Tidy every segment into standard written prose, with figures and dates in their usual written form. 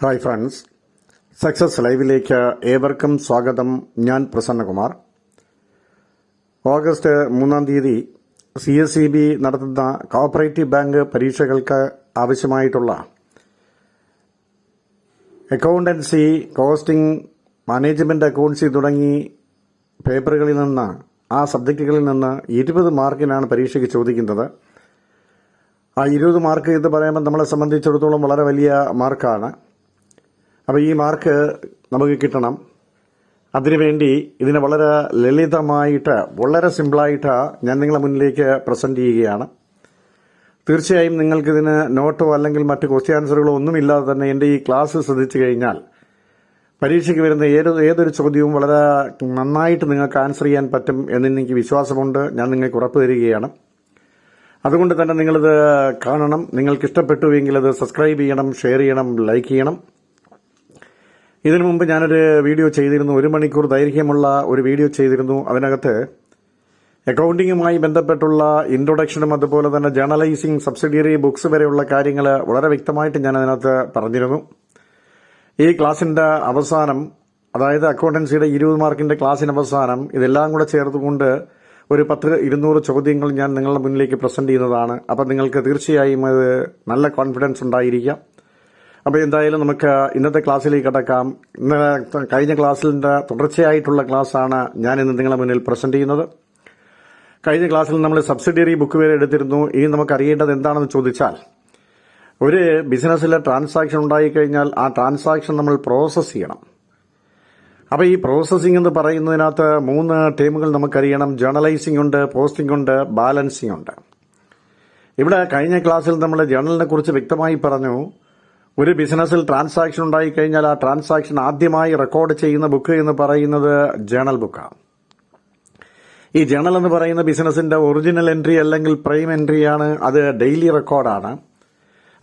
Hi friends, success ലൈവിലേക്ക് ഏവർക്കും സ്വാഗതം. ഞാൻ പ്രസന്നകുമാർ. ഓഗസ്റ്റ് 3 CSEB നടത്തുന്ന കോഓപ്പറേറ്റീവ് ബാങ്ക് പരീക്ഷകൾക്ക് ആവശ്യമായിട്ടുള്ള അക്കൗണ്ടൻസി, കോസ്റ്റിംഗ്, മാനേജ്മെന്റ് അക്കൗണ്ട്സി തുടങ്ങി പേപ്പറുകളിൽ നിന്ന്, ആ സബ്ജക്റ്റുകളിൽ നിന്ന് 20 മാർക്കിനാണ് പരീക്ഷയ്ക്ക് ചോദിക്കുന്നത്. ആ 20 മാർക്ക് എന്ന് പറയുമ്പോൾ നമ്മളെ സംബന്ധിച്ചിടത്തോളം വളരെ വലിയ മാർക്കാണ്. അപ്പോൾ ഈ മാർക്ക് നമുക്ക് കിട്ടണം. അതിനുവേണ്ടി ഇതിനെ വളരെ ലളിതമായിട്ട്, വളരെ സിമ്പിളായിട്ട് ഞാൻ നിങ്ങളുടെ മുന്നിലേക്ക് പ്രസന്റ് ചെയ്യുകയാണ്. തീർച്ചയായും നിങ്ങൾക്കിതിന് നോട്ടോ അല്ലെങ്കിൽ മറ്റ് ക്വസ്റ്റ്യൻ ആൻസറുകളോ ഒന്നുമില്ലാതെ തന്നെ എൻ്റെ ഈ ക്ലാസ് ശ്രദ്ധിച്ചു കഴിഞ്ഞാൽ പരീക്ഷയ്ക്ക് വരുന്ന ഏതൊരു ചോദ്യവും വളരെ നന്നായിട്ട് നിങ്ങൾക്ക് ആൻസർ ചെയ്യാൻ പറ്റും എന്നെനിക്ക് വിശ്വാസമുണ്ട്. ഞാൻ നിങ്ങൾക്ക് ഉറപ്പ് തരികയാണ്. അതുകൊണ്ട് തന്നെ നിങ്ങളിത് കാണണം. നിങ്ങൾക്ക് ഇഷ്ടപ്പെട്ടുവെങ്കിൽ അത് സബ്സ്ക്രൈബ് ചെയ്യണം, ഷെയർ ചെയ്യണം, ലൈക്ക് ചെയ്യണം. ഇതിനു മുമ്പ് ഞാനൊരു വീഡിയോ ചെയ്തിരുന്നു, 1 മണിക്കൂർ ദൈർഘ്യമുള്ള ഒരു വീഡിയോ ചെയ്തിരുന്നു. അതിനകത്ത് അക്കൗണ്ടിങ്ങുമായി ബന്ധപ്പെട്ടുള്ള ഇൻട്രൊഡക്ഷനും അതുപോലെ തന്നെ ജേർണലൈസിംഗ്, സബ്സിഡിയറി ബുക്സ് വരെയുള്ള കാര്യങ്ങൾ വളരെ വ്യക്തമായിട്ട് ഞാൻ അതിനകത്ത് പറഞ്ഞിരുന്നു. ഈ ക്ലാസിന്റെ അവസാനം, അതായത് അക്കൗണ്ടൻസിയുടെ 20 മാർക്കിന്റെ ക്ലാസിന് അവസാനം ഇതെല്ലാം കൂടെ ചേർത്തുകൊണ്ട് ഒരു 100-200 ചോദ്യങ്ങൾ ഞാൻ നിങ്ങളുടെ മുന്നിലേക്ക് പ്രസന്റ് ചെയ്യുന്നതാണ്. അപ്പം നിങ്ങൾക്ക് തീർച്ചയായും അത് നല്ല കോൺഫിഡൻസ് ഉണ്ടായിരിക്കാം. അപ്പോൾ എന്തായാലും നമുക്ക് ഇന്നത്തെ ക്ലാസ്സിലേക്ക് കടക്കാം. കഴിഞ്ഞ ക്ലാസ്സിന്റെ തുടർച്ചയായിട്ടുള്ള ക്ലാസ്സാണ് ഞാൻ ഇന്ന് നിങ്ങളുടെ മുന്നിൽ പ്രസന്റ് ചെയ്യുന്നത്. കഴിഞ്ഞ ക്ലാസ്സിൽ നമ്മൾ സബ്സിഡിയറി ബുക്ക് വരെ എടുത്തിരുന്നു. ഇനി നമുക്ക് അറിയേണ്ടത് എന്താണെന്ന് ചോദിച്ചാൽ, ഒരു ബിസിനസ്സിലെ ട്രാൻസാക്ഷൻ ഉണ്ടായിക്കഴിഞ്ഞാൽ ആ ട്രാൻസാക്ഷൻ നമ്മൾ പ്രോസസ് ചെയ്യണം. അപ്പോൾ ഈ പ്രോസസ്സിംഗ് എന്ന് പറയുന്നതിനകത്ത് 3 ടേമുകൾ നമുക്കറിയണം. ജേർണലൈസിംഗ് ഉണ്ട്, പോസ്റ്റിംഗ് ഉണ്ട്, ബാലൻസിംഗ് ഉണ്ട്. ഇവിടെ കഴിഞ്ഞ ക്ലാസ്സിൽ നമ്മൾ ജേർണലിനെ കുറിച്ച് വ്യക്തമായി പറഞ്ഞു. ഒരു ബിസിനസ്സിൽ ട്രാൻസാക്ഷൻ ഉണ്ടായിക്കഴിഞ്ഞാൽ ആ ട്രാൻസാക്ഷൻ ആദ്യമായി റെക്കോർഡ് ചെയ്യുന്ന ബുക്ക് എന്ന് പറയുന്നത് ജേർണൽ ബുക്കാണ്. ഈ ജേർണൽ എന്ന് പറയുന്ന ബിസിനസിന്റെ ഒറിജിനൽ എൻട്രി അല്ലെങ്കിൽ പ്രൈം എൻട്രിയാണ്. അത് ഡെയിലി റെക്കോർഡാണ്.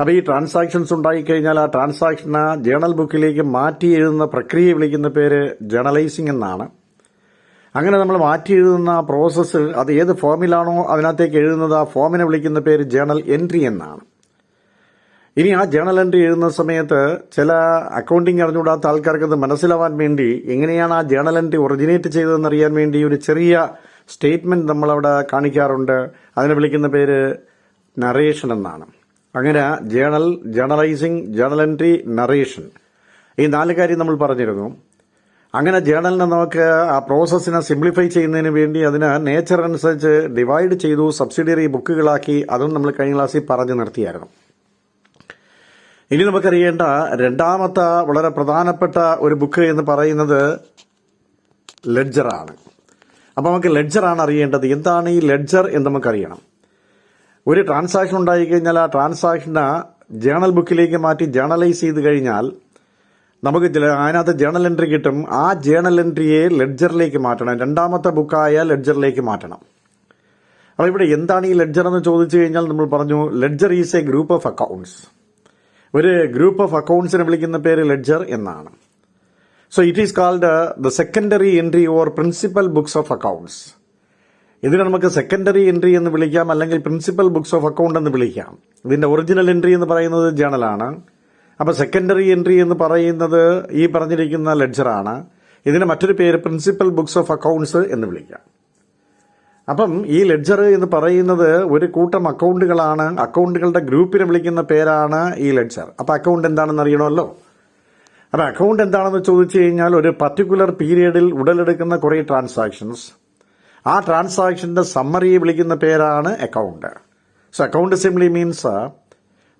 അപ്പോൾ ഈ ട്രാൻസാക്ഷൻസ് ഉണ്ടായിക്കഴിഞ്ഞാൽ ആ ട്രാൻസാക്ഷന് ജേർണൽ ബുക്കിലേക്ക് മാറ്റി എഴുതുന്ന പ്രക്രിയ വിളിക്കുന്ന പേര് ജേർണലൈസിംഗ് എന്നാണ്. അങ്ങനെ നമ്മൾ മാറ്റി എഴുതുന്ന പ്രോസസ്സ്, അത് ഏത് ഫോമിലാണോ അതിനകത്തേക്ക് എഴുതുന്നത്, ആ ഫോമിനെ വിളിക്കുന്ന പേര് ജേർണൽ എൻട്രി എന്നാണ്. ഇനി ആ ജേർണൽ എൻട്രി എഴുതുന്ന സമയത്ത് ചില അക്കൗണ്ടിങ് അറിഞ്ഞുകൂടാത്ത ആൾക്കാർക്ക് അത് മനസ്സിലാവാൻ വേണ്ടി, എങ്ങനെയാണ് ആ ജേർണൽ എൻട്രി ഒറിജിനേറ്റ് ചെയ്തതെന്ന് അറിയാൻ വേണ്ടി ഒരു ചെറിയ സ്റ്റേറ്റ്മെന്റ് നമ്മളവിടെ കാണിക്കാറുണ്ട്. അതിനെ വിളിക്കുന്ന പേര് നറേഷൻ എന്നാണ്. അങ്ങനെ ജേർണലൈസിംഗ്, ജേർണൽ എൻട്രി, നറേഷൻ, ഈ 4 കാര്യം നമ്മൾ പറഞ്ഞിരുന്നു. അങ്ങനെ ജേർണലിനെ നമുക്ക് ആ പ്രോസസ്സിനെ സിംപ്ലിഫൈ ചെയ്യുന്നതിന് വേണ്ടി അതിന് നേച്ചർ അനുസരിച്ച് ഡിവൈഡ് ചെയ്തു, സബ്സിഡിയറി ബുക്കുകളാക്കി. അതും നമ്മൾ കഴിഞ്ഞ ക്ലാസ്സിൽ പറഞ്ഞു നിർത്തിയായിരുന്നു. ഇനി നമുക്കറിയേണ്ട രണ്ടാമത്തെ വളരെ പ്രധാനപ്പെട്ട ഒരു ബുക്ക് എന്ന് പറയുന്നത് ലെഡ്ജറാണ്. അപ്പോൾ നമുക്ക് ലെഡ്ജറാണ് അറിയേണ്ടത്. എന്താണ് ഈ ലെഡ്ജർ എന്ന് നമുക്കറിയണം. ഒരു ട്രാൻസാക്ഷൻ ഉണ്ടായിക്കഴിഞ്ഞാൽ ആ ട്രാൻസാക്ഷനെ ജേർണൽ ബുക്കിലേക്ക് മാറ്റി ജേർണലൈസ് ചെയ്ത് കഴിഞ്ഞാൽ നമുക്ക് അതിനകത്ത് ജേർണൽ എൻട്രി കിട്ടും. ആ ജേർണൽ എൻട്രിയെ ലെഡ്ജറിലേക്ക് മാറ്റണം. രണ്ടാമത്തെ ബുക്കായ ലെഡ്ജറിലേക്ക് മാറ്റണം. അപ്പോൾ ഇവിടെ എന്താണ് ഈ ലെഡ്ജർ എന്ന് ചോദിച്ചു കഴിഞ്ഞാൽ നമ്മൾ പറഞ്ഞു, ledger is A group of accounts. ഒരു ഗ്രൂപ്പ് ഓഫ് അക്കൗണ്ട്സിനെ വിളിക്കുന്ന പേര് ലെഡ്ജർ എന്നാണ്. So it is called the secondary entry or principal books of accounts. ഇതിനെ നമുക്ക് സെക്കൻഡറി എൻട്രി എന്ന് വിളിക്കാം, അല്ലെങ്കിൽ പ്രിൻസിപ്പൽ ബുക്സ് ഓഫ് അക്കൗണ്ട് എന്ന് വിളിക്കാം. ഇതിന്റെ ഒറിജിനൽ എൻട്രി എന്ന് പറയുന്നത് ജേർണലാണ്. അപ്പൊ സെക്കൻഡറി എൻട്രി എന്ന് പറയുന്നത് ഈ പറഞ്ഞിരിക്കുന്ന ലെഡ്ജറാണ്. ഇതിന് മറ്റൊരു പേര് പ്രിൻസിപ്പൽ ബുക്സ് ഓഫ് അക്കൗണ്ട്സ് എന്ന് വിളിക്കാം. അപ്പം ഈ ലെഡ്ജർ എന്ന് പറയുന്നത് ഒരു കൂട്ടം അക്കൗണ്ടുകളാണ്. അക്കൗണ്ടുകളുടെ ഗ്രൂപ്പിനെ വിളിക്കുന്ന പേരാണ് ഈ ലെഡ്ജർ. അപ്പൊ അക്കൗണ്ട് എന്താണെന്ന് അറിയണമല്ലോ. അപ്പൊ അക്കൗണ്ട് എന്താണെന്ന് ചോദിച്ചു കഴിഞ്ഞാൽ, ഒരു പർട്ടിക്കുലർ പീരിയഡിൽ ഉടലെടുക്കുന്ന കുറെ ട്രാൻസാക്ഷൻസ്, ആ ട്രാൻസാക്ഷന്റെ സമ്മറിയെ വിളിക്കുന്ന പേരാണ് account. So account simply means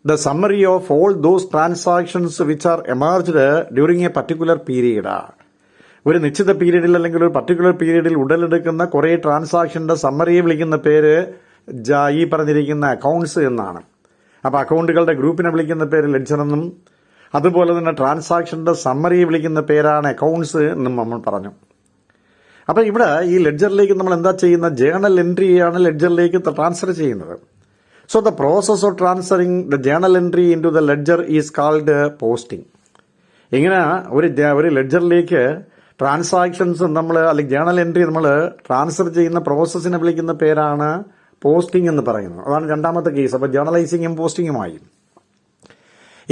the summary of all those transactions which are emerged during A particular period. ഒരു നിശ്ചിത പീരീഡിൽ അല്ലെങ്കിൽ ഒരു പർട്ടിക്കുലർ പീരീഡിൽ ഉടലെടുക്കുന്ന കുറെ ട്രാൻസാക്ഷന്റെ സമ്മറിയെ വിളിക്കുന്ന പേര് ഈ പറഞ്ഞിരിക്കുന്ന അക്കൗണ്ട്സ് എന്നാണ്. അപ്പൊ അക്കൗണ്ടുകളുടെ ഗ്രൂപ്പിനെ വിളിക്കുന്ന പേര് ലെഡ്ജർ എന്നും, അതുപോലെ തന്നെ ട്രാൻസാക്ഷന്റെ സമ്മറിയെ വിളിക്കുന്ന പേരാണ് അക്കൗണ്ട്സ് എന്നും നമ്മൾ പറഞ്ഞു. അപ്പൊ ഇവിടെ ഈ ലെഡ്ജറിലേക്ക് നമ്മൾ എന്താ ചെയ്യുന്ന, ജേർണൽ എൻട്രിയാണ് ലെഡ്ജറിലേക്ക് ട്രാൻസ്ഫർ ചെയ്യുന്നത്. So the process of transferring the journal entry in to the ledger is called posting. ഇങ്ങനെ ഒരു ലെഡ്ജറിലേക്ക് ട്രാൻസാക്ഷൻസ് നമ്മൾ, അല്ലെങ്കിൽ ജേർണൽ എൻട്രി നമ്മൾ ട്രാൻസ്ഫർ ചെയ്യുന്ന പ്രോസസ്സിനെ വിളിക്കുന്ന പേരാണ് പോസ്റ്റിംഗ് എന്ന് പറയുന്നത്. അതാണ് രണ്ടാമത്തെ കേസ്. അപ്പോൾ ജേർണലൈസിംഗും പോസ്റ്റിംഗുമായി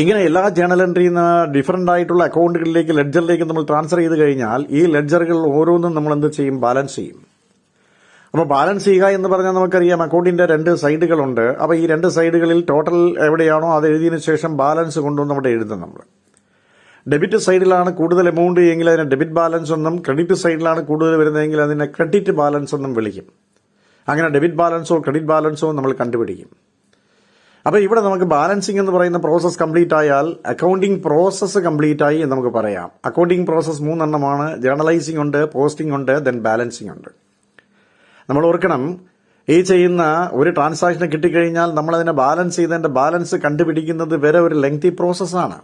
ഇങ്ങനെ എല്ലാ ജേണൽ എൻട്രിയിൽ നിന്ന് ഡിഫറൻ്റ് ആയിട്ടുള്ള അക്കൗണ്ടുകളിലേക്ക് ലെഡ്ജറിലേക്ക് നമ്മൾ ട്രാൻസ്ഫർ ചെയ്ത് കഴിഞ്ഞാൽ ഈ ലെഡ്ജറുകൾ ഓരോന്നും നമ്മൾ എന്ത് ചെയ്യും? ബാലൻസ് ചെയ്യും. അപ്പോൾ ബാലൻസ് ചെയ്യുക എന്ന് പറഞ്ഞാൽ നമുക്കറിയാം അക്കൗണ്ടിന്റെ രണ്ട് സൈഡുകളുണ്ട്. അപ്പോൾ ഈ രണ്ട് സൈഡുകളിൽ ടോട്ടൽ എവിടെയാണോ അത് എഴുതിയതിനു ശേഷം ബാലൻസ് കൊണ്ടുവന്ന് നമ്മുടെ എഴുതും നമ്മൾ. ഡെബിറ്റ് സൈഡിലാണ് കൂടുതൽ എമൗണ്ട് എങ്കിൽ അതിനെ ഡെബിറ്റ് ബാലൻസ് എന്നും, ക്രെഡിറ്റ് സൈഡിലാണ് കൂടുതൽ വരുന്നതെങ്കിൽ അതിനെ ക്രെഡിറ്റ് ബാലൻസ് എന്നും വിളിക്കും. അങ്ങനെ ഡെബിറ്റ് ബാലൻസോ ക്രെഡിറ്റ് ബാലൻസോ നമ്മൾ കണ്ടുപിടിക്കും. അപ്പോൾ ഇവിടെ നമുക്ക് ബാലൻസിംഗ് എന്ന് പറയുന്ന പ്രോസസ്സ് കംപ്ലീറ്റ് ആയാൽ അക്കൗണ്ടിംഗ് പ്രോസസ്സ് കംപ്ലീറ്റ് ആയി എന്ന് നമുക്ക് പറയാം. അക്കൗണ്ടിംഗ് പ്രോസസ്സ് 3 എണ്ണമാണ്. ജേർണലൈസിംഗ് ഉണ്ട്, പോസ്റ്റിംഗ് ഉണ്ട്, ദെൻ ബാലൻസിംഗ് ഉണ്ട്. നമ്മൾ ഓർക്കണം, ഈ ചെയ്യുന്ന ഒരു ട്രാൻസാക്ഷൻ കിട്ടിക്കഴിഞ്ഞാൽ നമ്മളതിനെ ബാലൻസ് ചെയ്തതിന്റെ ബാലൻസ് കണ്ടുപിടിക്കുന്നത് വരെ ഒരു ലെങ്തി പ്രോസസ്സാണ്.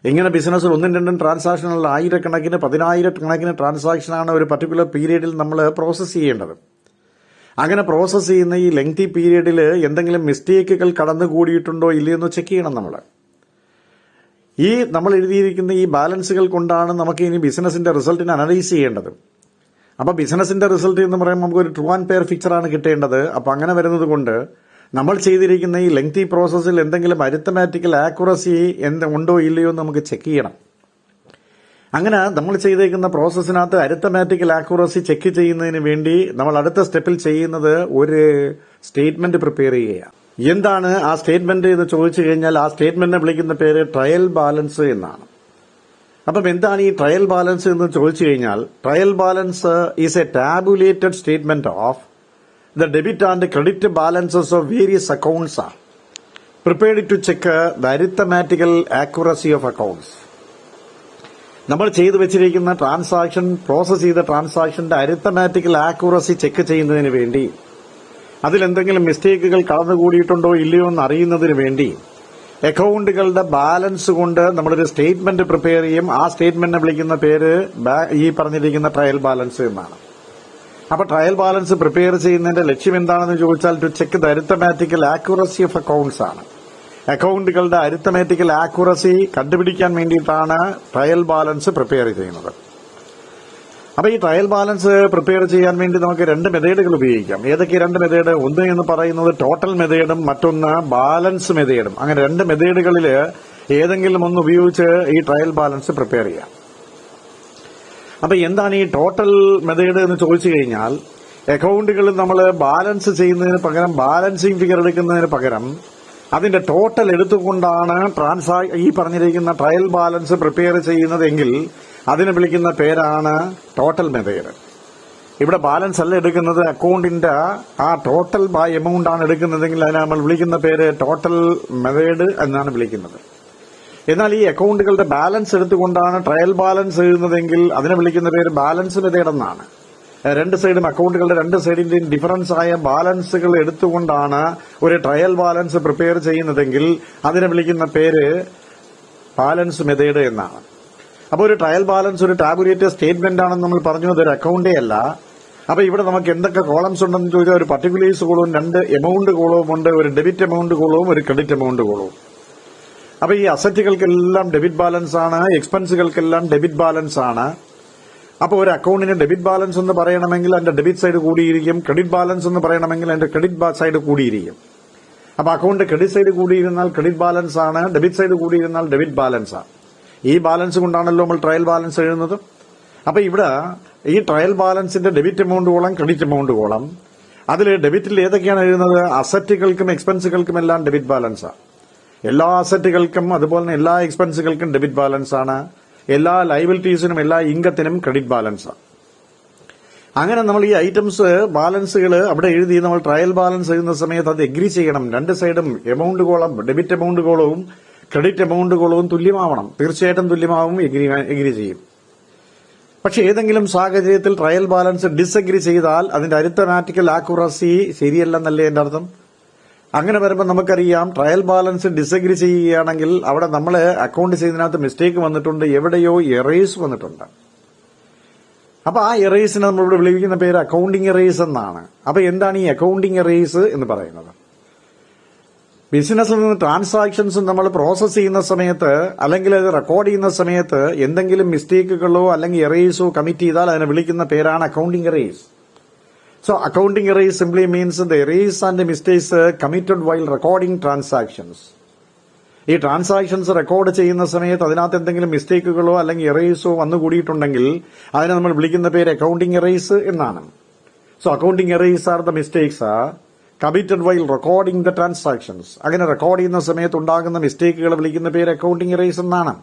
ഇങ്ങനെ ബിസിനസ്സിൽ 1-2 ട്രാൻസാക്ഷനുള്ള ആയിരക്കണക്കിന് 10,000-കണക്കിന് ട്രാൻസാക്ഷനാണ് ഒരു പർട്ടിക്കുലർ പീരീഡിൽ നമ്മൾ പ്രോസസ്സ് ചെയ്യേണ്ടത്. അങ്ങനെ പ്രോസസ്സ് ചെയ്യുന്ന ഈ ലെങ്തി പീരീഡിൽ എന്തെങ്കിലും മിസ്റ്റേക്കുകൾ കടന്നുകൂടിയിട്ടുണ്ടോ ഇല്ലയെന്ന് ചെക്ക് ചെയ്യണം നമ്മൾ. ഈ നമ്മൾ എഴുതിയിരിക്കുന്ന ഈ ബാലൻസുകൾ കൊണ്ടാണ് നമുക്ക് ഇനി ബിസിനസിന്റെ റിസൾട്ടിനെ അനലൈസ് ചെയ്യേണ്ടത്. അപ്പോൾ ബിസിനസിന്റെ റിസൾട്ട് എന്ന് പറയുമ്പോൾ നമുക്കൊരു ട്രൂ ആൻഡ് ഫെയർ പിക്ചറാണ് കിട്ടേണ്ടത്. അപ്പോൾ അങ്ങനെ വരുന്നത് കൊണ്ട് നമ്മൾ ചെയ്തിരിക്കുന്ന ഈ ലെങ്തി പ്രോസസ്സിൽ എന്തെങ്കിലും അരിത്തമാറ്റിക്കൽ ആക്യുറസി ഉണ്ടോ ഇല്ലയോ എന്ന് നമുക്ക് ചെക്ക് ചെയ്യണം. അങ്ങനെ നമ്മൾ ചെയ്തേക്കുന്ന പ്രോസസ്സിനകത്ത് അരിത്തമാറ്റിക്കൽ ആക്യുറസി ചെക്ക് ചെയ്യുന്നതിന് വേണ്ടി നമ്മൾ അടുത്ത സ്റ്റെപ്പിൽ ചെയ്യുന്നത് ഒരു സ്റ്റേറ്റ്മെന്റ് പ്രിപ്പയർ ചെയ്യുക. എന്താണ് ആ സ്റ്റേറ്റ്മെന്റ് എന്ന് ചോദിച്ചു കഴിഞ്ഞാൽ ആ സ്റ്റേറ്റ്മെന്റിനെ വിളിക്കുന്ന പേര് ട്രയൽ ബാലൻസ് എന്നാണ്. അപ്പം എന്താണ് ഈ ട്രയൽ ബാലൻസ് എന്ന് ചോദിച്ചു കഴിഞ്ഞാൽ trial balance is A tabulated statement of the debit and credit balances of various accounts are prepared to check the arithmetical accuracy of accounts. നമ്മൾ ചെയ്തു വെച്ചിരിക്കുന്ന ട്രാൻസാക്ഷൻ, പ്രോസസ് ചെയ്ത ട്രാൻസാക്ഷന്റെ അരിത്തമാറ്റിക്കൽ ആക്യുറസി ചെക്ക് ചെയ്യുന്നതിന് വേണ്ടി, അതിലെന്തെങ്കിലും മിസ്റ്റേക്കുകൾ കടന്നുകൂടിയിട്ടുണ്ടോ ഇല്ലയോ എന്ന് അറിയുന്നതിന് വേണ്ടി അക്കൗണ്ടുകളുടെ ബാലൻസ് കൊണ്ട് നമ്മളൊരു സ്റ്റേറ്റ്മെന്റ് പ്രിപ്പയർ ചെയ്യും. ആ സ്റ്റേറ്റ്മെന്റിനെ വിളിക്കുന്ന പേര് ഈ പറഞ്ഞിരിക്കുന്ന ട്രയൽ ബാലൻസ് എന്നാണ്. അപ്പൊ ട്രയൽ ബാലൻസ് പ്രിപ്പയർ ചെയ്യുന്നതിന്റെ ലക്ഷ്യം എന്താണെന്ന് ചോദിച്ചാൽ to check the arithmetical accuracy of accounts ആണ്. അക്കൗണ്ടുകളുടെ അരിത്തമാറ്റിക്കൽ ആക്യുറസി കണ്ടുപിടിക്കാൻ വേണ്ടിയിട്ടാണ് ട്രയൽ ബാലൻസ് പ്രിപ്പയർ ചെയ്യുന്നത്. അപ്പൊ ഈ ട്രയൽ ബാലൻസ് പ്രിപ്പയർ ചെയ്യാൻ വേണ്ടി നമുക്ക് 2 മെത്തേഡുകൾ ഉപയോഗിക്കാം. ഏതൊക്കെ 2 മെത്തേഡ്? ഒന്ന് എന്ന് പറയുന്നത് ടോട്ടൽ മെത്തേഡും മറ്റൊന്ന് ബാലൻസ് മെത്തേഡും. അങ്ങനെ 2 മെത്തേഡുകളിൽ ഏതെങ്കിലും ഒന്ന് ഉപയോഗിച്ച് ഈ ട്രയൽ ബാലൻസ് പ്രിപ്പയർ ചെയ്യാം. അപ്പൊ എന്താണ് ഈ ടോട്ടൽ മെത്തേഡ് എന്ന് ചോദിച്ചു കഴിഞ്ഞാൽ അക്കൗണ്ടുകളിൽ നമ്മൾ ബാലൻസ് ചെയ്യുന്നതിന് പകരം, ബാലൻസിങ് ഫിഗർ എടുക്കുന്നതിന് പകരം അതിന്റെ ടോട്ടൽ എടുത്തുകൊണ്ടാണ് ഈ പറഞ്ഞിരിക്കുന്ന ട്രയൽ ബാലൻസ് പ്രിപ്പയർ ചെയ്യുന്നതെങ്കിൽ അതിനെ വിളിക്കുന്ന പേരാണ് ടോട്ടൽ മെത്തേഡ്. ഇവിടെ ബാലൻസ് അല്ല എടുക്കുന്നത്, അക്കൗണ്ടിന്റെ ആ ടോട്ടൽ എമൗണ്ട് ആണ് എടുക്കുന്നതെങ്കിൽ അതിനെ നമ്മൾ വിളിക്കുന്ന പേര് ടോട്ടൽ മെത്തേഡ് എന്നാണ് വിളിക്കുന്നത്. എന്നാൽ ഈ അക്കൗണ്ടുകളുടെ ബാലൻസ് എടുത്തുകൊണ്ടാണ് ട്രയൽ ബാലൻസ് എഴുതുന്നതെങ്കിൽ അതിനെ വിളിക്കുന്ന പേര് ബാലൻസ് മെത്തേഡ് എന്നാണ്. 2 സൈഡും അക്കൗണ്ടുകളുടെ 2 സൈഡിന്റെയും ഡിഫറൻസ് ആയ ബാലൻസുകൾ എടുത്തുകൊണ്ടാണ് ഒരു ട്രയൽ ബാലൻസ് പ്രിപ്പയർ ചെയ്യുന്നതെങ്കിൽ അതിനെ വിളിക്കുന്ന പേര് ബാലൻസ് മെത്തേഡ് എന്നാണ്. അപ്പോൾ ഒരു ട്രയൽ ബാലൻസ് ഒരു ടാബുലേറ്റഡ് സ്റ്റേറ്റ്മെന്റ് ആണെന്ന് നമ്മൾ പറഞ്ഞു, അതൊരു അക്കൗണ്ടേ അല്ല. അപ്പൊ ഇവിടെ നമുക്ക് എന്തൊക്കെ കോളംസ് ഉണ്ടെന്ന് ചോദിച്ചാൽ ഒരു പർട്ടിക്കുലേഴ്സ് കോളവും 2 എമൗണ്ട് കോളവും ഉണ്ട്. ഒരു ഡെബിറ്റ് എമൗണ്ട് കോളവും ഒരു ക്രെഡിറ്റ് എമൗണ്ട് കോളവും. അപ്പൊ ഈ അസറ്റുകൾക്കെല്ലാം ഡെബിറ്റ് ബാലൻസ് ആണ്, എക്സ്പെൻസുകൾക്കെല്ലാം ഡെബിറ്റ് ബാലൻസ് ആണ്. അപ്പോൾ ഒരു അക്കൗണ്ടിന് ഡെബിറ്റ് ബാലൻസ് എന്ന് പറയണമെങ്കിൽ അതിന്റെ ഡെബിറ്റ് സൈഡ് കൂടിയിരിക്കും, ക്രെഡിറ്റ് ബാലൻസ് എന്ന് പറയണമെങ്കിൽ അതിന്റെ ക്രെഡിറ്റ് സൈഡ് കൂടിയിരിക്കും. അപ്പൊ അക്കൗണ്ട് ക്രെഡിറ്റ് സൈഡ് കൂടിയിരുന്നാൽ ക്രെഡിറ്റ് ബാലൻസ് ആണ്, ഡെബിറ്റ് സൈഡ് കൂടിയിരുന്നാൽ ഡെബിറ്റ് ബാലൻസ് ആണ്. ഈ ബാലൻസ് കൊണ്ടാണല്ലോ നമ്മൾ ട്രയൽ ബാലൻസ് എഴുതുന്നത്. അപ്പൊ ഇവിടെ ഈ ട്രയൽ ബാലൻസിന്റെ debit amount column, credit amount column, അതിൽ ഡെബിറ്റിൽ ഏതൊക്കെയാണ് എഴുതുന്നത്? അസറ്റുകൾക്കും എക്സ്പെൻസുകൾക്കും എല്ലാം ഡെബിറ്റ് ബാലൻസ് ആണ്. എല്ലാ അസറ്റുകൾക്കും അതുപോലെ തന്നെ എല്ലാ എക്സ്പെൻസുകൾക്കും ഡെബിറ്റ് ബാലൻസ് ആണ്. എല്ലാ ലയബിലിറ്റീസിനും എല്ലാ ഇൻകത്തിനും ക്രെഡിറ്റ് ബാലൻസ് ആണ്. അങ്ങനെ നമ്മൾ ഈ ഐറ്റംസ് ബാലൻസുകൾ അവിടെ എഴുതി നമ്മൾ ട്രയൽ ബാലൻസ് എഴുതുന്ന സമയത്ത് അത് എഗ്രി ചെയ്യണം. 2 സൈഡും എമൗണ്ട് കോളം, ഡെബിറ്റ് എമൗണ്ട് കോളവും ക്രെഡിറ്റ് എമൗണ്ട് കോളവും തുല്യമാവണം. തീർച്ചയായിട്ടും തുല്യമാവും, എഗ്രി ചെയ്യും. പക്ഷെ ഏതെങ്കിലും സാഹചര്യത്തിൽ ട്രയൽ ബാലൻസ് ഡിസഗ്രി ചെയ്താൽ അതിന്റെ അരിത്തമാറ്റിക്കൽ ആക്യുറസി ശരിയല്ലെന്നല്ലേ എന്റെ അർത്ഥം. അങ്ങനെ വരുമ്പോൾ നമുക്കറിയാം ട്രയൽ ബാലൻസ് ഡിസഗ്രി ചെയ്യുകയാണെങ്കിൽ അവിടെ നമ്മൾ അക്കൗണ്ട് ചെയ്യുന്നതിനകത്ത് മിസ്റ്റേക്ക് വന്നിട്ടുണ്ട്, എവിടെയോ എറേസ് വന്നിട്ടുണ്ട്. അപ്പൊ ആ എറേസിനെ നമ്മളിവിടെ വിളിക്കുന്ന പേര് അക്കൗണ്ടിങ് എറേസ് എന്നാണ്. അപ്പൊ എന്താണ് ഈ അക്കൗണ്ടിങ് എറേസ് എന്ന് പറയുന്നത്? ബിസിനസ്സിൽ നിന്ന് ട്രാൻസാക്ഷൻസ് നമ്മൾ പ്രോസസ് ചെയ്യുന്ന സമയത്ത് അല്ലെങ്കിൽ അത് റെക്കോർഡ് ചെയ്യുന്ന സമയത്ത് എന്തെങ്കിലും മിസ്റ്റേക്കുകളോ അല്ലെങ്കിൽ എറേസോ കമ്മിറ്റ് ചെയ്താൽ അതിനെ വിളിക്കുന്ന പേരാണ് accounting errors. So accounting errors simply means the errors and the mistakes committed while recording transactions. ഈ ട്രാൻസാക്ഷൻസ് റെക്കോർഡ് ചെയ്യുന്ന സമയത്ത് അതിനകത്ത് എന്തെങ്കിലും മിസ്റ്റേക്കുകളോ അല്ലെങ്കിൽ എറേഴ്സോ വന്നുകൂടിയിട്ടുണ്ടെങ്കിൽ അതിനെ നമ്മൾ വിളിക്കുന്ന പേര് അക്കൌണ്ടിംഗ് എറേഴ്സ് എന്നാണ്. So accounting errors are the mistakes committed while recording the transactions. അങ്ങനെ റെക്കോർഡ് ചെയ്യുന്ന സമയത്ത് ഉണ്ടാകുന്ന മിസ്റ്റേക്കുകൾ വിളിക്കുന്ന പേര് അക്കൌണ്ടിംഗ് എറേഴ്സ് എന്നാണ്.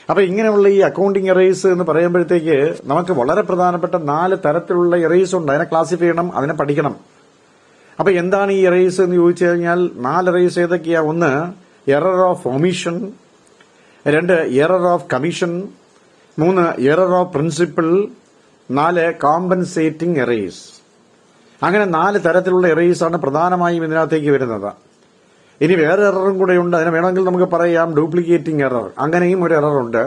അപ്പൊ ഇങ്ങനെയുള്ള ഈ അക്കൌണ്ടിംഗ് എറേഴ്സ് എന്ന് പറയുമ്പോഴത്തേക്ക് നമുക്ക് വളരെ പ്രധാനപ്പെട്ട 4 തരത്തിലുള്ള എറേഴ്സ് ഉണ്ട്. അതിനെ ക്ലാസിഫൈ ചെയ്യണം, അതിനെ പഠിക്കണം. അപ്പൊ എന്താണ് ഈ എറേഴ്സ് എന്ന് ചോദിച്ചു കഴിഞ്ഞാൽ 4 എറേഴ്സ് ഏതൊക്കെയാ? 1 error of omission, 2 error of commission, 3 error of principle, 4 compensating errors. അങ്ങനെ 4 തരത്തിലുള്ള എറേഴ്സ് ആണ് പ്രധാനമായും ഇതിനകത്തേക്ക് വരുന്നത്. ഇനി വേറെ എററും കൂടെ ഉണ്ട്. അതിനെ വേണമെങ്കിൽ നമുക്ക് പറയാം ഡ്യൂപ്ലിക്കേറ്റിംഗ് എറർ, അങ്ങനെയും ഒരു എറർ ഉണ്ട്.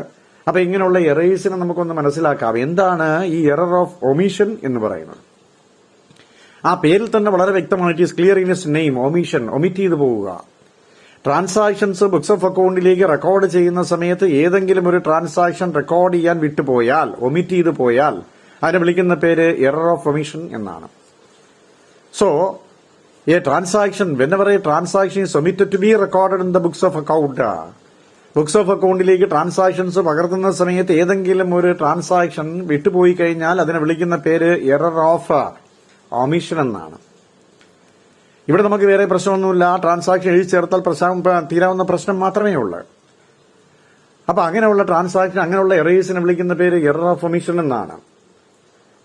അപ്പൊ ഇങ്ങനെയുള്ള എറേഴ്സിനെ നമുക്കൊന്ന് മനസ്സിലാക്കാം. എന്താണ് ഈ എറർ ഓഫ് ഒമിഷൻ എന്ന് പറയുന്നത്? ആ പേരിൽ തന്നെ വളരെ വ്യക്തമായിട്ട് is clear in its name. Omission, omit ചെയ്തു പോവുക. ട്രാൻസാക്ഷൻസ് ബുക്സ് ഓഫ് അക്കൌണ്ടിലേക്ക് റെക്കോർഡ് ചെയ്യുന്ന സമയത്ത് ഏതെങ്കിലും ഒരു ട്രാൻസാക്ഷൻ റെക്കോർഡ് ചെയ്യാൻ വിട്ടുപോയാൽ, ഒമിറ്റ് ചെയ്തു പോയാൽ അതിനെ വിളിക്കുന്ന പേര് എറർ ഓഫ് ഒമിഷൻ എന്നാണ്. So a transaction, whenever a transaction is omitted to be recorded in the books of account, books of അക്കൌണ്ടിലേക്ക് ട്രാൻസാക്ഷൻസ് പകർത്തുന്ന സമയത്ത് ഏതെങ്കിലും ഒരു ട്രാൻസാക്ഷൻ വിട്ടുപോയി കഴിഞ്ഞാൽ അതിനെ വിളിക്കുന്ന പേര് എറർ ഓഫ് ഒമിഷൻ എന്നാണ്. ഇവിടെ നമുക്ക് വേറെ പ്രശ്നമൊന്നുമില്ല. ട്രാൻസാക്ഷൻ എഴുതി ചേർത്താൽ തീരാവുന്ന പ്രശ്നം മാത്രമേ ഉള്ളൂ. അപ്പൊ അങ്ങനെയുള്ള ട്രാൻസാക്ഷൻ, അങ്ങനെയുള്ള എറേഴ്സിനെ വിളിക്കുന്ന പേര് എറർ ഓഫ് ഒമിഷൻ എന്നാണ്.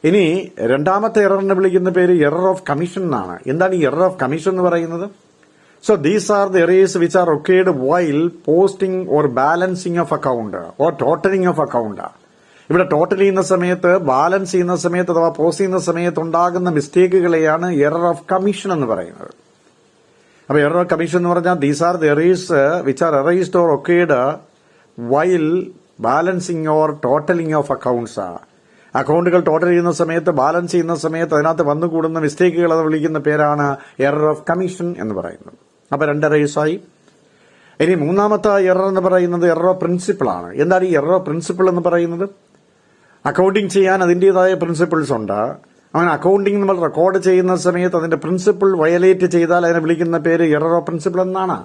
ഇനി രണ്ടാമത്തെ എററിനെ വിളിക്കുന്ന പേര് എറർ ഓഫ് കമ്മീഷൻ എന്നാണ്. എന്താണ് ഈ എറർ ഓഫ് കമ്മീഷൻ എന്ന് പറയുന്നത്? So these are the errors which R occurred while posting or balancing of account or totalling of account. ഇവിടെ ടോട്ടൽ ചെയ്യുന്ന സമയത്ത്, ബാലൻസ് ചെയ്യുന്ന സമയത്ത് അഥവാ പോസ്റ്റ് ചെയ്യുന്ന സമയത്ത് ഉണ്ടാകുന്ന മിസ്റ്റേക്കുകളെയാണ് എറർ ഓഫ് കമ്മീഷൻ എന്ന് പറയുന്നത്. അപ്പൊ എറർ ഓഫ് കമ്മീഷൻ എന്ന് പറഞ്ഞാൽ these are the errors which are arised or occurred while balancing or totalling of accounts. അക്കൌണ്ടുകൾ ടോട്ടൽ ചെയ്യുന്ന സമയത്ത്, ബാലൻസ് ചെയ്യുന്ന സമയത്ത് അതിനകത്ത് വന്നുകൂടുന്ന മിസ്റ്റേക്കുകൾ അത് വിളിക്കുന്ന പേരാണ് എറർ ഓഫ് കമ്മീഷൻ എന്ന് പറയുന്നത്. അപ്പൊ 2 എറേഴ്സായി. ഇനി മൂന്നാമത്തെ എറർ എന്ന് പറയുന്നത് എറർ ഓഫ് പ്രിൻസിപ്പിൾ ആണ്. എന്താണ് ഈ എറർ ഓഫ് പ്രിൻസിപ്പിൾ എന്ന് പറയുന്നത്? അക്കൌണ്ടിംഗ് ചെയ്യാൻ അതിന്റേതായ പ്രിൻസിപ്പിൾസ് ഉണ്ട്. അങ്ങനെ അക്കൌണ്ടിംഗ് നമ്മൾ റെക്കോർഡ് ചെയ്യുന്ന സമയത്ത് അതിന്റെ പ്രിൻസിപ്പിൾ വയലേറ്റ് ചെയ്താൽ അതിനെ വിളിക്കുന്ന പേര് എറർ ഓഫ് പ്രിൻസിപ്പിൾ എന്നാണ്.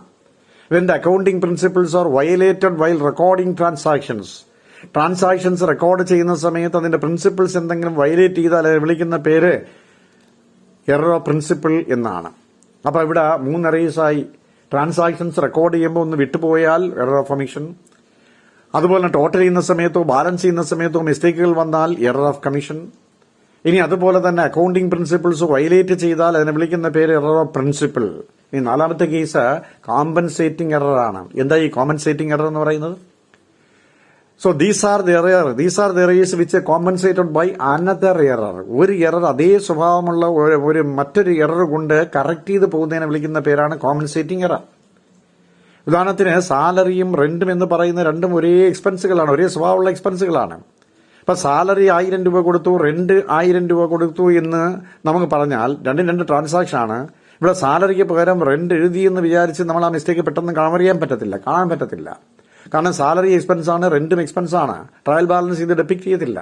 when the accounting principles are violated while recording transactions record ചെയ്യുന്ന സമയത്ത് അതിന്റെ പ്രിൻസിപ്പിൾസ് എന്തെങ്കിലും വയലേറ്റ് ചെയ്താൽ വിളിക്കുന്ന പേര് എറർ ഓഫ് പ്രിൻസിപ്പിൾ എന്നാണ്. അപ്പൊ ഇവിടെ 3 എറേഴ്സായി. ട്രാൻസാക്ഷൻസ് റെക്കോർഡ് ചെയ്യുമ്പോൾ ഒന്ന് വിട്ടുപോയാൽ എറർ ഓഫ് ഒമിഷൻ, അതുപോലെ ടോട്ടൽ ചെയ്യുന്ന സമയത്തോ ബാലൻസ് ചെയ്യുന്ന സമയത്തോ മിസ്റ്റേക്കുകൾ വന്നാൽ എറർ ഓഫ് കമ്മീഷൻ. ഇനി അതുപോലെ തന്നെ അക്കൌണ്ടിംഗ് പ്രിൻസിപ്പിൾസ് വയലേറ്റ് ചെയ്താൽ അതിനെ വിളിക്കുന്ന പേര് എറർ ഓഫ് പ്രിൻസിപ്പിൾ. ഇനി 4ാമത്തെ കേസ് കോമ്പൻസേറ്റിംഗ് എറർ ആണ്. എന്താ ഈ കോമ്പൻസേറ്റിംഗ് എറർ എന്ന് പറയുന്നത്? So these are the errors which are compensated by another error. ഒരു എറർ അതേ സ്വഭാവമുള്ള ഒരു മറ്റൊരു എറർ കൊണ്ട് കറക്റ്റ് ചെയ്ത് പോകുന്നതിനെ വിളിക്കുന്ന പേരാണ് കോമ്പൻസേറ്റിംഗ് എറർ. ഉദാഹരണത്തിന് സാലറിയും റെന്റും എന്ന് പറയുന്ന രണ്ടും ഒരേ എക്സ്പെൻസുകളാണ്, ഒരേ സ്വഭാവമുള്ള എക്സ്പെൻസുകളാണ്. അപ്പൊ സാലറി 1000 രൂപ കൊടുത്തു, റെന്റ് 1000 രൂപ കൊടുത്തു എന്ന് നമുക്ക് പറഞ്ഞാൽ രണ്ടും 2 ട്രാൻസാക്ഷൻ ആണ്. ഇവിടെ സാലറിക്ക് പകരം റെന്റ് എഴുതി എന്ന് വിചാരിച്ച് നമ്മൾ ആ മിസ്റ്റേക്ക് പെട്ടെന്ന് കാണാൻ പറ്റത്തില്ല. കാരണം സാലറി എക്സ്പെൻസ് ആണ്, റെന്റും എക്സ്പെൻസ് ആണ്. ട്രയൽ ബാലൻസ് ഇത് ഡെപ്പിക്ട് ചെയ്തില്ല.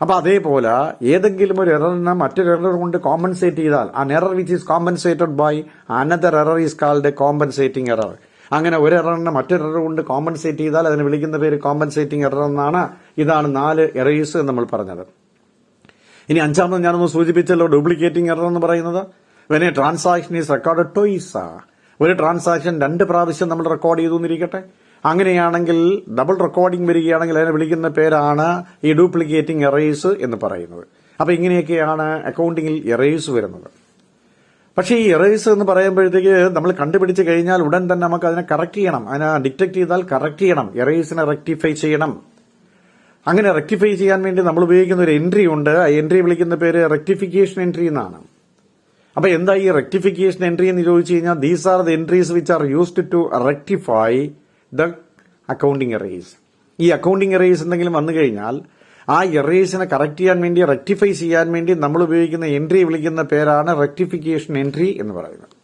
അപ്പൊ അതേപോലെ ഏതെങ്കിലും ഒരു എററിനെ മറ്റൊരു എറർ കൊണ്ട് കോമ്പൻസേറ്റ് ചെയ്താൽ an error which is compensated by another error is called a compensating error. അങ്ങനെ ഒരു എററിനെ മറ്റൊരു എറർ കൊണ്ട് കോമ്പൻസേറ്റ് ചെയ്താൽ അതിന് വിളിക്കുന്ന പേര് കോമ്പൻസേറ്റിംഗ് എറർ എന്നാണ്. ഇതാണ് 4 എറേഴ്സ് എന്ന് നമ്മൾ പറഞ്ഞത്. ഇനി 5ാമത് ഞാനൊന്ന് സൂചിപ്പിച്ചല്ലോ, ഡ്യൂപ്ലിക്കേറ്റിംഗ് എറർ എന്ന് പറയുന്നത് when a transaction is recorded twice. ഒരു ട്രാൻസാക്ഷൻ 2 പ്രാവശ്യം നമ്മൾ റെക്കോർഡ് ചെയ്തു എന്നിരിക്കട്ടെ. അങ്ങനെയാണെങ്കിൽ ഡബിൾ റെക്കോർഡിംഗ് വരികയാണെങ്കിൽ അതിനെ വിളിക്കുന്ന പേരാണ് ഈ ഡ്യൂപ്ലിക്കേറ്റിംഗ് എറേഴ്സ് എന്ന് പറയുന്നത്. അപ്പൊ ഇങ്ങനെയൊക്കെയാണ് അക്കൌണ്ടിംഗിൽ എറേഴ്സ് വരുന്നത്. പക്ഷേ ഈ എറേഴ്സ് എന്ന് പറയുമ്പോഴത്തേക്ക് നമ്മൾ കണ്ടുപിടിച്ച് കഴിഞ്ഞാൽ ഉടൻ തന്നെ നമുക്ക് അതിനെ കറക്റ്റ് ചെയ്യണം. അതിനെ ഡിറ്റക്ട് ചെയ്താൽ കറക്റ്റ് ചെയ്യണം, എറേഴ്സിനെ റെക്ടിഫൈ ചെയ്യണം. അങ്ങനെ റെക്ടിഫൈ ചെയ്യാൻ വേണ്ടി നമ്മൾ ഉപയോഗിക്കുന്ന ഒരു എൻട്രി ഉണ്ട്. ആ എൻട്രി വിളിക്കുന്ന പേര് റെക്ടിഫിക്കേഷൻ എൻട്രി എന്നാണ്. അപ്പൊ എന്താ ഈ റെക്ടിഫിക്കേഷൻ എൻട്രി എന്ന് ചോദിച്ചു കഴിഞ്ഞാൽ these are the entries which are used to rectify the accounting errors. ഈ അക്കൌണ്ടിംഗ് എറേഴ്സ് എന്തെങ്കിലും വന്നു കഴിഞ്ഞാൽ ആ എറേഴ്സിനെ കറക്റ്റ് ചെയ്യാൻ വേണ്ടി, റെക്ടിഫൈ ചെയ്യാൻ വേണ്ടി നമ്മൾ ഉപയോഗിക്കുന്ന എൻട്രി വിളിക്കുന്ന പേരാണ് റെക്ടിഫിക്കേഷൻ എൻട്രി എന്ന് പറയുന്നത്.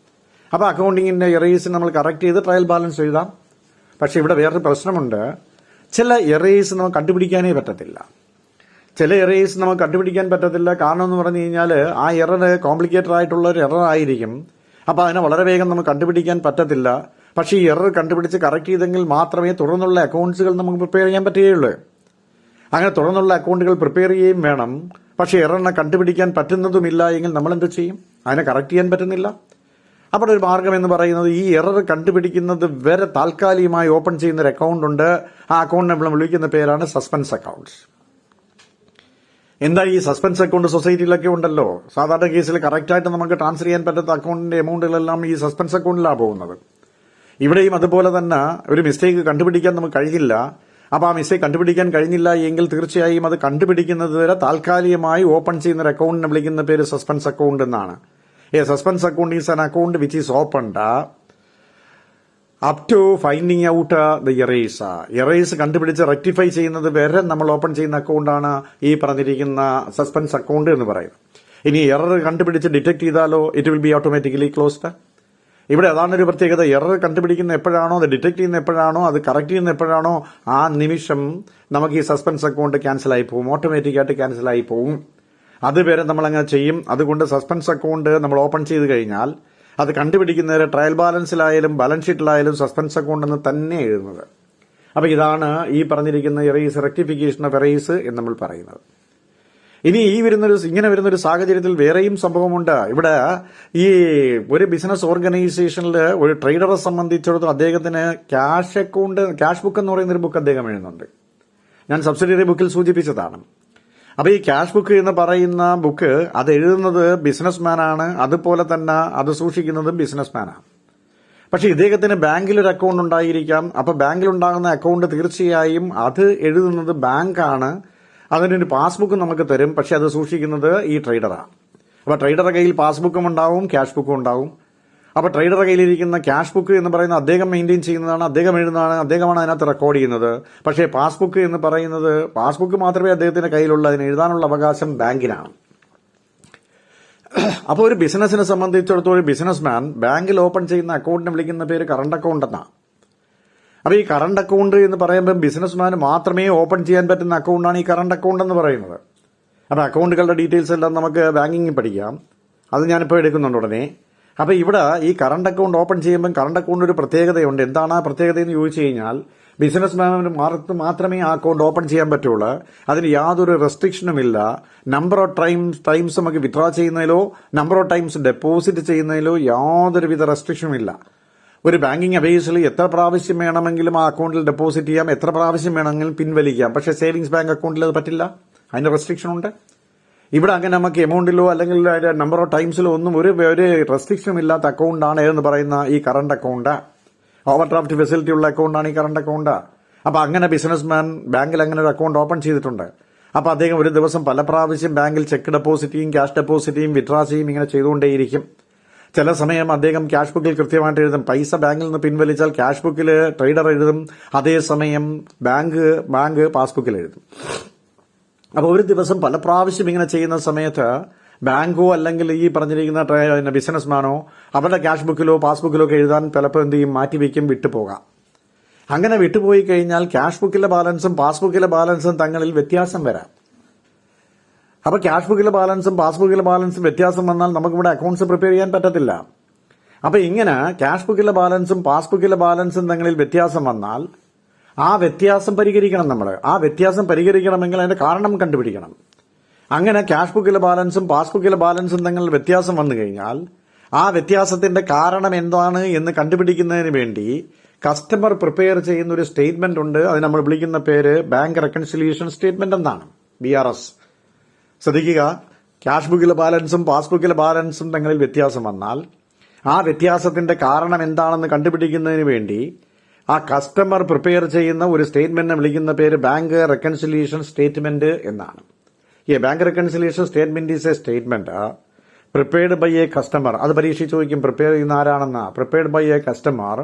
അപ്പൊ അക്കൌണ്ടിങ്ങിന്റെ എറേഴ്സ് നമ്മൾ കറക്റ്റ് ചെയ്ത് ട്രയൽ ബാലൻസ് എഴുതാം. പക്ഷെ ഇവിടെ വേറൊരു പ്രശ്നമുണ്ട്. ചില എറേഴ്സ് നമുക്ക് കണ്ടുപിടിക്കാനേ പറ്റത്തില്ല. കാരണം എന്ന് പറഞ്ഞു കഴിഞ്ഞാൽ ആ എറർ കോംപ്ലിക്കേറ്റഡ് ആയിട്ടുള്ള ഒരു എറർ ആയിരിക്കും. അപ്പൊ അതിനെ വളരെ വേഗം നമുക്ക് കണ്ടുപിടിക്കാൻ പറ്റത്തില്ല. പക്ഷേ ഈ എറർ കണ്ടുപിടിച്ച് കറക്റ്റ് ചെയ്തെങ്കിൽ മാത്രമേ തുടർന്നുള്ള അക്കൗണ്ട്സുകൾ നമുക്ക് പ്രിപ്പയർ ചെയ്യാൻ പറ്റുകയുള്ളൂ. അങ്ങനെ തുടർന്നുള്ള അക്കൗണ്ടുകൾ പ്രിപ്പയർ ചെയ്യുകയും വേണം. പക്ഷേ എററിനെ കണ്ടുപിടിക്കാൻ പറ്റുന്നതുമില്ല എങ്കിൽ നമ്മൾ എന്ത് ചെയ്യും? അതിനെ കറക്റ്റ് ചെയ്യാൻ പറ്റുന്നില്ല. അപ്പോൾ ഒരു മാർഗം എന്ന് പറയുന്നത് ഈ എറർ കണ്ടുപിടിക്കുന്നത് വരെ താൽക്കാലികമായി ഓപ്പൺ ചെയ്യുന്ന ഒരു അക്കൗണ്ട് ഉണ്ട്. ആ അക്കൗണ്ട് നമ്മൾ വിളിക്കുന്ന പേരാണ് സസ്പെൻസ് അക്കൗണ്ട്സ്. എന്താ ഈ സസ്പെൻസ് അക്കൗണ്ട് സൊസൈറ്റിയിലൊക്കെ ഉണ്ടല്ലോ. സാധാരണ കേസിൽ കറക്റ്റായിട്ട് നമുക്ക് ട്രാൻസ്ഫർ ചെയ്യാൻ പറ്റാത്ത അക്കൗണ്ടിന്റെ എമൗണ്ടുകളെല്ലാം ഈ സസ്പെൻസ് അക്കൗണ്ടിലാണ് പോകുന്നത്. ഇവിടെയും അതുപോലെ തന്നെ ഒരു മിസ്റ്റേക്ക് കണ്ടുപിടിക്കാൻ നമുക്ക് കഴിഞ്ഞില്ല. അപ്പോൾ ആ മിസ്റ്റേക്ക് കണ്ടുപിടിക്കാൻ കഴിഞ്ഞില്ല എങ്കിൽ തീർച്ചയായും അത് കണ്ടുപിടിക്കുന്നത് വരെ താൽക്കാലികമായി ഓപ്പൺ ചെയ്യുന്ന ഒരു അക്കൗണ്ടിനെ വിളിക്കുന്ന പേര് സസ്പെൻസ് അക്കൗണ്ട് എന്നാണ്. A suspense account is an account which is opened up to finding out the errors. Errors കണ്ടുപിടിച്ച് റെക്ടിഫൈ ചെയ്യുന്നത് വരെ നമ്മൾ ഓപ്പൺ ചെയ്യുന്ന അക്കൗണ്ടാണ് ഈ പറഞ്ഞിരിക്കുന്ന സസ്പെൻസ് അക്കൗണ്ട് എന്ന് പറയുന്നത്. ഇനി എറർ കണ്ടുപിടിച്ച് ഡിറ്റക്ട് ചെയ്താലോ it will be automatically closed. ഇവിടെ അതാണ് ഒരു പ്രത്യേകത. എറർ കണ്ടുപിടിക്കുന്ന എപ്പോഴാണോ, അത് ഡിറ്റക്ട് ചെയ്യുന്ന എപ്പോഴാണോ, അത് കറക്റ്റ് ചെയ്യുന്ന എപ്പോഴാണോ, ആ നിമിഷം നമുക്ക് ഈ സസ്പെൻസ് അക്കൗണ്ട് ക്യാൻസൽ ആയി പോകും, ഓട്ടോമാറ്റിക്കായിട്ട് ക്യാൻസൽ ആയി പോകും. അതുവരെ നമ്മൾ അങ്ങനെ ചെയ്യും. അതുകൊണ്ട് സസ്പെൻസ് അക്കൗണ്ട് നമ്മൾ ഓപ്പൺ ചെയ്ത് കഴിഞ്ഞാൽ അത് കണ്ടുപിടിക്കുന്നവരെ ട്രയൽ ബാലൻസിലായാലും ബാലൻസ് ഷീറ്റിലായാലും സസ്പെൻസ് അക്കൗണ്ട് എന്ന് തന്നെ എഴുതുന്നത്. അപ്പോൾ ഇതാണ് ഈ പറഞ്ഞിരിക്കുന്ന എറേസ്, റെക്ടിഫിക്കേഷൻ ഓഫ് എറേസ് എന്ന് നമ്മൾ പറയുന്നത്. ഇനി ഇങ്ങനെ വരുന്നൊരു സാഹചര്യത്തിൽ വേറെയും സംഭവമുണ്ട്. ഇവിടെ ഈ ഒരു ബിസിനസ് ഓർഗനൈസേഷനിൽ ഒരു ട്രേഡറെ സംബന്ധിച്ചിടത്തോളം അദ്ദേഹത്തിന് ക്യാഷ് ബുക്ക് എന്ന് പറയുന്നൊരു ബുക്ക് അദ്ദേഹം എഴുതുന്നുണ്ട്. ഞാൻ സബ്സിഡിയറി ബുക്കിൽ സൂചിപ്പിച്ചതാണ്. അപ്പോൾ ഈ ക്യാഷ് ബുക്ക് എന്ന് പറയുന്ന ബുക്ക് അത് എഴുതുന്നത് ബിസിനസ്മാനാണ്, അതുപോലെ തന്നെ അത് സൂക്ഷിക്കുന്നത് ബിസിനസ്മാനാണ്. പക്ഷെ ഇദ്ദേഹത്തിന് ബാങ്കിൽ ഒരു അക്കൗണ്ട് ഉണ്ടായിരിക്കാം. അപ്പോൾ ബാങ്കിൽ ഉണ്ടാകുന്ന അക്കൗണ്ട് തീർച്ചയായും അത് എഴുതുന്നത് ബാങ്കാണ്. അതിനൊരു പാസ്ബുക്ക് നമുക്ക് തരും. പക്ഷെ അത് സൂക്ഷിക്കുന്നത് ഈ ട്രേഡറാണ്. അപ്പോൾ ട്രേഡറുടെ കയ്യിൽ പാസ്ബുക്കും ഉണ്ടാവും, ക്യാഷ് ബുക്കും ഉണ്ടാവും. അപ്പോൾ ട്രേഡറുടെ കയ്യിലിരിക്കുന്ന ക്യാഷ് ബുക്ക് എന്ന് പറയുന്ന അദ്ദേഹം മെയിൻറ്റെയിൻ ചെയ്യുന്നതാണ്, അദ്ദേഹം എഴുതുന്നതാണ്, അദ്ദേഹമാണ് അതിനകത്ത് റെക്കോർഡ് ചെയ്യുന്നത്. പക്ഷേ പാസ്ബുക്ക് എന്ന് പറയുന്നത് പാസ്ബുക്ക് മാത്രമേ അദ്ദേഹത്തിന്റെ കയ്യിലുള്ള, അതിന് എഴുതാനുള്ള അവകാശം ബാങ്കിനാണ്. അപ്പോൾ ഒരു ബിസിനസിനെ സംബന്ധിച്ചിടത്തോളം ബിസിനസ്മാൻ ബാങ്കിൽ ഓപ്പൺ ചെയ്യുന്ന അക്കൗണ്ടിനെ വിളിക്കുന്ന പേര് കറണ്ട് അക്കൗണ്ട് എന്നാണ്. അപ്പോൾ ഈ കറണ്ട് അക്കൗണ്ട് എന്ന് പറയുമ്പോൾ ബിസിനസ്മാന് മാത്രമേ ഓപ്പൺ ചെയ്യാൻ പറ്റുന്ന അക്കൗണ്ടാണ് ഈ കറണ്ട് അക്കൗണ്ട് എന്ന് പറയുന്നത്. അപ്പോൾ അക്കൗണ്ടുകളുടെ ഡീറ്റെയിൽസ് എല്ലാം നമുക്ക് ബാങ്കിങ്ങിൽ പഠിക്കാം. അത് ഞാനിപ്പോൾ എടുക്കുന്നുണ്ട് ഉടനെ. അപ്പോൾ ഇവിടെ ഈ കറണ്ട് അക്കൗണ്ട് ഓപ്പൺ ചെയ്യുമ്പോൾ കറണ്ട് അക്കൗണ്ട് ഒരു പ്രത്യേകതയുണ്ട്. എന്താണ് ആ പ്രത്യേകത എന്ന് ചോദിച്ചു കഴിഞ്ഞാൽ ബിസിനസ്മാന് മാത്രമേ ആ അക്കൗണ്ട് ഓപ്പൺ ചെയ്യാൻ പറ്റുള്ളൂ. അതിന് യാതൊരു റെസ്ട്രിക്ഷനും ഇല്ല. നമ്പർ ഓഫ് ടൈംസ് നമുക്ക് വിത്ഡ്രോ ചെയ്യുന്നതിലോ നമ്പർ ഓഫ് ടൈംസ് ഡെപ്പോസിറ്റ് ചെയ്യുന്നതിലോ യാതൊരുവിധ റെസ്ട്രിക്ഷനും ഇല്ല. ഒരു ബാങ്കിങ് അഫയേഴ്സിൽ എത്ര പ്രാവശ്യം വേണമെങ്കിലും ആ അക്കൗണ്ടിൽ ഡെപ്പോസിറ്റ് ചെയ്യാം, എത്ര പ്രാവശ്യം വേണമെങ്കിലും പിൻവലിക്കാം. പക്ഷേ സേവിങ്സ് ബാങ്ക് അക്കൗണ്ടിൽ അത് പറ്റില്ല, അതിന് റെസ്ട്രിക്ഷൻ ഉണ്ട്. ഇവിടെ അങ്ങനെ നമുക്ക് എമൗണ്ടിലോ അല്ലെങ്കിൽ നമ്പർ ഓഫ് ടൈംസിലോ ഒന്നും ഒരു റെസ്ട്രിക്ഷനും ഇല്ലാത്ത അക്കൗണ്ടാണ് എന്ന് പറയുന്ന ഈ current account. Over draft facility ഉള്ള അക്കൗണ്ടാണ് ഈ കറണ്ട് അക്കൗണ്ട്. അപ്പോൾ അങ്ങനെ ബിസിനസ്മാൻ ബാങ്കിൽ അങ്ങനെ ഒരു അക്കൗണ്ട് ഓപ്പൺ ചെയ്തിട്ടുണ്ട്. അപ്പോൾ അദ്ദേഹം ഒരു ദിവസം പല പ്രാവശ്യം ബാങ്കിൽ ചെക്ക് ഡെപ്പോസിറ്റ് ചെയ്യും, ക്യാഷ് ഡെപ്പോസിറ്റ് ചെയ്യും, വിത്ഡ്രോ ചെയ്യും, ഇങ്ങനെ ചെയ്തുകൊണ്ടേയിരിക്കും. ചില സമയം അദ്ദേഹം ക്യാഷ് ബുക്കിൽ കൃത്യമായിട്ട് എഴുതും. പൈസ ബാങ്കിൽ നിന്ന് പിൻവലിച്ചാൽ ക്യാഷ് ബുക്കിൽ ട്രേഡർ എഴുതും, അതേസമയം ബാങ്ക് പാസ്ബുക്കിൽ എഴുതും. അപ്പോൾ ഒരു ദിവസം പല പ്രാവശ്യം ഇങ്ങനെ ചെയ്യുന്ന സമയത്ത് ബാങ്കോ അല്ലെങ്കിൽ ഈ പറഞ്ഞിരിക്കുന്ന ബിസിനസ്മാനോ അവരുടെ ക്യാഷ് ബുക്കിലോ പാസ്ബുക്കിലോ ഒക്കെ എഴുതാൻ പലപ്പോൾ എന്ത് ചെയ്യും, മാറ്റിവെക്കും, വിട്ടുപോകാം. അങ്ങനെ വിട്ടുപോയി കഴിഞ്ഞാൽ ക്യാഷ് ബുക്കിലെ ബാലൻസും പാസ്ബുക്കിലെ ബാലൻസും തങ്ങളിൽ വ്യത്യാസം വരാം. അപ്പോൾ ക്യാഷ് ബുക്കിലെ ബാലൻസും പാസ്ബുക്കിലെ ബാലൻസും വ്യത്യാസം വന്നാൽ നമുക്കിവിടെ അക്കൗണ്ട്സ് പ്രിപ്പയർ ചെയ്യാൻ പറ്റത്തില്ല. അപ്പോൾ ഇങ്ങനെ ക്യാഷ് ബുക്കിലെ ബാലൻസും പാസ്ബുക്കിലെ ബാലൻസും തങ്ങളിൽ വ്യത്യാസം വന്നാൽ ആ വ്യത്യാസം പരിഹരിക്കണം. നമ്മൾ ആ വ്യത്യാസം പരിഹരിക്കണമെങ്കിൽ അതിന്റെ കാരണം കണ്ടുപിടിക്കണം. അങ്ങനെ ക്യാഷ് ബുക്കിലെ ബാലൻസും പാസ്ബുക്കിലെ ബാലൻസും തങ്ങളിൽ വ്യത്യാസം വന്നു കഴിഞ്ഞാൽ ആ വ്യത്യാസത്തിന്റെ കാരണം എന്താണ് എന്ന് കണ്ടുപിടിക്കുന്നതിന് വേണ്ടി കസ്റ്റമർ പ്രിപ്പയർ ചെയ്യുന്ന ഒരു സ്റ്റേറ്റ്മെന്റ് ഉണ്ട്. അത് നമ്മൾ വിളിക്കുന്ന പേര് ബാങ്ക് റെക്കൺസിലിയേഷൻ സ്റ്റേറ്റ്മെന്റ് എന്നാണ്, BRS. ശ്രദ്ധിക്കുക, ക്യാഷ് ബുക്കിലെ ബാലൻസും പാസ്ബുക്കിലെ ബാലൻസും തങ്ങളിൽ വ്യത്യാസം വന്നാൽ ആ വ്യത്യാസത്തിന്റെ കാരണം എന്താണെന്ന് കണ്ടുപിടിക്കുന്നതിന് വേണ്ടി ആ കസ്റ്റമർ പ്രിപ്പയർ ചെയ്യുന്ന ഒരു സ്റ്റേറ്റ്മെന്റിനെ വിളിക്കുന്ന പേര് ബാങ്ക് റെക്കൺസിലിയേഷൻ സ്റ്റേറ്റ്മെന്റ് എന്നാണ്. ഈ bank reconciliation statement is a statement prepared by a customer. അത് പരീക്ഷിച്ച് ചോദിക്കും, പ്രിപ്പയർ ചെയ്യുന്ന ആരാണെന്ന്. Prepared by a customer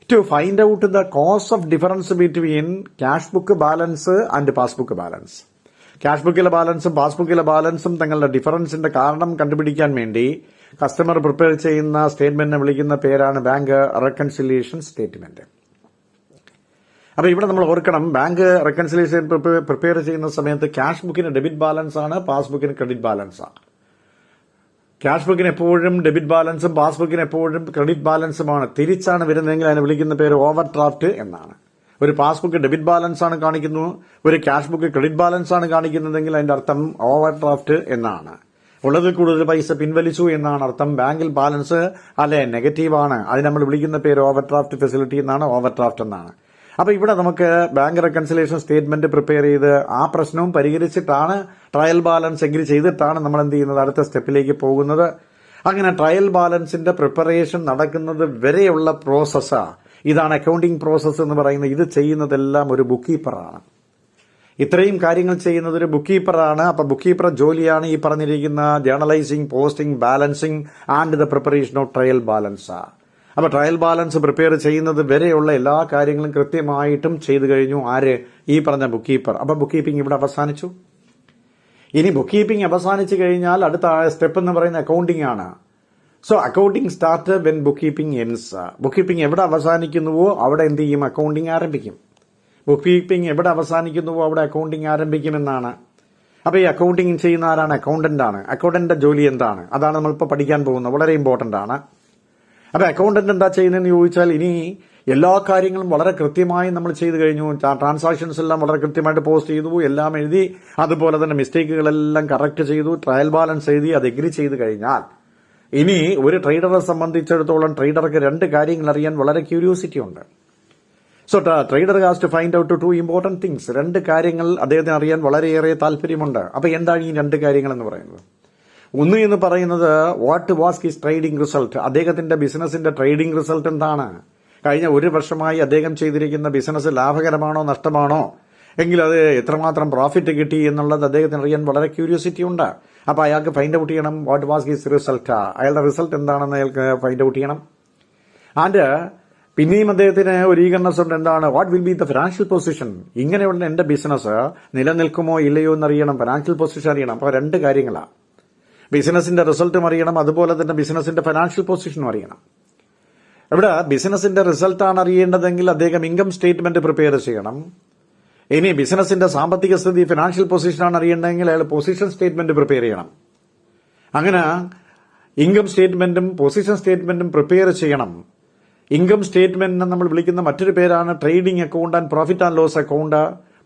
to find out the cause of difference between cash book balance and passbook balance. Cash ബുക്കിലെ ബാലൻസും പാസ്ബുക്കിലെ ബാലൻസും തങ്ങളുടെ ഡിഫറൻസിന്റെ കാരണം കണ്ടുപിടിക്കാൻ വേണ്ടി കസ്റ്റമർ പ്രിപ്പയർ ചെയ്യുന്ന സ്റ്റേറ്റ്മെന്റിനെ വിളിക്കുന്ന പേരാണ് ബാങ്ക് റെക്കൺസിലിയേഷൻ സ്റ്റേറ്റ്മെന്റ്. അപ്പോൾ ഇവിടെ നമ്മൾ ഓർക്കണം, ബാങ്ക് റെക്കൺസിലിയേഷൻ പ്രിപ്പയർ ചെയ്യുന്ന സമയത്ത് ക്യാഷ് ബുക്കിന് ഡെബിറ്റ് ബാലൻസ് ആണ്, പാസ്ബുക്കിന് ക്രെഡിറ്റ് ബാലൻസ് ആണ്. ക്യാഷ് ബുക്കിന് എപ്പോഴും ഡെബിറ്റ് ബാലൻസും പാസ്ബുക്കിന് എപ്പോഴും ക്രെഡിറ്റ് ബാലൻസുമാണ്. തിരിച്ചാണ് വരുന്നതെങ്കിൽ അതിനെ വിളിക്കുന്ന പേര് ഓവർ ഡ്രാഫ്റ്റ് എന്നാണ്. ഒരു പാസ്ബുക്ക് ഡെബിറ്റ് ബാലൻസ് ആണ് കാണിക്കുന്നു, ഒരു ക്യാഷ് ബുക്ക് ക്രെഡിറ്റ് ബാലൻസ് ആണ് കാണിക്കുന്നതെങ്കിൽ അതിന്റെ അർത്ഥം ഓവർ ഡ്രാഫ്റ്റ് എന്നാണ്. ഉള്ളതിൽ കൂടുതൽ പൈസ പിൻവലിച്ചു എന്നാണ് അർത്ഥം. ബാങ്കിൽ ബാലൻസ് അല്ലെ നെഗറ്റീവാണ്, അത് നമ്മൾ വിളിക്കുന്ന പേര് ഓവർ ഡ്രാഫ്റ്റ് ഫെസിലിറ്റി എന്നാണ്, ഓവർ ഡ്രാഫ്റ്റ് എന്നാണ്. അപ്പൊ ഇവിടെ നമുക്ക് ബാങ്ക് റെക്കൺസിലേഷൻ സ്റ്റേറ്റ്മെന്റ് പ്രിപ്പയർ ചെയ്ത് ആ പ്രശ്നവും പരിഹരിച്ചിട്ടാണ് ട്രയൽ ബാലൻസ് എഗ്രി ചെയ്തിട്ടാണ് നമ്മൾ എന്ത് ചെയ്യുന്നത്, അടുത്ത സ്റ്റെപ്പിലേക്ക് പോകുന്നത്. അങ്ങനെ ട്രയൽ ബാലൻസിന്റെ പ്രിപ്പറേഷൻ നടക്കുന്നത് വരെയുള്ള പ്രോസസ്സാ ഇതാണ് അക്കൌണ്ടിംഗ് പ്രോസസ്സ് എന്ന് പറയുന്നത്. ഇത് ചെയ്യുന്നതെല്ലാം ഒരു ബുക്ക് കീപ്പറാണ്. ഇത്രയും കാര്യങ്ങൾ ചെയ്യുന്നത് ഒരു ബുക്ക് കീപ്പറാണ്. അപ്പൊ ബുക്ക് കീപ്പർ ജോലിയാണ് ഈ പറഞ്ഞിരിക്കുന്ന journalising, posting, balancing and the preparation of trial balance. അപ്പൊ ട്രയൽ ബാലൻസ് പ്രിപ്പയർ ചെയ്യുന്നത് വരെയുള്ള എല്ലാ കാര്യങ്ങളും കൃത്യമായിട്ടും ചെയ്തു കഴിഞ്ഞു ആര്, ഈ പറഞ്ഞ ബുക്ക് കീപ്പർ. അപ്പൊ ബുക്ക് കീപ്പിംഗ് ഇവിടെ അവസാനിച്ചു. ഇനി ബുക്ക് കീപ്പിംഗ് അവസാനിച്ചു കഴിഞ്ഞാൽ അടുത്ത സ്റ്റെപ്പ് എന്ന് പറയുന്ന അക്കൌണ്ടിംഗ് ആണ്. So accounting start when book keeping ends. Book keeping എവിടെ അവസാനിക്കുന്നുവോ അവിടെ എന്ത് ചെയ്യും, അക്കൌണ്ടിംഗ് ആരംഭിക്കും. ബുക്ക് കീപ്പിംഗ് എവിടെ അവസാനിക്കുന്നുവോ അവിടെ അക്കൌണ്ടിംഗ് ആരംഭിക്കുമെന്നാണ്. അപ്പൊ ഈ അക്കൌണ്ടിംഗ് ചെയ്യുന്ന ആരാണ്, അക്കൌണ്ടന്റ് ആണ്. അക്കൌണ്ടന്റിന്റെ ജോലി എന്താണ്, അതാണ് നമ്മളിപ്പോൾ പഠിക്കാൻ പോകുന്നത്, വളരെ ഇമ്പോർട്ടന്റ് ആണ്. അപ്പൊ അക്കൌണ്ടന്റ് എന്താ ചെയ്യുന്നതെന്ന് ചോദിച്ചാൽ ഇനി എല്ലാ കാര്യങ്ങളും വളരെ കൃത്യമായി നമ്മൾ ചെയ്തു കഴിഞ്ഞു. ട്രാൻസാക്ഷൻസ് എല്ലാം വളരെ കൃത്യമായിട്ട് പോസ്റ്റ് ചെയ്തു, എല്ലാം എഴുതി, അതുപോലെ തന്നെ മിസ്റ്റേക്കുകളെല്ലാം കറക്റ്റ് ചെയ്തു, ട്രയൽ ബാലൻസ് എഴുതി, അത് എഗ്രി ചെയ്ത് കഴിഞ്ഞാൽ ഇനി ഒരു ട്രേഡറെ സംബന്ധിച്ചിടത്തോളം ട്രേഡർക്ക് രണ്ട് കാര്യങ്ങൾ അറിയാൻ വളരെ ക്യൂരിയോസിറ്റി ഉണ്ട്. So trader has to find out two important things. രണ്ട് കാര്യങ്ങൾ അദ്ദേഹത്തിന് അറിയാൻ വളരെയേറെ താല്പര്യമുണ്ട്. അപ്പൊ എന്താണ് ഈ രണ്ട് കാര്യങ്ങൾ എന്ന് പറയുന്നത്? ഒന്ന് എന്ന് പറയുന്നത് what was his trading result. അദ്ദേഹത്തിന്റെ ബിസിനസിന്റെ ട്രേഡിംഗ് റിസൾട്ട് എന്താണ്, കഴിഞ്ഞ ഒരു വർഷമായി അദ്ദേഹം ചെയ്തിരിക്കുന്ന ബിസിനസ് ലാഭകരമാണോ നഷ്ടമാണോ, എങ്കിൽ അത് എത്രമാത്രം പ്രോഫിറ്റ് കിട്ടി എന്നുള്ളത് അദ്ദേഹത്തിന് അറിയാൻ വളരെ ക്യൂരിയോസിറ്റി ഉണ്ട്. അപ്പൊ അയാൾക്ക് ഫൈൻഡ് ഔട്ട് ചെയ്യണം വാട്ട് വാസ് ഹിസ് റിസൾട്ട്, അയാളുടെ റിസൾട്ട് എന്താണെന്ന് അയാൾക്ക് ഫൈൻഡ് ഔട്ട് ചെയ്യണം. ആൻഡ് പിന്നെയും അദ്ദേഹത്തിന് ഒരു ഈഗർനെസ് ഉണ്ട്, എന്താണ്, what will be the financial position. ഇങ്ങനെയുള്ള എന്റെ ബിസിനസ് നിലനിൽക്കുമോ ഇല്ലയോ എന്നറിയണം, ഫിനാൻഷ്യൽ പൊസിഷൻ അറിയണം. അപ്പൊ രണ്ട് കാര്യങ്ങളാണ്, ബിസിനസിന്റെ റിസൾട്ടും അറിയണം, അതുപോലെ തന്നെ ബിസിനസിന്റെ ഫിനാൻഷ്യൽ പൊസിഷനും അറിയണം. ഇവിടെ ബിസിനസിന്റെ റിസൾട്ടാണ് അറിയേണ്ടതെങ്കിൽ അദ്ദേഹം ഇൻകം സ്റ്റേറ്റ്മെന്റ് പ്രിപ്പയർ ചെയ്യണം. ഇനി ബിസിനസിന്റെ സാമ്പത്തിക സ്ഥിതി, ഫിനാൻഷ്യൽ പൊസിഷനാണ് അറിയേണ്ടതെങ്കിൽ അയാൾ പൊസിഷൻ സ്റ്റേറ്റ്മെന്റ് പ്രിപ്പയർ ചെയ്യണം. അങ്ങനെ ഇൻകം സ്റ്റേറ്റ്മെന്റും പൊസിഷൻ സ്റ്റേറ്റ്മെന്റും പ്രിപ്പയർ ചെയ്യണം. ഇൻകം സ്റ്റേറ്റ്മെന്റിനെ നമ്മൾ വിളിക്കുന്ന മറ്റൊരു പേരാണ് trading account and profit and loss account.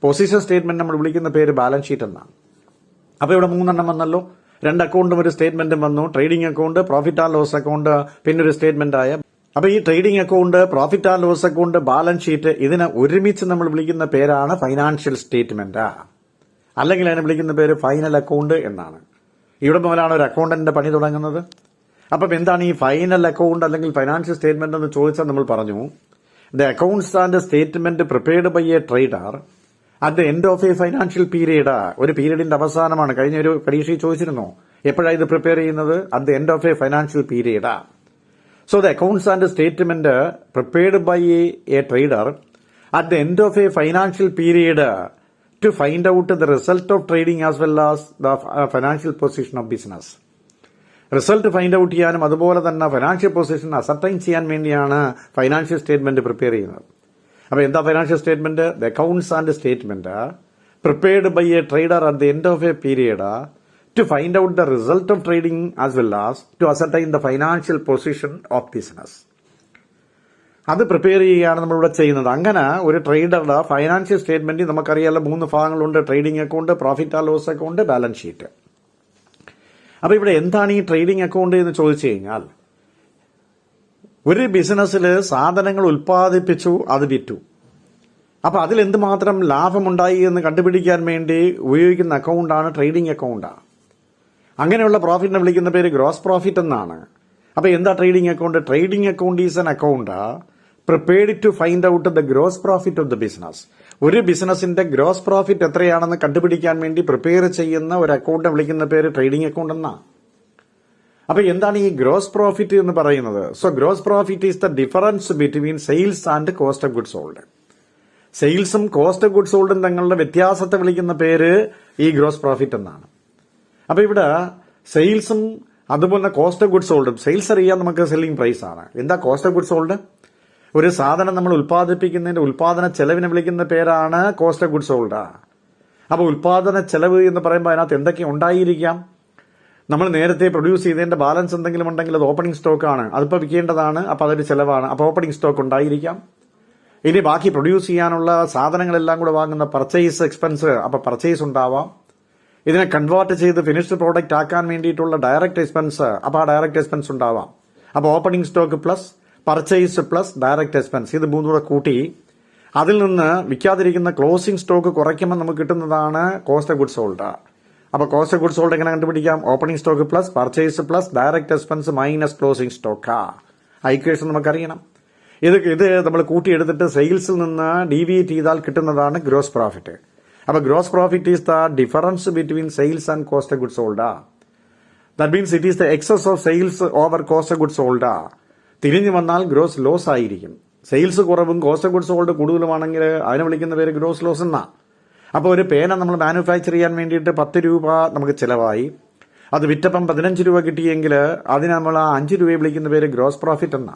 Position statement നമ്മൾ വിളിക്കുന്ന പേര് ബാലൻസ് ഷീറ്റ് എന്നാണ്. അപ്പൊ ഇവിടെ മൂന്നെണ്ണം വന്നല്ലോ, രണ്ട് അക്കൌണ്ടും ഒരു സ്റ്റേറ്റ്മെന്റും വന്നു, trading account, profit and loss account, പിന്നെ ഒരു സ്റ്റേറ്റ്മെന്റ് ആയ. അപ്പൊ ഈ trading account, profit and loss account, balance sheet, ഇതിനെ ഒരുമിച്ച് നമ്മൾ വിളിക്കുന്ന പേരാണ് ഫൈനാൻഷ്യൽ സ്റ്റേറ്റ്മെന്റ്, അല്ലെങ്കിൽ അതിനെ വിളിക്കുന്ന പേര് ഫൈനൽ അക്കൌണ്ട് എന്നാണ്. ഇവിടെ മുതലാണ് ഒരു അക്കൌണ്ടന്റിന്റെ പണി തുടങ്ങുന്നത്. അപ്പം എന്താണ് ഈ ഫൈനൽ അക്കൌണ്ട് അല്ലെങ്കിൽ ഫൈനാൻഷ്യൽ സ്റ്റേറ്റ്മെന്റ് എന്ന് ചോദിച്ചാൽ നമ്മൾ പറഞ്ഞു, the accounts and statement prepared by a trader at the end of a financial period. ഒരു പീരീഡിന്റെ അവസാനമാണ്. കഴിഞ്ഞ ഒരു പരീക്ഷയിൽ ചോദിച്ചിരുന്നു എപ്പോഴാണ് ഇത് പ്രിപ്പയർ ചെയ്യുന്നത്, at the end of a financial period. So the accounts and statement prepared by a trader at the end of a financial period to find out the result of trading as well as the financial position of business. Result find out ചെയ്യാനും അതുപോലെ തന്നെ financial position ascertain ചെയ്യാൻ വേണ്ടിയാണ് financial statement prepare ചെയ്യുന്നത്. അപ്പൊ എന്താ financial statement? The accounts and statement prepared by a trader at the end of a period to find out the result of trading as well as to ascertain the financial position of business. അത് prepare ചെയ്യുകയാണ് നമ്മളിവിടെ ചെയ്യുന്നത്. അങ്ങനെ ഒരു ട്രേഡറുടെ financial statement നമുക്കറിയാമല്ലോ, 3 ഭാഗങ്ങളുണ്ട്, trading account, profit and loss account, balance sheet. അപ്പൊ ഇവിടെ എന്താണ് ഈ ട്രേഡിംഗ് അക്കൌണ്ട് എന്ന് ചോദിച്ചു കഴിഞ്ഞാൽ, ഒരു ബിസിനസ്സിൽ സാധനങ്ങൾ ഉൽപ്പാദിപ്പിച്ചു, അത് വിറ്റു. അപ്പൊ അതിൽ എന്തുമാത്രം ലാഭമുണ്ടായി എന്ന് കണ്ടുപിടിക്കാൻ വേണ്ടി ഉപയോഗിക്കുന്ന അക്കൌണ്ടാണ് ട്രേഡിംഗ് അക്കൌണ്ട്. അങ്ങനെയുള്ള പ്രോഫിറ്റിനെ വിളിക്കുന്ന പേര് ഗ്രോസ് പ്രോഫിറ്റ് എന്നാണ്. അപ്പൊ എന്താ trading account? Trading account is an account prepared to find out the gross profit of the business. ഒരു ബിസിനസിന്റെ ഗ്രോസ് പ്രോഫിറ്റ് എത്രയാണെന്ന് കണ്ടുപിടിക്കാൻ വേണ്ടി പ്രിപ്പയർ ചെയ്യുന്ന ഒരു അക്കൌണ്ടിനെ വിളിക്കുന്ന പേര് ട്രേഡിംഗ് അക്കൌണ്ട് എന്നാണ്. അപ്പൊ എന്താണ് ഈ ഗ്രോസ് പ്രോഫിറ്റ് എന്ന് പറയുന്നത്? So gross profit is the difference between sales and cost of goods sold. സെയിൽസും കോസ്റ്റ് ഓഫ് ഗുഡ്സ് സോൾഡും തങ്ങളുടെ വ്യത്യാസത്തെ വിളിക്കുന്ന പേര് ഈ ഗ്രോസ് പ്രോഫിറ്റ് എന്നാണ്. അപ്പൊ ഇവിടെ സെയിൽസും അതുപോലെ കോസ്റ്റ് ഓഫ് ഗുഡ്സ് സോൾഡും, സെയിൽസ് അറിയാൻ നമുക്ക് സെല്ലിംഗ് പ്രൈസ് ആണ്. എന്താ കോസ്റ്റ് ഓഫ് ഗുഡ്സ് സോൾഡ്? ഒരു സാധനം നമ്മൾ ഉൽപ്പാദിപ്പിക്കുന്നതിന്റെ ഉൽപ്പാദന ചെലവിനെ വിളിക്കുന്ന പേരാണ് കോസ്റ്റ് ഓഫ് ഗുഡ്സ് സോൾഡ്. അപ്പൊ ഉൽപ്പാദന ചെലവ് എന്ന് പറയുമ്പോൾ അതിനകത്ത് എന്തൊക്കെ ഉണ്ടായിരിക്കാം? നമ്മൾ നേരത്തെ പ്രൊഡ്യൂസ് ചെയ്തതിന്റെ ബാലൻസ് എന്തെങ്കിലും ഉണ്ടെങ്കിൽ അത് ഓപ്പണിംഗ് സ്റ്റോക്ക് ആണ്, അതിപ്പോൾ വിൽക്കേണ്ടതാണ്, അപ്പോൾ അതൊരു ചെലവാണ്, അപ്പോൾ ഓപ്പണിംഗ് സ്റ്റോക്ക് ഉണ്ടായിരിക്കാം. ഇനി ബാക്കി പ്രൊഡ്യൂസ് ചെയ്യാനുള്ള സാധനങ്ങളെല്ലാം കൂടെ വാങ്ങുന്ന പർച്ചേസ് എക്സ്പെൻസ്, അപ്പോൾ പർച്ചേസ് ഉണ്ടാവാം. ഇതിനെ കൺവേർട്ട് ചെയ്ത് ഫിനിഷ്ഡ് പ്രോഡക്റ്റ് ആക്കാൻ വേണ്ടിയിട്ടുള്ള ഡയറക്റ്റ് എക്സ്പെൻസ്, അപ്പോൾ ആ ഡയറക്റ്റ് എക്സ്പെൻസ് ഉണ്ടാവാം. അപ്പോൾ opening stock plus purchase plus direct expense, ഇത് മൂന്നും കൂടെ കൂട്ടി അതിൽ നിന്ന് വിൽക്കാതിരിക്കുന്ന ക്ലോസിംഗ് സ്റ്റോക്ക് കുറയ്ക്കുമ്പോൾ നമുക്ക് കിട്ടുന്നതാണ് കോസ്റ്റ് ഓഫ് ഗുഡ്സ് സോൾഡ്. അപ്പോൾ കോസ്റ്റ് ഓഫ് ഗുഡ്സ് സോൾഡ് എങ്ങനെ കണ്ടുപിടിക്കാം? Opening stock plus purchase plus direct expense minus closing stock. Equation നമുക്കറിയണം. ഇത് നമ്മൾ കൂട്ടിയെടുത്തിട്ട് സെയിൽസിൽ നിന്ന് ഡീവിയേറ്റ് ചെയ്താൽ കിട്ടുന്നതാണ് ഗ്രോസ് പ്രോഫിറ്റ്. അപ്പോൾ gross profit is the difference between sales and cost of goods sold. That means it is the excess of sales over cost of goods sold. തിരിഞ്ഞു വന്നാൽ ഗ്രോസ് ലോസ് ആയിരിക്കും. സെയിൽസ് കുറവും cost of goods sold കൂടുതലുമാണെങ്കിൽ അതിനെ വിളിക്കുന്ന പേര് gross loss എന്നാ. അപ്പോൾ ഒരു പേന നമ്മൾ മാനുഫാക്ചർ ചെയ്യാൻ വേണ്ടിയിട്ട് 10 രൂപ നമുക്ക് ചിലവായി, അത് വിറ്റപ്പം 15 രൂപ കിട്ടിയെങ്കിൽ അതിന് നമ്മൾ ആ 5 രൂപയെ വിളിക്കുന്ന പേര് ഗ്രോസ് പ്രോഫിറ്റ് എന്നാ.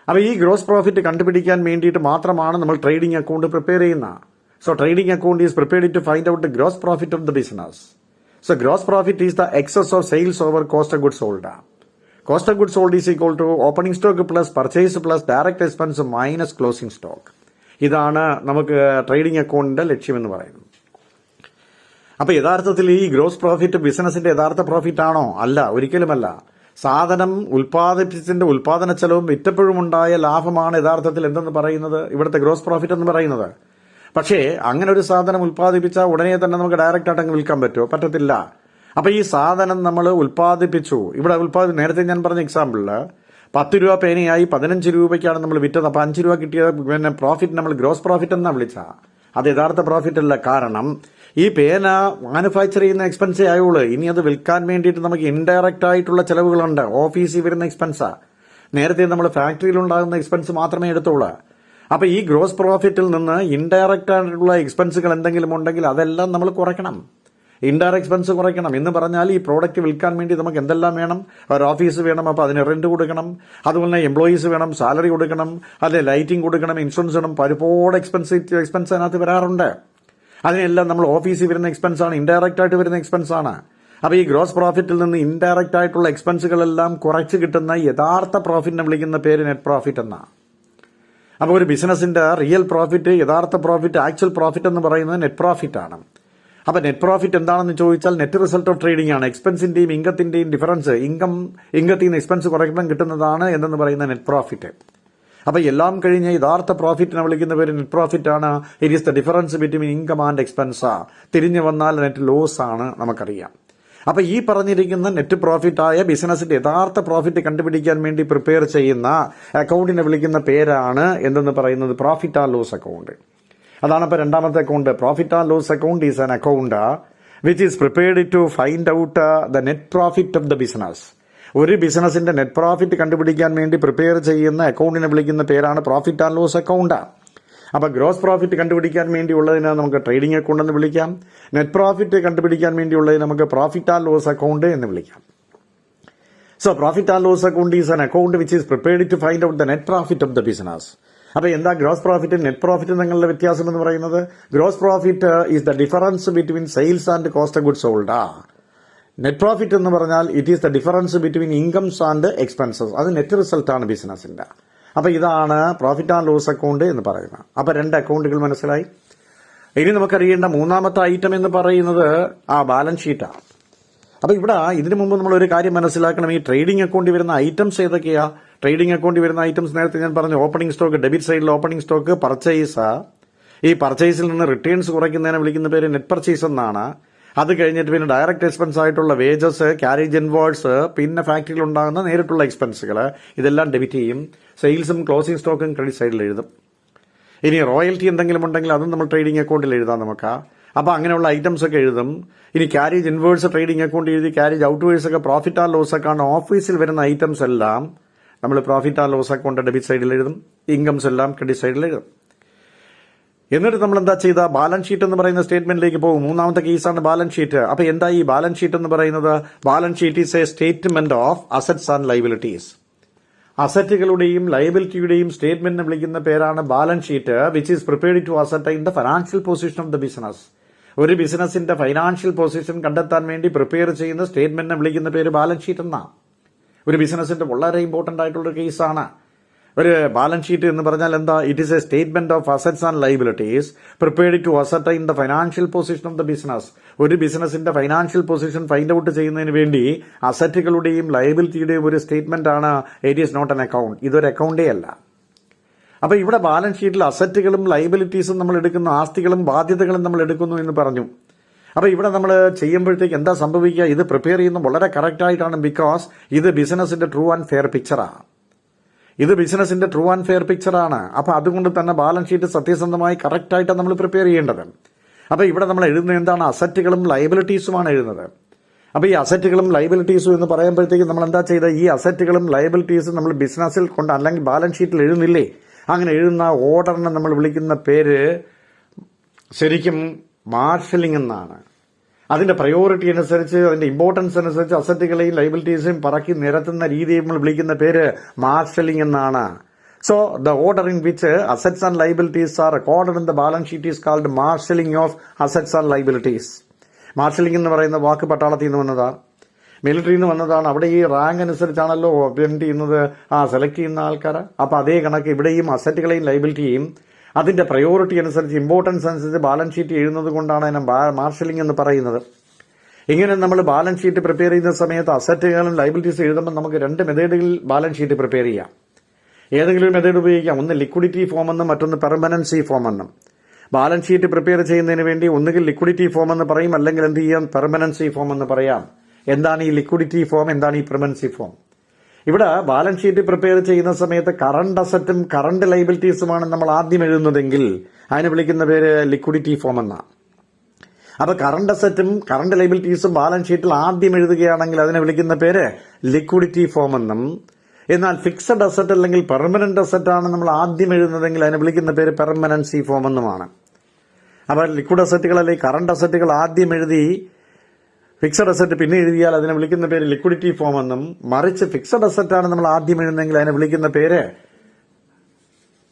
അപ്പോൾ ഈ ഗ്രോസ് പ്രോഫിറ്റ് കണ്ടുപിടിക്കാൻ വേണ്ടിയിട്ട് മാത്രമാണ് നമ്മൾ ട്രേഡിംഗ് അക്കൗണ്ട് പ്രിപ്പയർ ചെയ്യുന്ന. So trading account is prepared to find out the gross profit of the business. So gross profit is the excess of sales over cost of goods sold. Cost of goods sold is equal to opening stock plus purchase plus direct expense minus closing stock. ഇതാണ് നമുക്ക് trading അക്കൗണ്ടിന്റെ ലക്ഷ്യമെന്ന് പറയുന്നത്. അപ്പൊ യഥാർത്ഥത്തിൽ ഈ gross profit ബിസിനസിന്റെ യഥാർത്ഥ പ്രോഫിറ്റ് ആണോ? അല്ല, ഒരിക്കലുമല്ല. സാധനം ഉൽപ്പാദിപ്പിച്ചതിന്റെ ഉൽപാദന ചെലവും വിറ്റപ്പോഴുമുണ്ടായ ലാഭമാണ് യഥാർത്ഥത്തിൽ എന്തെന്ന് പറയുന്നത്, ഇവിടുത്തെ ഗ്രോസ് പ്രോഫിറ്റ് എന്ന് പറയുന്നത്. പക്ഷേ അങ്ങനെ ഒരു സാധനം ഉൽപ്പാദിപ്പിച്ചാൽ ഉടനെ തന്നെ നമുക്ക് ഡയറക്റ്റ് ആയിട്ട് അങ്ങ് വിൽക്കാൻ പറ്റുമോ? പറ്റത്തില്ല. അപ്പൊ ഈ സാധനം നമ്മൾ ഉൽപ്പാദിപ്പിച്ചു. ഇവിടെ നേരത്തെ ഞാൻ പറഞ്ഞ എക്സാമ്പിളില് 10 രൂപ പേനയായി 15 രൂപയ്ക്കാണ് നമ്മൾ വിറ്റത്. അപ്പൊ 5 രൂപ കിട്ടിയത് പിന്നെ പ്രോഫിറ്റ് നമ്മൾ ഗ്രോസ് പ്രോഫിറ്റ് എന്നാ വിളിച്ച. അത് യഥാർത്ഥ പ്രോഫിറ്റ് അല്ല. കാരണം ഈ പേന മാനുഫാക്ചർ ചെയ്യുന്ന എക്സ്പെൻസേ ആയുള്ളൂ. ഇനി അത് വിൽക്കാൻ വേണ്ടിയിട്ട് നമുക്ക് ഇൻഡയറക്റ്റ് ആയിട്ടുള്ള ചെലവുകളുണ്ട്. ഓഫീസിൽ വരുന്ന എക്സ്പെൻസാ. നേരത്തെ നമ്മൾ ഫാക്ടറിയിൽ ഉണ്ടാകുന്ന എക്സ്പെൻസ് മാത്രമേ എടുത്തുള്ളൂ. അപ്പൊ ഈ ഗ്രോസ് പ്രോഫിറ്റിൽ നിന്ന് ഇൻഡയറക്റ്റ് ആയിട്ടുള്ള എക്സ്പെൻസുകൾ എന്തെങ്കിലും ഉണ്ടെങ്കിൽ അതെല്ലാം നമ്മൾ കുറയ്ക്കണം. ഇൻഡയറക്റ്റ് എക്സ്പെൻസ് കുറയ്ക്കണം എന്ന് പറഞ്ഞാൽ ഈ പ്രോഡക്റ്റ് വിൽക്കാൻ വേണ്ടി നമുക്ക് എന്തെല്ലാം വേണം? ഒരു ഓഫീസ് വേണം, അപ്പോൾ അതിന് റെന്റ് കൊടുക്കണം, അതുപോലെ എംപ്ലോയീസ് വേണം, സാലറി കൊടുക്കണം, അല്ലെ ലൈറ്റിംഗ് കൊടുക്കണം, ഇൻഷുറൻസ് വേണം, ഒരുപാട് എക്സ്പെൻസ് അതിനകത്ത് വരാറുണ്ട്. അതിനെല്ലാം നമ്മൾ ഓഫീസിൽ വരുന്ന എക്സ്പെൻസ് ആണ്, ഇൻഡയറക്റ്റ് ആയിട്ട് വരുന്ന എക്സ്പെൻസ് ആണ്. അപ്പോൾ ഈ ഗ്രോസ് പ്രോഫിറ്റിൽ നിന്ന് ഇൻഡയറക്റ്റ് ആയിട്ടുള്ള എക്സ്പെൻസുകളെല്ലാം കുറച്ച് കിട്ടുന്ന യഥാർത്ഥ പ്രോഫിറ്റിനെ വിളിക്കുന്ന പേര് നെറ്റ് പ്രോഫിറ്റ് എന്നാണ്. അപ്പോൾ ഒരു ബിസിനസിന്റെ റിയൽ പ്രോഫിറ്റ്, യഥാർത്ഥ പ്രോഫിറ്റ്, ആക്ച്വൽ പ്രോഫിറ്റ് എന്ന് പറയുന്നത് നെറ്റ് പ്രോഫിറ്റ് ആണ്. അപ്പൊ നെറ്റ് പ്രോഫിറ്റ് എന്താണെന്ന് ചോദിച്ചാൽ നെറ്റ് റിസൾട്ട് ഓഫ് ട്രേഡിംഗ് ആണ്. എക്സ്പെൻസിന്റെയും ഇൻകത്തിന്റെയും ഡിഫറൻസ്, ഇൻകത്തിൽ നിന്ന് എക്സ്പെൻസ് കുറയ്ക്കുമ്പോൾ കിട്ടുന്നതാണ് എന്തെന്ന് പറയുന്ന നെറ്റ് പ്രോഫിറ്റ്. അപ്പൊ എല്ലാം കഴിഞ്ഞ് യഥാർത്ഥ പ്രോഫിറ്റിനെ വിളിക്കുന്ന പേര് നെറ്റ് പ്രോഫിറ്റ് ആണ്. It is the difference between income and expense. തിരിഞ്ഞു വന്നാൽ നെറ്റ് ലോസ് ആണ്, നമുക്കറിയാം. അപ്പൊ ഈ പറഞ്ഞിരിക്കുന്ന നെറ്റ് പ്രോഫിറ്റ് ആയ ബിസിനസിന്റെ യഥാർത്ഥ പ്രോഫിറ്റ് കണ്ടുപിടിക്കാൻ വേണ്ടി പ്രിപ്പയർ ചെയ്യുന്ന അക്കൗണ്ടിനെ വിളിക്കുന്ന പേരാണ് എന്തെന്ന് പറയുന്നത് പ്രോഫിറ്റ് ആൻഡ് ലോസ് അക്കൗണ്ട്. അതാണ് ഇപ്പൊ രണ്ടാമത്തെ account. Profit and loss account is an account which is prepared to find out the net profit of the business. ഒരു ബിസിനസിന്റെ നെറ്റ് പ്രോഫിറ്റ് കണ്ടുപിടിക്കാൻ വേണ്ടി പ്രിപ്പയർ ചെയ്യുന്ന അക്കൗണ്ടിനെ വിളിക്കുന്ന പേരാണ് പ്രോഫിറ്റ് ആൻഡ് ലോസ് അക്കൗണ്ട്. അപ്പൊ ഗ്രോസ് പ്രോഫിറ്റ് കണ്ടുപിടിക്കാൻ വേണ്ടിയുള്ളതിന് നമുക്ക് ട്രേഡിംഗ് അക്കൗണ്ട് എന്ന് വിളിക്കാം. നെറ്റ് പ്രോഫിറ്റ് കണ്ടുപിടിക്കാൻ വേണ്ടിയുള്ളതിന് നമുക്ക് പ്രോഫിറ്റ് ആൻഡ് ലോസ് അക്കൗണ്ട് എന്ന് വിളിക്കാം. So profit and loss account is an account which is prepared to find out the net profit of the business. അപ്പൊ എന്താ ഗ്രോസ് പ്രോഫിറ്റ് നെറ്റ് പ്രോഫിറ്റ് തമ്മിലുള്ള വ്യത്യാസം എന്ന് പറയുന്നത്? Gross profit is the difference between sales and cost of goods sold. Net profit എന്ന് പറഞ്ഞാൽ it is the difference between incomes and expenses. അത് net result ആണ് ബിസിനസിന്റെ. അപ്പൊ ഇതാണ് പ്രോഫിറ്റ് ആൻഡ് ലോസ് അക്കൗണ്ട് എന്ന് പറയുന്നത്. അപ്പൊ രണ്ട് അക്കൗണ്ടുകൾ മനസ്സിലായി. ഇനി നമുക്കറിയേണ്ട മൂന്നാമത്തെ ഐറ്റം എന്ന് പറയുന്നത് ബാലൻസ് ഷീറ്റാണ്. അപ്പൊ ഇവിടെ ഇതിനു മുമ്പ് നമ്മൾ ഒരു കാര്യം മനസ്സിലാക്കണം. ഈ ട്രേഡിംഗ് അക്കൗണ്ടിൽ വരുന്ന ഐറ്റംസ് ഏതൊക്കെയാ? ട്രേഡിംഗ് അക്കൗണ്ടിൽ വരുന്ന ഐറ്റംസ് നേരത്തെ ഞാൻ പറഞ്ഞു. ഓപ്പണിംഗ് സ്റ്റോക്ക്, ഡെബിറ്റ് സൈഡിൽ ഓപ്പണിംഗ് സ്റ്റോക്ക്, പർച്ചേസ്. ഈ പർച്ചേസിൽ നിന്ന് റിട്ടേൺസ് കുറയ്ക്കുന്നതിനെ വിളിക്കുന്ന പേര് നെറ്റ് പർച്ചേസ് എന്നാണ്. അത് കഴിഞ്ഞിട്ട് പിന്നെ ഡയറക്റ്റ് എക്സ്പെൻസ് ആയിട്ടുള്ള വേജസ്, ക്യാരേജ് ഇൻവോയ്സ്, പിന്നെ ഫാക്ടറിയിൽ ഉണ്ടാകുന്ന നേരിട്ടുള്ള എക്സ്പെൻസുകൾ, ഇതെല്ലാം ഡെബിറ്റ് ചെയ്യും. സെയിൽസും ക്ലോസിംഗ് സ്റ്റോക്കും ക്രെഡിറ്റ് സൈഡിൽ എഴുതും. ഇനി റോയൽറ്റി എന്തെങ്കിലും ഉണ്ടെങ്കിൽ അതും നമ്മൾ ട്രേഡിംഗ് അക്കൗണ്ടിൽ എഴുതാം നമുക്ക്. അപ്പൊ അങ്ങനെയുള്ള ഐറ്റംസ് ഒക്കെ എഴുതും. ഇനി ക്യാരേജ് ഇൻവേഴ്സ് ട്രേഡിംഗ് അക്കൗണ്ട് എഴുതി, ക്യാരേജ് ഔട്ട്വേഴ്സ് ഒക്കെ പ്രോഫിറ്റ് ആൻഡ് ലോസ് അക്കൗണ്ട് ഓഫീസിൽ വരുന്ന ഐറ്റംസ് എല്ലാം നമ്മൾ profit and loss account debit സൈഡിൽ എഴുതും. ഇൻകംസ് എല്ലാം ക്രെഡിറ്റ് സൈഡിൽ എഴുതും. എന്നിട്ട് നമ്മൾ എന്താ ചെയ്ത ബാലൻസ് ഷീറ്റ് എന്ന് പറയുന്ന സ്റ്റേറ്റ്മെന്റിലേക്ക് പോകും. മൂന്നാമത്തെ കേസാണ് ബാലൻസ് ഷീറ്റ്. അപ്പൊ എന്താ ഈ ബാലൻസ് ഷീറ്റ് എന്ന് പറയുന്നത്? Balance sheet is a statement of assets and liabilities. അസറ്റുകളുടെയും ലയബിലിറ്റിയുടെയും സ്റ്റേറ്റ്മെന്റിനെ വിളിക്കുന്ന പേരാണ് balance sheet, which is prepared to ascertain the financial position of the business. ഒരു ബിസിനസിന്റെ ഫൈനാൻഷ്യൽ പൊസിഷൻ കണ്ടെത്താൻ വേണ്ടി പ്രിപ്പയർ ചെയ്യുന്ന സ്റ്റേറ്റ്മെന്റിനെ വിളിക്കുന്ന പേര് ബാലൻസ് ഷീറ്റ് എന്നാണ്. ഒരു ബിസിനസിന്റെ വളരെ ഇമ്പോർട്ടന്റ് ആയിട്ടുള്ള കേസാണ്. ഒരു ബാലൻസ് ഷീറ്റ് എന്ന് പറഞ്ഞാൽ എന്താ? It is a statement of assets and liabilities prepared to ascertain the financial position of the business. ഒരു ബിസിനസിന്റെ ഫൈനാൻഷ്യൽ പൊസിഷൻ ഫൈൻഡ് ഔട്ട് ചെയ്യുന്നതിന് വേണ്ടി അസറ്റുകളുടെയും ലയബിലിറ്റിയുടെയും ഒരു സ്റ്റേറ്റ്മെന്റ് ആണ്. It is not an account. ഇതൊരു അക്കൗണ്ടേ അല്ല. അപ്പൊ ഇവിടെ ബാലൻസ് ഷീറ്റിൽ അസറ്റുകളും ലയബിലിറ്റീസും നമ്മൾ എടുക്കുന്നു, ആസ്തികളും ബാധ്യതകളും നമ്മൾ എടുക്കുന്നു എന്ന് പറഞ്ഞു. അപ്പൊ ഇവിടെ നമ്മൾ ചെയ്യുമ്പോഴത്തേക്ക് എന്താ സംഭവിക്കുക? ഇത് പ്രിപ്പയർ ചെയ്യുന്നത് വളരെ കറക്റ്റ് ആയിട്ടാണ്. ബിക്കോസ് ഇത് ബിസിനസിന്റെ ട്രൂ ആൻഡ് ഫെയർ പിക്ചറാണ്. ഇത് ബിസിനസിന്റെ ട്രൂ ആൻഡ് ഫെയർ പിക്ചറാണ്. അപ്പൊ അതുകൊണ്ട് തന്നെ ബാലൻസ് ഷീറ്റ് സത്യസന്ധമായി കറക്റ്റ് ആയിട്ടാണ് നമ്മൾ പ്രിപ്പയർ ചെയ്യേണ്ടത്. അപ്പൊ ഇവിടെ നമ്മൾ എഴുതുന്നത് എന്താണ്? അസറ്റുകളും ലയബിലിറ്റീസുമാണ് എഴുതുന്നത്. അപ്പൊ ഈ അസറ്റുകളും ലയബിലിറ്റീസും എന്ന് പറയുമ്പോഴത്തേക്ക് നമ്മൾ എന്താ ചെയ്തത്? ഈ അസറ്റുകളും ലയബിലിറ്റീസും നമ്മൾ ബിസിനസ്സിൽ കൊണ്ട് അല്ലെങ്കിൽ ബാലൻസ് ഷീറ്റിൽ എഴുതുന്നില്ലേ? അങ്ങനെ എഴുതുന്ന ഓർഡറിനെ നമ്മൾ വിളിക്കുന്ന പേര് ശരിക്കും മാർഷലിംഗ് എന്നാണ്. അതിന്റെ പ്രയോറിറ്റി അനുസരിച്ച്, അതിന്റെ ഇമ്പോർട്ടൻസ് അനുസരിച്ച് അസറ്റുകളെയും ലയബിലിറ്റീസും പറക്കി നിരത്തുന്ന രീതിയിൽ നമ്മൾ വിളിക്കുന്ന പേര് മാർഷലിംഗ് എന്നാണ്. So the order in which assets and liabilities R recorded in the balance sheet is called marshalling of assets and liabilities. Marshalling എന്ന് പറയുന്ന വാക്ക് പട്ടാളത്തിൽ നിന്ന് വന്നതാണ്, മിലിറ്ററിയിൽ നിന്ന് വന്നതാണ്. അവിടെ ഈ റാങ്ക് അനുസരിച്ചാണല്ലോ ചെയ്യുന്നത്, സെലക്ട് ചെയ്യുന്ന ആൾക്കാർ. അപ്പൊ അതേ കണക്ക് ഇവിടെയും അസറ്റുകളെയും ലയബിലിറ്റിയും അതിന്റെ പ്രയോറിറ്റി അനുസരിച്ച്, ഇമ്പോർട്ടൻസ് അനുസരിച്ച് ബാലൻസ് ഷീറ്റ് എഴുതുന്നത് കൊണ്ടാണ് അതിനെ മാർഷലിംഗ് എന്ന് പറയുന്നത്. ഇങ്ങനെ നമ്മൾ ബാലൻസ് ഷീറ്റ് പ്രിപ്പയർ ചെയ്യുന്ന സമയത്ത് അസറ്റുകളും ലയബിലിറ്റീസ് എഴുതുമ്പോൾ നമുക്ക് രണ്ട് മെത്തേഡുകളിൽ ബാലൻസ് ഷീറ്റ് പ്രിപ്പയർ ചെയ്യാം. ഏതെങ്കിലും മെത്തേഡ് ഉപയോഗിക്കാം. ഒന്ന് ലിക്വിഡിറ്റി ഫോം എന്നും മറ്റൊന്ന് പെർമനൻസി ഫോം എന്നും. ബാലൻസ് ഷീറ്റ് പ്രിപ്പയർ ചെയ്യുന്നതിന് വേണ്ടി ഒന്നുകിൽ ലിക്വിഡിറ്റി ഫോം എന്ന് പറയും, അല്ലെങ്കിൽ എന്ത് ചെയ്യാം? പെർമനൻസി ഫോം എന്ന് പറയാം. എന്താണ് ഈ ലിക്വിഡിറ്റി ഫോം? എന്താണ് ഈ പെർമനൻസി ഫോം? ഇവിടെ ബാലൻസ് ഷീറ്റ് പ്രിപ്പയർ ചെയ്യുന്ന സമയത്ത് കറണ്ട് അസറ്റും കറണ്ട് ലയബിലിറ്റീസുമാണ് നമ്മൾ ആദ്യം എഴുതുന്നതെങ്കിൽ അതിന് വിളിക്കുന്ന പേര് ലിക്വിഡിറ്റി ഫോം എന്നാണ്. അപ്പൊ കറണ്ട് അസറ്റും കറണ്ട് ലയബിലിറ്റീസും ബാലൻസ് ഷീറ്റിൽ ആദ്യം എഴുതുകയാണെങ്കിൽ അതിനെ വിളിക്കുന്ന പേര് ലിക്വിഡിറ്റി ഫോം എന്നും, എന്നാൽ ഫിക്സഡ് അസറ്റ് അല്ലെങ്കിൽ പെർമനന്റ് അസറ്റ് ആണ് നമ്മൾ ആദ്യം എഴുതുന്നതെങ്കിൽ അതിനെ വിളിക്കുന്ന പേര് പെർമനൻസി ഫോം എന്നുമാണ്. അപ്പൊ ലിക്വിഡ് അസറ്റുകൾ അല്ലെങ്കിൽ കറണ്ട് അസറ്റുകൾ ആദ്യം എഴുതി ഫിക്സഡ് അസറ്റ് പിന്നെ എഴുതിയാൽ അതിനെ വിളിക്കുന്ന പേര് ലിക്വിഡിറ്റി ഫോം എന്നും, മറിച്ച് ഫിക്സഡ് അസറ്റ് ആണ് നമ്മൾ ആദ്യം എഴുതുന്നെങ്കിൽ അതിനെ വിളിക്കുന്ന പേര്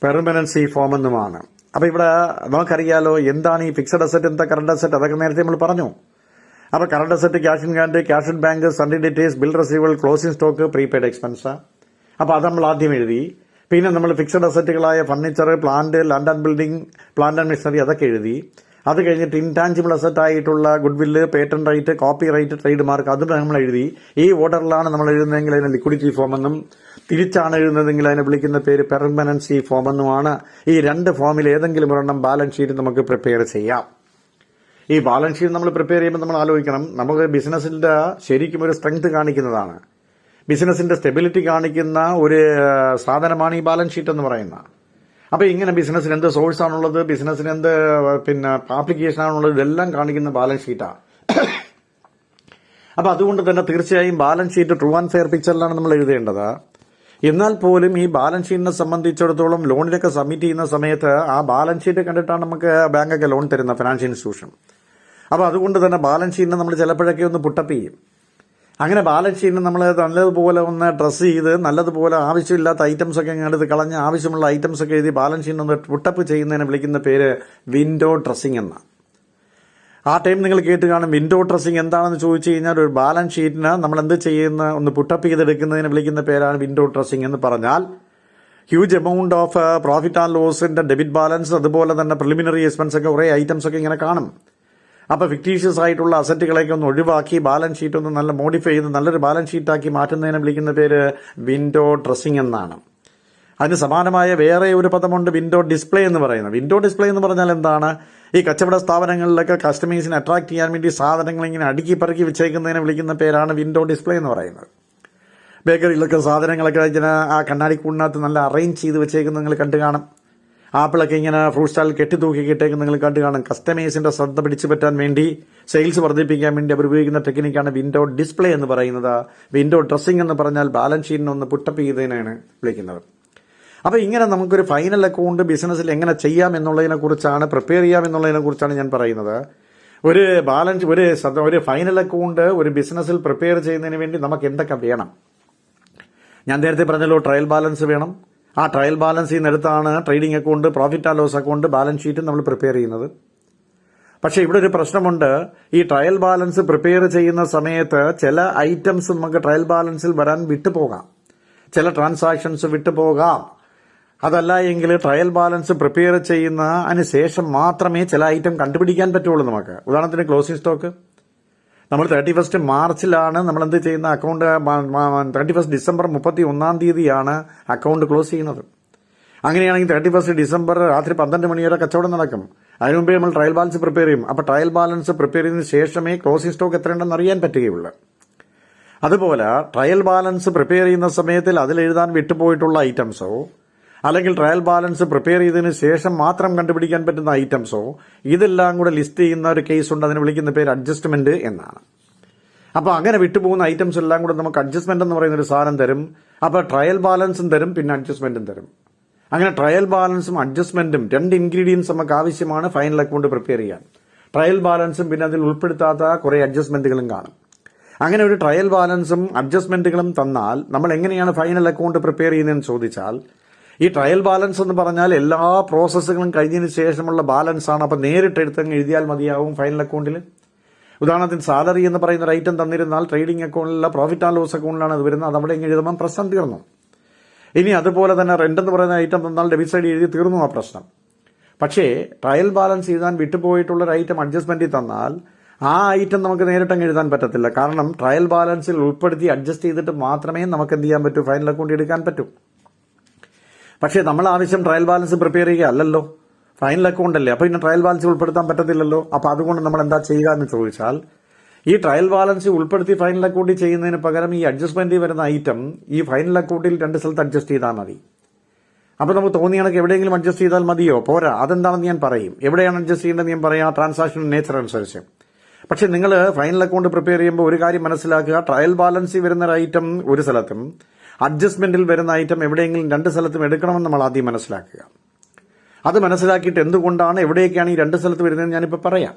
പെർമനൻസി ഫോം എന്നുമാണ്. അപ്പൊ ഇവിടെ നമുക്കറിയാലോ എന്താണ് ഈ ഫിക്സഡ് അസറ്റ്, എന്താ കറണ്ട് അസറ്റ്, അതൊക്കെ നേരത്തെ നമ്മൾ പറഞ്ഞു. അപ്പൊ current asset cash in hand, cash in bank, sundry debtors, bill receivable, closing stock, prepaid expense. അപ്പൊ അത് നമ്മൾ ആദ്യം എഴുതി. പിന്നെ നമ്മൾ ഫിക്സഡ് അസറ്റുകളായ furniture, plant, land and building, plant and machinery അതൊക്കെ എഴുതി. അത് കഴിഞ്ഞിട്ട് ഇൻടാഞ്ചിബിൾ അസറ്റ് ആയിട്ടുള്ള goodwill, patent right, copyright, trade mark അത് നമ്മൾ എഴുതി. ഈ ഓർഡറിലാണ് നമ്മൾ എഴുതുന്നതെങ്കിൽ അതിനെ ലിക്വിഡിറ്റി ഫോം എന്നും, തിരിച്ചാണ് എഴുതുന്നതെങ്കിൽ അതിനെ വിളിക്കുന്ന പേര് പെർമനൻസി ഫോം എന്നുമാണ്. ഈ രണ്ട് ഫോമിൽ ഏതെങ്കിലും ഒരെണ്ണം ബാലൻസ് ഷീറ്റ് നമുക്ക് പ്രിപ്പയർ ചെയ്യാം. ഈ ബാലൻസ് ഷീറ്റ് നമ്മൾ പ്രിപ്പയർ ചെയ്യുമ്പോൾ നമ്മൾ ആലോചിക്കണം, നമുക്ക് ബിസിനസിന്റെ ശരിക്കും ഒരു സ്ട്രെങ്ത് കാണിക്കുന്നതാണ്, ബിസിനസിന്റെ സ്റ്റെബിലിറ്റി കാണിക്കുന്ന ഒരു സാധനമാണ് ഈ ബാലൻസ് ഷീറ്റ് എന്ന് പറയുന്നത്. അപ്പൊ ഇങ്ങനെ ബിസിനസ്സിന് എന്ത് സോഴ്സ് ആണുള്ളത്, ബിസിനസ്സിന് എന്ത് ആപ്ലിക്കേഷൻ ആണുള്ളത്, ഇതെല്ലാം കാണിക്കുന്ന ബാലൻസ് ഷീറ്റാണ്. അപ്പൊ അതുകൊണ്ട് തന്നെ തീർച്ചയായും balance sheet true and fair പിക്ചറിലാണ് നമ്മൾ എഴുതേണ്ടത്. എന്നാൽ പോലും ഈ ബാലൻസ് ഷീറ്റിനെ സംബന്ധിച്ചിടത്തോളം ലോണിനൊക്കെ സബ്മിറ്റ് ചെയ്യുന്ന സമയത്ത് ആ ബാലൻസ് ഷീറ്റ് കണ്ടിട്ടാണ് നമുക്ക് ബാങ്കൊക്കെ ലോൺ തരുന്ന, ഫിനാൻഷ്യൽ ഇൻസ്റ്റിറ്റ്യൂഷൻ. അപ്പൊ അതുകൊണ്ട് തന്നെ ബാലൻസ് ഷീറ്റിനെ നമ്മൾ ചിലപ്പോഴൊക്കെ ഒന്ന് പുട്ടപ്പ് ചെയ്യും. അങ്ങനെ ബാലൻസ് ഷീറ്റിന് നമ്മൾ നല്ലതുപോലെ ഒന്ന് ഡ്രസ്സ് ചെയ്ത് നല്ലതുപോലെ ആവശ്യമില്ലാത്ത ഐറ്റംസ് ഒക്കെ എടുത്ത് കളഞ്ഞ് ആവശ്യമുള്ള ഐറ്റംസ് ഒക്കെ എഴുതി ബാലൻസ് ഷീറ്റിന് ഒന്ന് പുട്ടപ്പ് ചെയ്യുന്നതിനെ വിളിക്കുന്ന പേര് വിൻഡോ ഡ്രസ്സിംഗ് എന്നാണ്. ആ ടൈം നിങ്ങൾ കേട്ട് കാണും. വിൻഡോ ഡ്രസ്സിംഗ് എന്താണെന്ന് ചോദിച്ചു കഴിഞ്ഞാൽ ഒരു ബാലൻസ് ഷീറ്റിന് നമ്മൾ എന്ത് ചെയ്യുന്ന ഒന്ന് പുട്ടപ്പ് ചെയ്തെടുക്കുന്നതിനെ വിളിക്കുന്ന പേരാണ് വിൻഡോ ഡ്രസ്സിംഗ് എന്ന് പറഞ്ഞാൽ huge amount of profit and ലോസിന്റെ ഡെബിറ്റ് ബാലൻസ്, അതുപോലെ തന്നെ പ്രിലിമിനറി എക്സ്പെൻസ് ഒക്കെ കുറേ ഐറ്റംസ് ഒക്കെ ഇങ്ങനെ കാണും. അപ്പൊ ഫിക്ടീഷ്യസ് ആയിട്ടുള്ള അസറ്റുകളെയൊക്കെ ഒന്ന് ഒഴിവാക്കി ബാലൻസ് ഷീറ്റ് ഒന്ന് നല്ല മോഡിഫൈ ചെയ്ത് നല്ലൊരു ബാലൻസ് ഷീറ്റാക്കി മാറ്റുന്നതിനെ വിളിക്കുന്ന പേര് വിൻഡോ ഡ്രസ്സിംഗ് എന്നാണ്. അതിന് സമാനമായ വേറെ ഒരു പദമുണ്ട്, വിൻഡോ ഡിസ്പ്ലേ എന്ന് പറയുന്നത്. വിൻഡോ ഡിസ്പ്ലേ എന്ന് പറഞ്ഞാൽ എന്താണ്? ഈ കച്ചവട സ്ഥാപനങ്ങളിലൊക്കെ കസ്റ്റമേഴ്സിനെ അട്രാക്ട് ചെയ്യാൻ വേണ്ടി സാധനങ്ങൾ ഇങ്ങനെ അടുക്കി പറക്കി വെച്ചേക്കുന്നതിനെ വിളിക്കുന്ന പേരാണ് വിൻഡോ ഡിസ്പ്ലേ എന്ന് പറയുന്നത്. ബേക്കറിയിലൊക്കെ സാധനങ്ങളൊക്കെ ഇങ്ങനെ ആ കണ്ണാടിക്കൂടിനകത്ത് നല്ല അറേഞ്ച് ചെയ്ത് വെച്ചേക്കുന്നത് നിങ്ങൾ കണ്ടു കാണും. ആപ്പിളൊക്കെ ഇങ്ങനെ ഫ്രൂട്ട് സ്റ്റാൾ കെട്ടിത്തൂക്കിയിട്ടേക്ക് നിങ്ങൾ കണ്ടു കാണും. കസ്റ്റമേഴ്സിന്റെ ശ്രദ്ധ പിടിച്ചു പറ്റാൻ വേണ്ടി, സെയിൽസ് വർദ്ധിപ്പിക്കാൻ വേണ്ടി അവർ ഉപയോഗിക്കുന്ന ടെക്നിക്കാണ് വിൻഡോ ഡിസ്പ്ലേ എന്ന് പറയുന്നത്. വിൻഡോ ഡ്രസ്സിംഗ് എന്ന് പറഞ്ഞാൽ ബാലൻസ് ഷീറ്റിനെ ഒന്ന് പുട്ടപ്പ് ചെയ്തതിനാണ് വിളിക്കുന്നത്. അപ്പൊ ഇങ്ങനെ നമുക്കൊരു ഫൈനൽ അക്കൗണ്ട് ബിസിനസ്സിൽ എങ്ങനെ ചെയ്യാം എന്നുള്ളതിനെ കുറിച്ചാണ്, പ്രിപ്പയർ ചെയ്യാം എന്നുള്ളതിനെ കുറിച്ചാണ് ഞാൻ പറയുന്നത്. ഒരു ഫൈനൽ അക്കൗണ്ട് ഒരു ബിസിനസ്സിൽ പ്രിപ്പയർ ചെയ്യുന്നതിന് വേണ്ടി നമുക്ക് എന്തൊക്കെ വേണം? ഞാൻ നേരത്തെ പറഞ്ഞല്ലോ, ട്രയൽ ബാലൻസ് വേണം. ആ ട്രയൽ ബാലൻസ് ചെയ്യുന്നിടത്താണ് trading account, profit and loss account, balance sheet നമ്മൾ പ്രിപ്പയർ ചെയ്യുന്നത്. പക്ഷെ ഇവിടെ ഒരു പ്രശ്നമുണ്ട്. ഈ ട്രയൽ ബാലൻസ് പ്രിപ്പയർ ചെയ്യുന്ന സമയത്ത് ചില ഐറ്റംസ് നമുക്ക് ട്രയൽ ബാലൻസിൽ വരാൻ വിട്ടുപോകാം, ചില ട്രാൻസാക്ഷൻസ് വിട്ടുപോകാം. അതല്ല എങ്കിൽ ട്രയൽ ബാലൻസ് പ്രിപ്പയർ ചെയ്യുന്നതിന് ശേഷം മാത്രമേ ചില ഐറ്റം കണ്ടുപിടിക്കാൻ പറ്റുള്ളൂ നമുക്ക്. ഉദാഹരണത്തിന് ക്ലോസിംഗ് സ്റ്റോക്ക് നമ്മൾ 31 മാർച്ചിലാണ് നമ്മൾ എന്ത് ചെയ്യുന്ന അക്കൗണ്ട് 31 ഡിസംബർ 31 തീയതിയാണ് അക്കൗണ്ട് ക്ലോസ് ചെയ്യുന്നത്. അങ്ങനെയാണെങ്കിൽ 31 ഡിസംബർ രാത്രി 12 മണി വരെ കച്ചവടം നടക്കും. അതിനു മുമ്പേ നമ്മൾ ട്രയൽ ബാലൻസ് പ്രിപ്പയർ ചെയ്യും. അപ്പോൾ ട്രയൽ ബാലൻസ് പ്രിപ്പയർ ചെയ്തതിനു ശേഷമേ ക്ലോസിംഗ് സ്റ്റോക്ക് എത്രയുണ്ടെന്ന് അറിയാൻ പറ്റുകയുള്ളൂ. അതുപോലെ ട്രയൽ ബാലൻസ് പ്രിപ്പയർ ചെയ്യുന്ന സമയത്തിൽ അതിലെഴുതാൻ വിട്ടുപോയിട്ടുള്ള ഐറ്റംസോ അല്ലെങ്കിൽ ട്രയൽ ബാലൻസ് പ്രിപ്പയർ ചെയ്തതിനു ശേഷം മാത്രം കണ്ടുപിടിക്കാൻ പറ്റുന്ന ഐറ്റംസോ ഇതെല്ലാം കൂടെ ലിസ്റ്റ് ചെയ്യുന്ന ഒരു കേസ് ഉണ്ട്. അതിന് വിളിക്കുന്ന പേര് അഡ്ജസ്റ്റ്മെന്റ് എന്നാണ്. അപ്പോൾ അങ്ങനെ വിട്ടുപോകുന്ന ഐറ്റംസ് എല്ലാം കൂടെ നമുക്ക് അഡ്ജസ്റ്റ്മെന്റ് എന്ന് പറയുന്ന ഒരു സാധനം തരും. അപ്പോൾ ട്രയൽ ബാലൻസും തരും, പിന്നെ അഡ്ജസ്റ്റ്മെന്റും തരും. അങ്ങനെ ട്രയൽ ബാലൻസും അഡ്ജസ്റ്റ്മെന്റും 2 ഇൻഗ്രീഡിയൻസ് നമുക്ക് ആവശ്യമാണ് ഫൈനൽ അക്കൗണ്ട് പ്രിപ്പയർ ചെയ്യാൻ. ട്രയൽ ബാലൻസും പിന്നെ അതിൽ ഉൾപ്പെടുത്താത്ത കുറെ അഡ്ജസ്റ്റ്മെന്റുകളും കാണും. അങ്ങനെ ഒരു ട്രയൽ ബാലൻസും അഡ്ജസ്റ്റ്മെന്റുകളും തന്നാൽ നമ്മൾ എങ്ങനെയാണ് ഫൈനൽ അക്കൗണ്ട് പ്രിപ്പയർ ചെയ്യുന്നതെന്ന് ചോദിച്ചാൽ, ഈ ട്രയൽ ബാലൻസ് എന്ന് പറഞ്ഞാൽ എല്ലാ പ്രോസസ്സുകളും കഴിഞ്ഞതിന് ശേഷമുള്ള ബാലൻസ് ആണ്. അപ്പം നേരിട്ട് എടുത്തങ്ങ് എഴുതിയാൽ മതിയാവും ഫൈനൽ അക്കൗണ്ടിൽ. ഉദാഹരണത്തിന് സാലറി എന്ന് പറയുന്ന ഒരു ഐറ്റം തന്നിരുന്നാൽ ട്രേഡിംഗ് അക്കൗണ്ടിലല്ല പ്രോഫിറ്റ് ആൻഡ് ലോസ് അക്കൗണ്ടിലാണ് അത് വരുന്നത്. അത് അവിടെ ഇങ്ങനെ എഴുതുമ്പോൾ പ്രശ്നം തീർന്നു. ഇനി അതുപോലെ തന്നെ റെന്റ് എന്ന് പറയുന്ന ഐറ്റം തന്നാൽ ഡെബിറ്റ് സൈഡ് എഴുതി തീർന്നു ആ പ്രശ്നം. പക്ഷേ ട്രയൽ ബാലൻസ് എഴുതാൻ വിട്ടുപോയിട്ടുള്ള ഒരു ഐറ്റം അഡ്ജസ്റ്റ്മെന്റിൽ തന്നാൽ ആ ഐറ്റം നമുക്ക് നേരിട്ടങ്ങ് എഴുതാൻ പറ്റത്തില്ല. കാരണം ട്രയൽ ബാലൻസിൽ ഉൾപ്പെടുത്തി അഡ്ജസ്റ്റ് ചെയ്തിട്ട് മാത്രമേ നമുക്ക് എന്ത് ചെയ്യാൻ പറ്റൂ, ഫൈനൽ അക്കൗണ്ട് എടുക്കാൻ പറ്റൂ. പക്ഷേ നമ്മൾ ആവശ്യം ട്രയൽ ബാലൻസ് പ്രിപ്പയർ ചെയ്യുക അല്ലല്ലോ, ഫൈനൽ അക്കൗണ്ട് അല്ലേ. അപ്പോൾ ഇന്ന് ട്രയൽ ബാലൻസ് ഉൾപ്പെടുത്താൻ പറ്റത്തില്ലല്ലോ. അപ്പോൾ അതുകൊണ്ട് നമ്മൾ എന്താ ചെയ്യുക എന്ന് ചോദിച്ചാൽ, ഈ ട്രയൽ ബാലൻസ് ഉൾപ്പെടുത്തി ഫൈനൽ അക്കൗണ്ടിൽ ചെയ്യുന്നതിന് പകരം ഈ അഡ്ജസ്റ്റ്മെന്റിൽ വരുന്ന ഐറ്റം ഈ ഫൈനൽ അക്കൗണ്ടിൽ 2 സ്ഥലത്ത് അഡ്ജസ്റ്റ് ചെയ്താൽ മതി. അപ്പോൾ നമുക്ക് തോന്നിയ കണക്ക് എവിടെയെങ്കിലും അഡ്ജസ്റ്റ് ചെയ്താൽ മതിയോ? പോരാ. അതെന്താണെന്ന് ഞാൻ പറയും. എവിടെയാണ് അഡ്ജസ്റ്റ് ചെയ്യേണ്ടത് ഞാൻ പറയാം, ട്രാൻസാക്ഷൻ നേച്ചർ അനുസരിച്ച്. പക്ഷെ നിങ്ങൾ ഫൈനൽ അക്കൗണ്ട് പ്രിപ്പയർ ചെയ്യുമ്പോൾ ഒരു കാര്യം മനസ്സിലാക്കുക, ട്രയൽ ബാലൻസിൽ വരുന്ന ഒരു ഐറ്റം ഒരു സ്ഥലത്തും അഡ്ജസ്റ്റ്മെന്റിൽ വരുന്ന ഐറ്റം എവിടെയെങ്കിലും 2 സ്ഥലത്തും എടുക്കണമെന്ന് നമ്മൾ ആദ്യം മനസ്സിലാക്കുക. അത് മനസ്സിലാക്കിയിട്ട് എന്തുകൊണ്ടാണ് എവിടെയൊക്കെയാണ് ഈ 2 സ്ഥലത്ത് വരുന്നതെന്ന് ഞാനിപ്പോൾ പറയാം.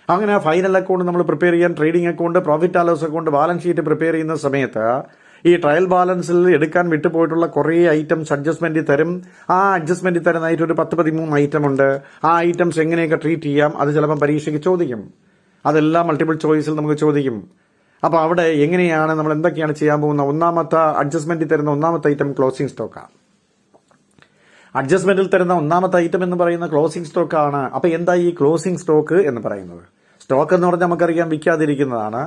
അങ്ങനെ ഫൈനൽ അക്കൗണ്ട് നമ്മൾ പ്രിപ്പയർ ചെയ്യാൻ trading account, profit and loss account, balance sheet prepare ചെയ്യുന്ന സമയത്ത് ഈ ട്രയൽ ബാലൻസിൽ എടുക്കാൻ വിട്ടുപോയിട്ടുള്ള കുറേ ഐറ്റംസ് അഡ്ജസ്റ്റ്മെന്റിൽ തരും. ആ അഡ്ജസ്റ്റ്മെന്റിൽ തരുന്നതായിട്ട് ഒരു 10-13 ഐറ്റം ഉണ്ട്. ആ ഐറ്റംസ് എങ്ങനെയൊക്കെ ട്രീറ്റ് ചെയ്യാം അത് ചിലപ്പോൾ പരീക്ഷയ്ക്ക് ചോദിക്കും. അതെല്ലാം മൾട്ടിപ്പിൾ ചോയ്സിൽ നമുക്ക് ചോദിക്കും. അപ്പോൾ അവിടെ എങ്ങനെയാണ് നമ്മൾ എന്തൊക്കെയാണ് ചെയ്യാൻ പോകുന്ന ഒന്നാമത്തെ അഡ്ജസ്റ്റ്മെന്റിൽ തരുന്ന ഒന്നാമത്തെ ഐറ്റം ക്ലോസിംഗ് സ്റ്റോക്കാണ്. അഡ്ജസ്റ്റ്മെന്റിൽ തരുന്ന ഒന്നാമത്തെ ഐറ്റം എന്ന് പറയുന്ന ക്ലോസിംഗ് സ്റ്റോക്കാണ്. അപ്പോൾ എന്താ ഈ ക്ലോസിംഗ് സ്റ്റോക്ക് എന്ന് പറയുന്നത്? സ്റ്റോക്ക് എന്ന് പറഞ്ഞാൽ നമുക്കറിയാം വിൽക്കാതിരിക്കുന്നതാണ്.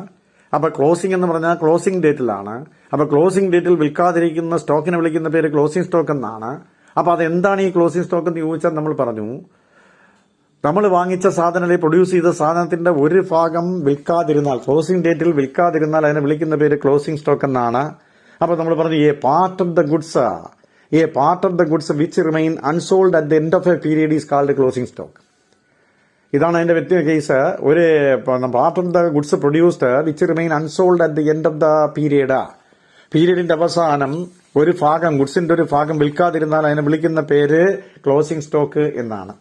അപ്പോൾ ക്ലോസിംഗ് എന്ന് പറഞ്ഞാൽ ക്ലോസിംഗ് ഡേറ്റിലാണ്. അപ്പോൾ ക്ലോസിംഗ് ഡേറ്റിൽ വിൽക്കാതിരിക്കുന്ന സ്റ്റോക്കിനെ വിളിക്കുന്ന പേര് ക്ലോസിംഗ് സ്റ്റോക്ക് എന്നാണ്. അപ്പോൾ അതെന്താണ് ഈ ക്ലോസിംഗ് സ്റ്റോക്ക് എന്ന് ചോദിച്ചാൽ നമ്മൾ പറഞ്ഞു, നമ്മൾ വാങ്ങിച്ച സാധനം അല്ലെങ്കിൽ പ്രൊഡ്യൂസ് ചെയ്ത സാധനത്തിന്റെ ഒരു ഭാഗം വിൽക്കാതിരുന്നാൽ, ക്ലോസിംഗ് ഡേറ്റിൽ വിൽക്കാതിരുന്നാൽ അതിനെ വിളിക്കുന്ന പേര് ക്ലോസിംഗ് സ്റ്റോക്ക് എന്നാണ്. അപ്പോൾ നമ്മൾ പറഞ്ഞു a part of the goods which remain unsold at the end of a period is called closing stock. ഇതാണ് അതിന്റെ വ്യക്തി കേസ്. ഒരു part of the goods produced which remain unsold at the end of the പീരിയഡിന്റെ അവസാനം ഒരു ഭാഗം, ഗുഡ്സിന്റെ ഒരു ഭാഗം വിൽക്കാതിരുന്നാൽ അതിനെ വിളിക്കുന്ന പേര് ക്ലോസിംഗ് സ്റ്റോക്ക് എന്നാണ്.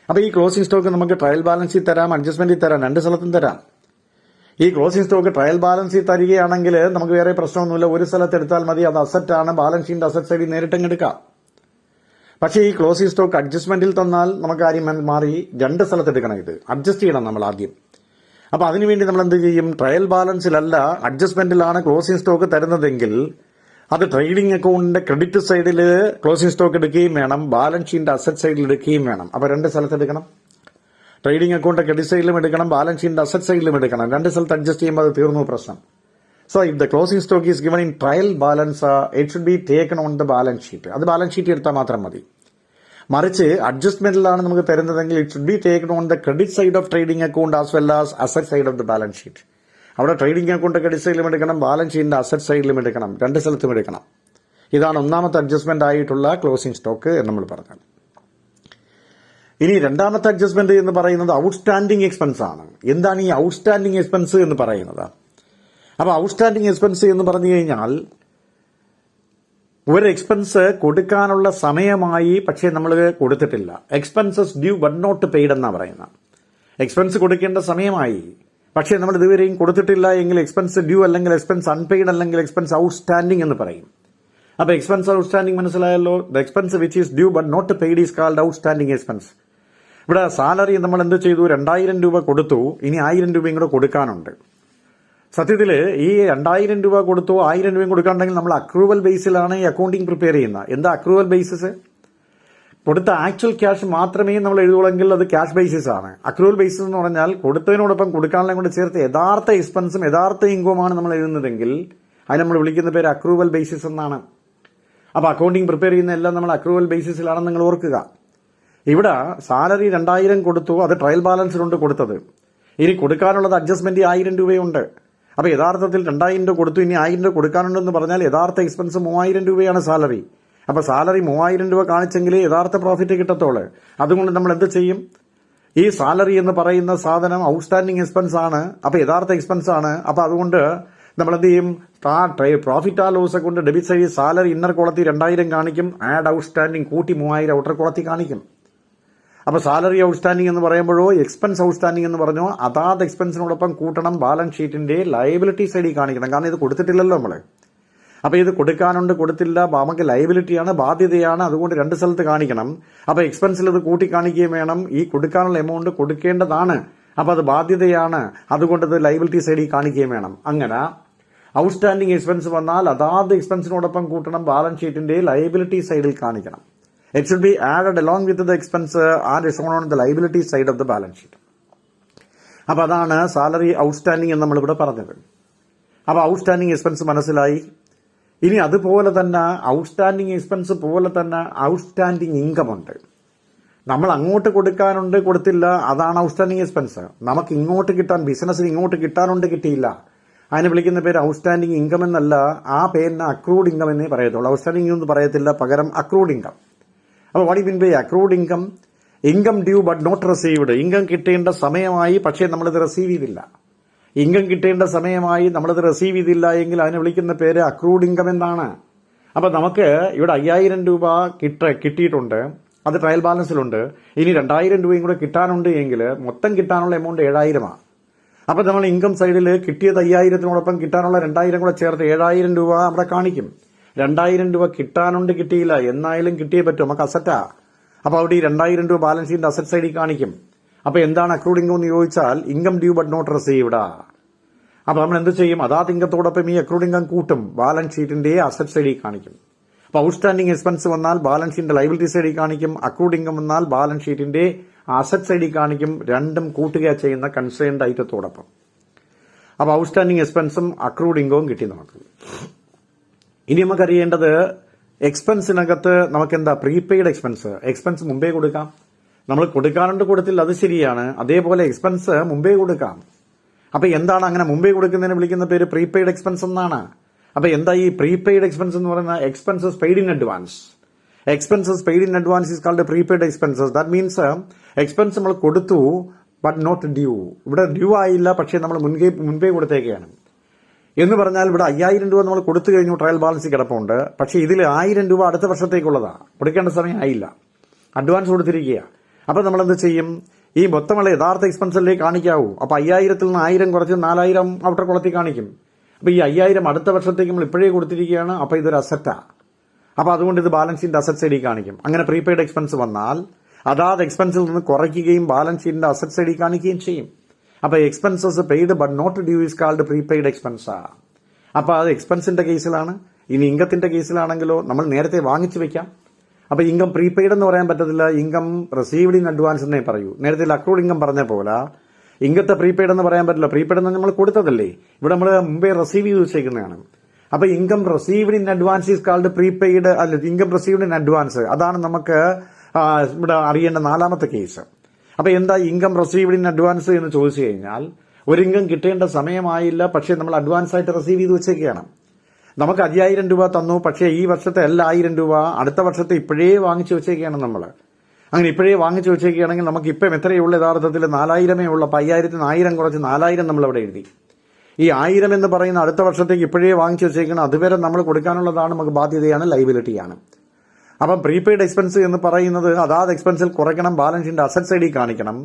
അപ്പോൾ ഈ ക്ലോസിംഗ് സ്റ്റോക്ക് നമുക്ക് ട്രയൽ ബാലൻസിൽ തരാം, അഡ്ജസ്റ്റ്മെന്റിൽ തരാം, 2 സ്ഥലത്തും തരാം. ഈ ക്ലോസിംഗ് സ്റ്റോക്ക് ട്രയൽ ബാലൻസിൽ തരികയാണെങ്കിൽ നമുക്ക് വേറെ പ്രശ്നമൊന്നുമില്ല, ഒരു സ്ഥലത്ത് എടുത്താൽ മതി. അത് അസറ്റാണ്, ബാലൻസ് ഷീറ്റിന്റെ അസറ്റ് സൈഡിൽ നേരിട്ടങ്ങ് എടുക്കാം. പക്ഷേ ഈ ക്ലോസിംഗ് സ്റ്റോക്ക് അഡ്ജസ്റ്റ്മെന്റിൽ തന്നാൽ നമുക്ക് കാര്യം മാറി 2 സ്ഥലത്ത് എടുക്കണം. ഇത് അഡ്ജസ്റ്റ് ചെയ്യണം നമ്മൾ ആദ്യം. അപ്പോൾ അതിനുവേണ്ടി നമ്മൾ എന്ത് ചെയ്യും? ട്രയൽ ബാലൻസിലല്ല അഡ്ജസ്റ്റ്മെന്റിലാണ് ക്ലോസിംഗ് സ്റ്റോക്ക് തരുന്നതെങ്കിൽ അത് ട്രേഡിംഗ് അക്കൗണ്ടിന്റെ ക്രെഡിറ്റ് സൈഡിൽ ക്ലോസിംഗ് സ്റ്റോക്ക് എടുക്കുകയും വേണം, ബാലൻസ് ഷീറ്റിന്റെ അസറ്റ് സൈഡിൽ എടുക്കുകയും വേണം. അപ്പോൾ 2 സ്ഥലത്ത് എടുക്കണം. ട്രേഡിംഗ് അക്കൗണ്ട് ക്രെഡിറ്റ് സൈഡിലും എടുക്കണം, ബാലൻസ് ഷീറ്റിന്റെ അസറ്റ് സൈഡിലും എടുക്കണം. 2 സ്ഥലത്ത് അഡ്ജസ്റ്റ് ചെയ്യുമ്പോൾ അത് തീർന്നു പ്രശ്നം. So if the closing stock is given in trial balance it should be taken on the balance sheet. അത് ബാലൻസ് ഷീറ്റ് എടുത്താൽ മാത്രം മതി. മറിച്ച് അഡ്ജസ്റ്റ്മെന്റിലാണ് നമുക്ക് തരുന്നതെങ്കിൽ it should be taken on the credit side of trading account as well as asset side of the balance sheet. അവിടെ trading account credit സൈഡിലും എടുക്കണം, ബാലൻസ് ഷീറ്റിന്റെ അസറ്റ് സൈഡിലും എടുക്കണം, 2 സ്ഥലത്തും എടുക്കണം. ഇതാണ് ഒന്നാമത്തെ അഡ്ജസ്റ്റ്മെന്റ് ആയിട്ടുള്ള ക്ലോസിംഗ് സ്റ്റോക്ക് എന്ന് നമ്മൾ പറഞ്ഞത്. ഇനി രണ്ടാമത്തെ അഡ്ജസ്റ്റ്മെന്റ് എന്ന് പറയുന്നത് ഔട്ട്സ്റ്റാൻഡിംഗ് എക്സ്പെൻസ് ആണ്. എന്താണ് ഈ ഔട്ട്സ്റ്റാൻഡിംഗ് എക്സ്പെൻസ് എന്ന് പറയുന്നത്? അപ്പോൾ ഔട്ട്സ്റ്റാൻഡിംഗ് എക്സ്പെൻസ് എന്ന് പറഞ്ഞു കഴിഞ്ഞാൽ ഒരു എക്സ്പെൻസ് കൊടുക്കാനുള്ള സമയമായി, പക്ഷേ നമ്മൾ കൊടുത്തിട്ടില്ല. Expenses due but not paid എന്നാണ് പറയുന്നത്. എക്സ്പെൻസ് കൊടുക്കേണ്ട സമയമായി, പക്ഷേ നമ്മൾ ഇതുവരെയും കൊടുത്തിട്ടില്ല എങ്കിൽ എക്സ്പെൻസ് ഡ്യൂ അല്ലെങ്കിൽ എക്സ്പെൻസ് അൺപെയ്ഡ് അല്ലെങ്കിൽ എക്സ്പെൻസ് ഔട്ട്സ്റ്റാൻഡിംഗ് എന്ന് പറയും. അപ്പോൾ എക്സ്പെൻസ് ഔട്ട്സ്റ്റാൻഡിംഗ് മനസ്സിലായല്ലോ. The expense which is due but not paid is called outstanding expense. ഇവിടെ സാലറി നമ്മൾ എന്ത് ചെയ്തു, 2000 രൂപ കൊടുത്തു, ഇനി 1000 രൂപയും കൂടെ കൊടുക്കാനുണ്ട്. സത്യത്തിൽ ഈ 2000 രൂപ കൊടുത്തു 1000 രൂപയും കൊടുക്കാനുണ്ടെങ്കിൽ നമ്മൾ അക്രൂവൽ ബേസിലാണ് ഈ അക്കൗണ്ടിങ് പ്രിപ്പയർ ചെയ്യുന്നത്. എന്താ അക്രൂവൽ ബേസിസ്? കൊടുത്ത ആക്ച്വൽ ക്യാഷ് മാത്രമേ നമ്മൾ എഴുതുള്ളെങ്കിൽ അത് ക്യാഷ് ബേസിസ് ആണ്. അക്രൂവൽ ബേസിസ് എന്ന് പറഞ്ഞാൽ കൊടുത്തതിനോടൊപ്പം കൊടുക്കാനുള്ള കൊണ്ട് ചേർത്ത് യഥാർത്ഥ എക്സ്പെൻസും യഥാർത്ഥ ഇൻകവുമാണ് നമ്മൾ എഴുതുന്നതെങ്കിൽ അതിന് നമ്മൾ വിളിക്കുന്ന പേര് അക്രൂവൽ ബേസിസ് എന്നാണ്. അപ്പോൾ അക്കൗണ്ടിങ് പ്രിപ്പയർ ചെയ്യുന്ന എല്ലാം നമ്മൾ അക്രൂവൽ ബേസിസിലാണെന്ന് നിങ്ങൾ ഓർക്കുക. ഇവിടെ സാലറി 2000 കൊടുത്തു, അത് ട്രയൽ ബാലൻസിലുണ്ട് കൊടുത്തത്. ഇനി കൊടുക്കാനുള്ളത് അഡ്ജസ്റ്റ്മെന്റ് 1000 രൂപയുണ്ട്. അപ്പോൾ യഥാർത്ഥത്തിൽ 2000 രൂപ കൊടുത്തു, ഇനി 1000 രൂപ കൊടുക്കാനുണ്ടെന്ന് പറഞ്ഞാൽ യഥാർത്ഥ എക്സ്പെൻസ് 3000 രൂപയാണ് സാലറി. അപ്പോൾ സാലറി 3000 രൂപ കാണിച്ചെങ്കിലേ യഥാർത്ഥ പ്രോഫിറ്റ് കിട്ടത്തുള്ളൂ. അതുകൊണ്ട് നമ്മൾ എന്ത് ചെയ്യും, ഈ സാലറി എന്ന് പറയുന്ന സാധനം ഔട്ട്സ്റ്റാൻഡിങ് എക്സ്പെൻസ് ആണ്, അപ്പോൾ യഥാർത്ഥ എക്സ്പെൻസ് ആണ്. അപ്പോൾ അതുകൊണ്ട് നമ്മൾ എന്ത് ചെയ്യും, പ്രോഫിറ്റ് ആ ലോസ് കൊണ്ട് ഡെബിറ്റ് സൈഡ് സാലറി ഇന്നർ കോളത്തിൽ 2000 കാണിക്കും, ആഡ് ഔട്ട്സ്റ്റാൻഡിങ് കൂട്ടി 3000 ഔട്ടർ കോളത്തിൽ കാണിക്കും. അപ്പോൾ സാലറി ഔട്ട്സ്റ്റാൻഡിങ് എന്ന് പറയുമ്പോഴോ എക്സ്പെൻസ് ഔട്ട്സ്റ്റാൻഡിങ് എന്ന് പറഞ്ഞോ അതാത് എക്സ്പെൻസിനോടൊപ്പം കൂട്ടണം, ബാലൻസ് ഷീറ്റിന്റെ ലയബിലിറ്റി സൈഡിൽ കാണിക്കണം. കാരണം ഇത് കൊടുത്തിട്ടില്ലല്ലോ നമ്മൾ. അപ്പോൾ ഇത് കൊടുക്കാനുണ്ട്, കൊടുത്തില്ല, നമുക്ക് ലയബിലിറ്റിയാണ്, ബാധ്യതയാണ്. അതുകൊണ്ട് 2 സ്ഥലത്ത് കാണിക്കണം. അപ്പോൾ എക്സ്പെൻസിൽ ഇത് കൂട്ടി കാണിക്കുകയും വേണം. ഈ കൊടുക്കാനുള്ള എമൗണ്ട് കൊടുക്കേണ്ടതാണ്, അപ്പോൾ അത് ബാധ്യതയാണ്, അതുകൊണ്ട് ഇത് ലയബിലിറ്റി സൈഡിൽ കാണിക്കുകയും വേണം. അങ്ങനെ ഔട്ട്സ്റ്റാൻഡിങ് എക്സ്പെൻസ് വന്നാൽ അതാത് എക്സ്പെൻസിനോടൊപ്പം കൂട്ടണം, ബാലൻസ് ഷീറ്റിന്റെ ലയബിലിറ്റി സൈഡിൽ കാണിക്കണം. It should be added along with the expense and shown on the liability side of the balance sheet. അപ്പോൾ അതാണ് സാലറി ഔട്ട്സ്റ്റാൻഡിങ് എന്ന് നമ്മളിവിടെ പറഞ്ഞത്. അപ്പോൾ ഔട്ട്സ്റ്റാൻഡിങ് എക്സ്പെൻസ് മനസ്സിലായി. ഇനി അതുപോലെ തന്നെ ഔട്ട്സ്റ്റാൻഡിങ് എക്സ്പെൻസ് പോലെ തന്നെ ഔട്ട്സ്റ്റാൻഡിങ് ഇൻകം ഉണ്ട്. നമ്മൾ അങ്ങോട്ട് കൊടുക്കാനുണ്ട്, കൊടുത്തില്ല, അതാണ് ഔട്ട്സ്റ്റാൻഡിങ് എക്സ്പെൻസ്. നമുക്ക് ഇങ്ങോട്ട് കിട്ടാൻ, ബിസിനസ്സിന് ഇങ്ങോട്ട് കിട്ടാനുണ്ട്, കിട്ടിയില്ല, അതിന് വിളിക്കുന്ന പേര് ഔട്ട്സ്റ്റാൻഡിങ് ഇൻകം എന്നല്ല, ആ പേരിന് അക്രൂഡ് ഇൻകം എന്നേ പറയത്തുള്ളൂ. ഔട്ട്സ്റ്റാൻഡിങ് എന്ന് പറയത്തില്ല, പകരം അക്രൂഡ് ഇൻകം. അപ്പോൾ what mean by accrued income? Income due but not received. Income കിട്ടേണ്ട സമയമായി, പക്ഷേ നമ്മളിത് റിസീവ് ചെയ്തില്ല. ഇൻകം കിട്ടേണ്ട സമയമായി, നമ്മളിത് റിസീവ് ചെയ്തില്ല എങ്കിൽ അതിനെ വിളിക്കുന്ന പേര് അക്രൂഡ് ഇൻകം എന്നാണ്. അപ്പോൾ നമുക്ക് ഇവിടെ 5000 രൂപ കിട്ടിയിട്ടുണ്ട്, അത് ട്രയൽ ബാലൻസിലുണ്ട്. ഇനി 2000 രൂപയും കൂടെ കിട്ടാനുണ്ട് എങ്കിൽ മൊത്തം കിട്ടാനുള്ള എമൗണ്ട് 7000 അപ്പോൾ നമ്മൾ ഇൻകം സൈഡിൽ കിട്ടിയത് 5000-നോടൊപ്പം കിട്ടാനുള്ള 2000 കൂടെ ചേർത്ത് 7000 രൂപ അവിടെ കാണിക്കും. 2000 രൂപ കിട്ടാനുണ്ട്, കിട്ടിയില്ല, എന്നായാലും കിട്ടിയേ പറ്റും, നമുക്ക് അസറ്റാ. അപ്പോൾ അവിടെ ഈ 2000 രൂപ ബാലൻസ് ഷീറ്റിന്റെ അസറ്റ് സൈഡിൽ കാണിക്കും. അപ്പോൾ എന്താണ് അക്രൂഡ് ഇൻകം എന്ന് ചോദിച്ചാൽ income due but not received. അപ്പോൾ നമ്മൾ എന്ത് ചെയ്യും, അതാത് ഇൻകത്തോടൊപ്പം ഈ അക്രൂഡ് ഇൻകം കൂട്ടും, ബാലൻസ് ഷീറ്റിന്റെ അസറ്റ് സൈഡിൽ കാണിക്കും. അപ്പോൾ ഔട്ട്സ്റ്റാൻഡിങ് എക്സ്പെൻസ് വന്നാൽ ബാലൻസ് ഷീറ്റിന്റെ ലയബിലിറ്റി സൈഡിൽ കാണിക്കും, അക്രൂഡ് ഇൻകം വന്നാൽ ബാലൻസ് ഷീറ്റിന്റെ അസറ്റ് സൈഡിൽ കാണിക്കും. രണ്ടും കൂട്ടുക ചെയ്യുന്ന കൺസേൺഡ് ഐറ്റത്തോടൊപ്പം. അപ്പോൾ ഔട്ട്സ്റ്റാൻഡിങ് എക്സ്പെൻസും അക്രൂഡ് ഇൻകവും കിട്ടി നമുക്ക്. ഇനി നമുക്കറിയേണ്ടത് എക്സ്പെൻസിനകത്ത് നമുക്കെന്താ പ്രീപെയ്ഡ് എക്സ്പെൻസ് മുമ്പേ കൊടുക്കാം. നമ്മൾ കൊടുക്കാനുണ്ട്, കൊടുത്തില്ല, അത് ശരിയാണ്. അതേപോലെ എക്സ്പെൻസ് മുമ്പേ കൊടുക്കാം. അപ്പൊ എന്താണ് അങ്ങനെ മുമ്പേ കൊടുക്കുന്നതിന് വിളിക്കുന്ന പേര് പ്രീപെയ്ഡ് എക്സ്പെൻസ് എന്നാണ്. അപ്പൊ എന്താ ഈ പ്രീപെയ്ഡ് എക്സ്പെൻസ് എന്ന് പറയുന്ന expenses paid in advance. Expenses paid in advance is called prepaid expenses. That means expense നമ്മൾ കൊടുത്തു ബട്ട് നോട്ട് ഡ്യൂ. ഇവിടെ ഡ്യൂ ആയില്ല, പക്ഷേ നമ്മൾ മുൻപേ കൊടുത്തേക്കാണ് എന്ന് പറഞ്ഞാൽ ഇവിടെ 5000 രൂപ നമ്മൾ കൊടുത്തു കഴിഞ്ഞു, ട്രയൽ ബാലൻസ് കിടപ്പുണ്ട്. പക്ഷേ ഇതിൽ 1000 രൂപ അടുത്ത വർഷത്തേക്കുള്ളതാ, കൊടുക്കേണ്ട സമയം ആയില്ല, അഡ്വാൻസ് കൊടുത്തിരിക്കുക. അപ്പൊ നമ്മൾ എന്ത് ചെയ്യും, ഈ മൊത്തമുള്ള യഥാർത്ഥ എക്സ്പെൻസിലേക്ക് കാണിക്കാവൂ. അപ്പൊ 5000-ൽ നിന്ന് 1000 കുറച്ച് 4000 ഔട്ടർ കുളത്തിൽ കാണിക്കും. അപ്പൊ ഈ 5000 അടുത്ത വർഷത്തേക്ക് നമ്മൾ ഇപ്പോഴേ കൊടുത്തിരിക്കുകയാണ്. അപ്പൊ ഇതൊരു അസറ്റാ. അപ്പൊ അതുകൊണ്ട് ഇത് ബാലൻസ് ഷീറ്റിന്റെ അസറ്റ് സൈഡിൽ കാണിക്കും. അങ്ങനെ പ്രീപെയ്ഡ് എക്സ്പെൻസ് വന്നാൽ അതാത് എക്സ്പെൻസിൽ നിന്ന് കുറയ്ക്കുകയും ബാലൻസ് ഷീറ്റിന്റെ അസറ്റ് സൈഡിൽ കാണിക്കുകയും ചെയ്യും. അപ്പൊ expenses paid but not due is called prepaid എക്സ്പെൻസാ. അപ്പൊ അത് എക്സ്പെൻസിന്റെ കേസിലാണ്. ഇനി ഇൻകത്തിന്റെ കേസിലാണെങ്കിലോ നമ്മൾ നേരത്തെ വാങ്ങിച്ചു വെക്കാം. അപ്പൊ ഇൻകം പ്രീപെയ്ഡ് എന്ന് പറയാൻ പറ്റത്തില്ല, ഇൻകം റിസീവ്ഡ് ഇൻ അഡ്വാൻസ് എന്നേ പറയൂ. നേരത്തെ അക്രൂഡ് ഇൻകം പറഞ്ഞ പോലെ ഇൻകത്തെ പ്രീപെയ്ഡ് എന്ന് പറയാൻ പറ്റില്ല. പ്രീപെയ്ഡ് എന്ന് നമ്മൾ കൊടുത്തതല്ലേ, ഇവിടെ നമ്മൾ മുമ്പേ റിസീവ് ചെയ്ത് വെച്ചേക്കുന്നതാണ്. അപ്പൊ income received in advance is called prepaid, അല്ല ഇൻകം റിസീവ്ഡ് ഇൻ അഡ്വാൻസ്. അതാണ് നമുക്ക് ഇവിടെ അറിയേണ്ട 4ാമത്തെ കേസ്. അപ്പൊ എന്താ ഇൻകം റിസീവ്ഡ് ഇൻ അഡ്വാൻസ് എന്ന് ചോദിച്ചു കഴിഞ്ഞാൽ ഒരു ഇൻകം കിട്ടേണ്ട സമയമായില്ല, പക്ഷേ നമ്മൾ അഡ്വാൻസ് ആയിട്ട് റിസീവ് ചെയ്ത് വെച്ചേക്കുകയാണ്. നമുക്ക് 5000 രൂപ തന്നു, പക്ഷേ ഈ വർഷത്തെ എല്ലാ 1000 രൂപ അടുത്ത വർഷത്തെ ഇപ്പോഴേ വാങ്ങിച്ചു വെച്ചേക്കുകയാണ് നമ്മൾ. അങ്ങനെ ഇപ്പോഴേ വാങ്ങിച്ചു വെച്ചേക്കുകയാണെങ്കിൽ നമുക്ക് ഇപ്പം എത്രയുള്ള യഥാർത്ഥത്തിൽ 4000 ഉള്ളൂ. അപ്പം 5000-ന് 1000 കുറച്ച് 4000 നമ്മളവിടെ എഴുതി. ഈ 1000 എന്ന് പറയുന്ന അടുത്ത വർഷത്തേക്ക് ഇപ്പോഴേ വാങ്ങിച്ചു വെച്ചേക്കണം. അതുവരെ നമ്മൾ കൊടുക്കാനുള്ളതാണ്, നമുക്ക് ബാധ്യതയാണ്, ലൈബിലിറ്റിയാണ്. അപ്പം പ്രീപെയ്ഡ് എക്സ്പെൻസ് എന്ന് പറയുന്നത് അതാത് എക്സ്പെൻസിൽ കുറയ്ക്കണം, ബാലൻസ് ഷീറ്റിന്റെ അസറ്റ് സൈഡിൽ കാണിക്കണം.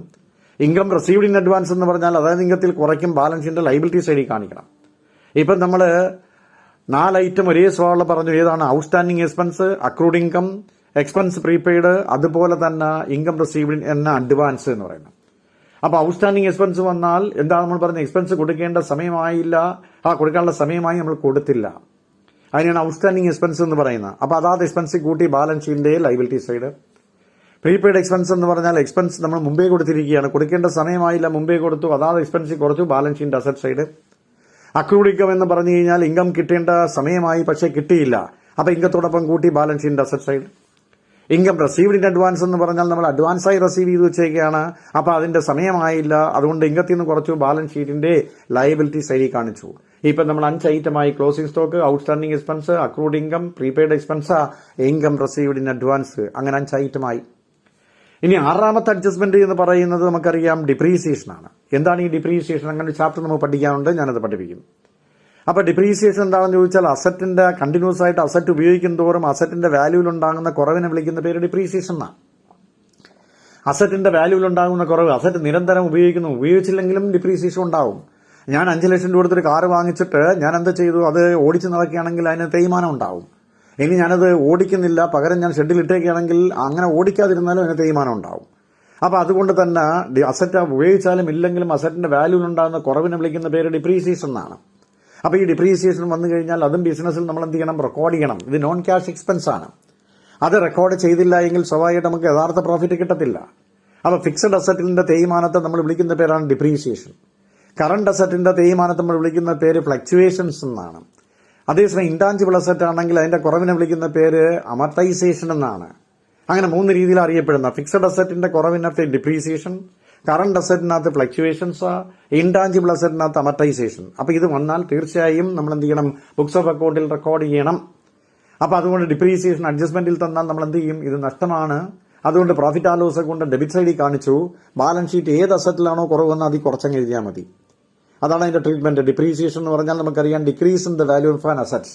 ഇൻകം റിസീവ്ഡ് ഇൻ അഡ്വാൻസ് എന്ന് പറഞ്ഞാൽ അതായത് ഇൻകത്തിൽ കുറയ്ക്കും, ബാലൻസ് ഷീറ്റിന്റെ ലൈബിലിറ്റി സൈഡിൽ കാണിക്കണം. ഇപ്പം നമ്മൾ 4 ഐറ്റം ഒരേ സ്വഭാവമുള്ള പറഞ്ഞു. ഏതാണ്? Outstanding expense, accrued income, expense prepaid, അതുപോലെ തന്നെ ഇൻകം റിസീവ്ഡ് എന്ന അഡ്വാൻസ് എന്ന് പറയുന്നത്. അപ്പൊ ഔട്ട്സ്റ്റാൻഡിംഗ് എക്സ്പെൻസ് വന്നാൽ എന്താ നമ്മൾ പറഞ്ഞ എക്സ്പെൻസ് കൊടുക്കേണ്ട സമയമായില്ല, കൊടുക്കാനുള്ള സമയമായി നമ്മൾ കൊടുത്തില്ല, അതിനാണ് ഔട്ട്സ്റ്റാൻഡിംഗ് എക്സ്പെൻസ് എന്ന് പറയുന്നത്. അപ്പൊ അതാത് എക്സ്പെൻസ് കൂട്ടി ബാലൻസ് ഷീറ്റിന്റെ ലയബിലിറ്റി സൈഡ്. പ്രീപെയ്ഡ് എക്സ്പെൻസ് എന്ന് പറഞ്ഞാൽ എക്സ്പെൻസ് നമ്മൾ മുമ്പേ കൊടുത്തിരിക്കുകയാണ്, കൊടുക്കേണ്ട സമയമായില്ല, മുമ്പേ കൊടുത്തു, അതാത് എക്സ്പെൻസ് കുറച്ചു, ബാലൻസ് ഷീറ്റിന്റെ അസറ്റ് സൈഡ്. അക്രൂഡ് ഇൻകം എന്ന് പറഞ്ഞു കഴിഞ്ഞാൽ ഇൻകം കിട്ടേണ്ട സമയമായി പക്ഷേ കിട്ടിയില്ല, അപ്പൊ ഇൻകത്തോടൊപ്പം കൂട്ടി ബാലൻസ് ഷീറ്റിന്റെ asset side. Income received in advance എന്ന് പറഞ്ഞാൽ നമ്മൾ അഡ്വാൻസായി റിസീവ് ചെയ്ത് വെച്ചേക്കാണ്, അപ്പൊ അതിന്റെ സമയമായില്ല, അതുകൊണ്ട് ഇൻകത്തിൽ നിന്ന് കുറച്ചു, ബാലൻസ് ഷീറ്റിന്റെ ലയബിലിറ്റി സൈഡിൽ കാണിച്ചു. ഇപ്പൊ നമ്മൾ 5 ഐറ്റമായി: closing stock, outstanding expense, accrued income, prepaid expense, income received in advance, അങ്ങനെ 5 ഐറ്റമായി. ഇനി 6ാമത്തെ അഡ്ജസ്റ്റ്മെന്റ് എന്ന് പറയുന്നത് നമുക്കറിയാം ഡിപ്രീസിയേഷൻ ആണ്. എന്താണ് ഈ ഡിപ്രീസിയേഷൻ? അങ്ങനെ ഒരു ചാപ്റ്റർ നമുക്ക് പഠിക്കാനുണ്ട്, ഞാനത് പഠിപ്പിക്കും. അപ്പൊ ഡിപ്രീസിയേഷൻ എന്താണെന്ന് ചോദിച്ചാൽ അസറ്റിന്റെ കണ്ടിന്യൂസ് ആയിട്ട് അസറ്റ് ഉപയോഗിക്കും തോറും അസറ്റിന്റെ വാല്യൂവിൽ ഉണ്ടാകുന്ന കുറവിനെ വിളിക്കുന്ന പേര് ഡിപ്രീസിയേഷൻ എന്നാണ്. അസറ്റിന്റെ വാല്യൂവിൽ ഉണ്ടാകുന്ന കുറവ്, അസറ്റ് നിരന്തരം ഉപയോഗിച്ചില്ലെങ്കിലും ഡിപ്രീസിയേഷൻ ഉണ്ടാവും. ഞാൻ 5 ലക്ഷം രൂപ കൊടുത്തൊരു കാറ് വാങ്ങിച്ചിട്ട് ഞാൻ എന്താ ചെയ്തു, അത് ഓടിച്ച് നടക്കുകയാണെങ്കിൽ അതിന് തേയ്മാനം ഉണ്ടാവും. ഇനി ഞാനത് ഓടിക്കുന്നില്ല, പകരം ഞാൻ ഷെഡിൽ ഇട്ടേക്കുകയാണെങ്കിൽ അങ്ങനെ ഓടിക്കാതിരുന്നാലും അതിന് തേയ്മാനം ഉണ്ടാവും. അപ്പൊ അതുകൊണ്ട് തന്നെ അസറ്റ് ഉപയോഗിച്ചാലും ഇല്ലെങ്കിലും അസറ്റിന്റെ വാല്യൂവിൽ ഉണ്ടാകുന്ന കുറവിനെ വിളിക്കുന്ന പേര് ഡിപ്രീസിയേഷൻ എന്നാണ്. അപ്പൊ ഈ ഡിപ്രീസിയേഷൻ വന്നു കഴിഞ്ഞാൽ അതും ബിസിനസ്സിൽ നമ്മൾ എന്ത് ചെയ്യണം? റെക്കോർഡ് ചെയ്യണം. ഇത് നോൺ ക്യാഷ് എക്സ്പെൻസ് ആണ്. അത് റെക്കോർഡ് ചെയ്തില്ല എങ്കിൽ സ്വാഭാവികമായിട്ട് നമുക്ക് യഥാർത്ഥ പ്രോഫിറ്റ് കിട്ടത്തില്ല. അപ്പൊ ഫിക്സഡ് അസറ്റിന്റെ തേയ്മാനത്തെ നമ്മൾ വിളിക്കുന്ന പേരാണ് ഡിപ്രീസിയേഷൻ. കറണ്ട് അസറ്റിന്റെ തേയ്മാനത്തെ നമ്മൾ വിളിക്കുന്ന പേര് ഫ്ലക്ച്വേഷൻസ് എന്നാണ്. അതേസമയം ഇൻടാഞ്ചിബിൾ അസറ്റ് ആണെങ്കിൽ അതിന്റെ കുറവിനെ വിളിക്കുന്ന പേര് അമർട്ടൈസേഷൻ എന്നാണ്. അങ്ങനെ 3 രീതിയിൽ അറിയപ്പെടുന്ന ഫിക്സഡ് അസറ്റിന്റെ കുറവിനകത്ത് ഡിപ്രീസിയേഷൻ, കറണ്ട് അസറ്റിനകത്ത് ഫ്ലക്ച്വേഷൻസ്, ഇൻടാഞ്ചിബിൾ അസറ്റിനകത്ത് അമർട്ടൈസേഷൻ. അപ്പൊ ഇത് വന്നാൽ തീർച്ചയായും നമ്മൾ എന്ത് ചെയ്യണം? ബുക്സ് ഓഫ് അക്കൗണ്ടിൽ റെക്കോർഡ് ചെയ്യണം. അപ്പൊ അതുകൊണ്ട് ഡിപ്രീസിയേഷൻ അഡ്ജസ്റ്റ്മെന്റിൽ തന്നാൽ നമ്മൾ എന്ത് ചെയ്യും? ഇത് നഷ്ടമാണ്. അതുകൊണ്ട് profit and loss account debit സൈഡിൽ കാണിച്ചു, ബാലൻസ് ഷീറ്റ് ഏത് അസറ്റിലാണോ കുറവെന്ന് അതിൽ കുറച്ചങ്ങ് എഴുതിയാൽ മതി. അതാണ് അതിന്റെ ട്രീറ്റ്മെന്റ്. ഡിപ്രീസിയേഷൻ എന്ന് പറഞ്ഞാൽ നമുക്കറിയാം decrease in the value of an asset.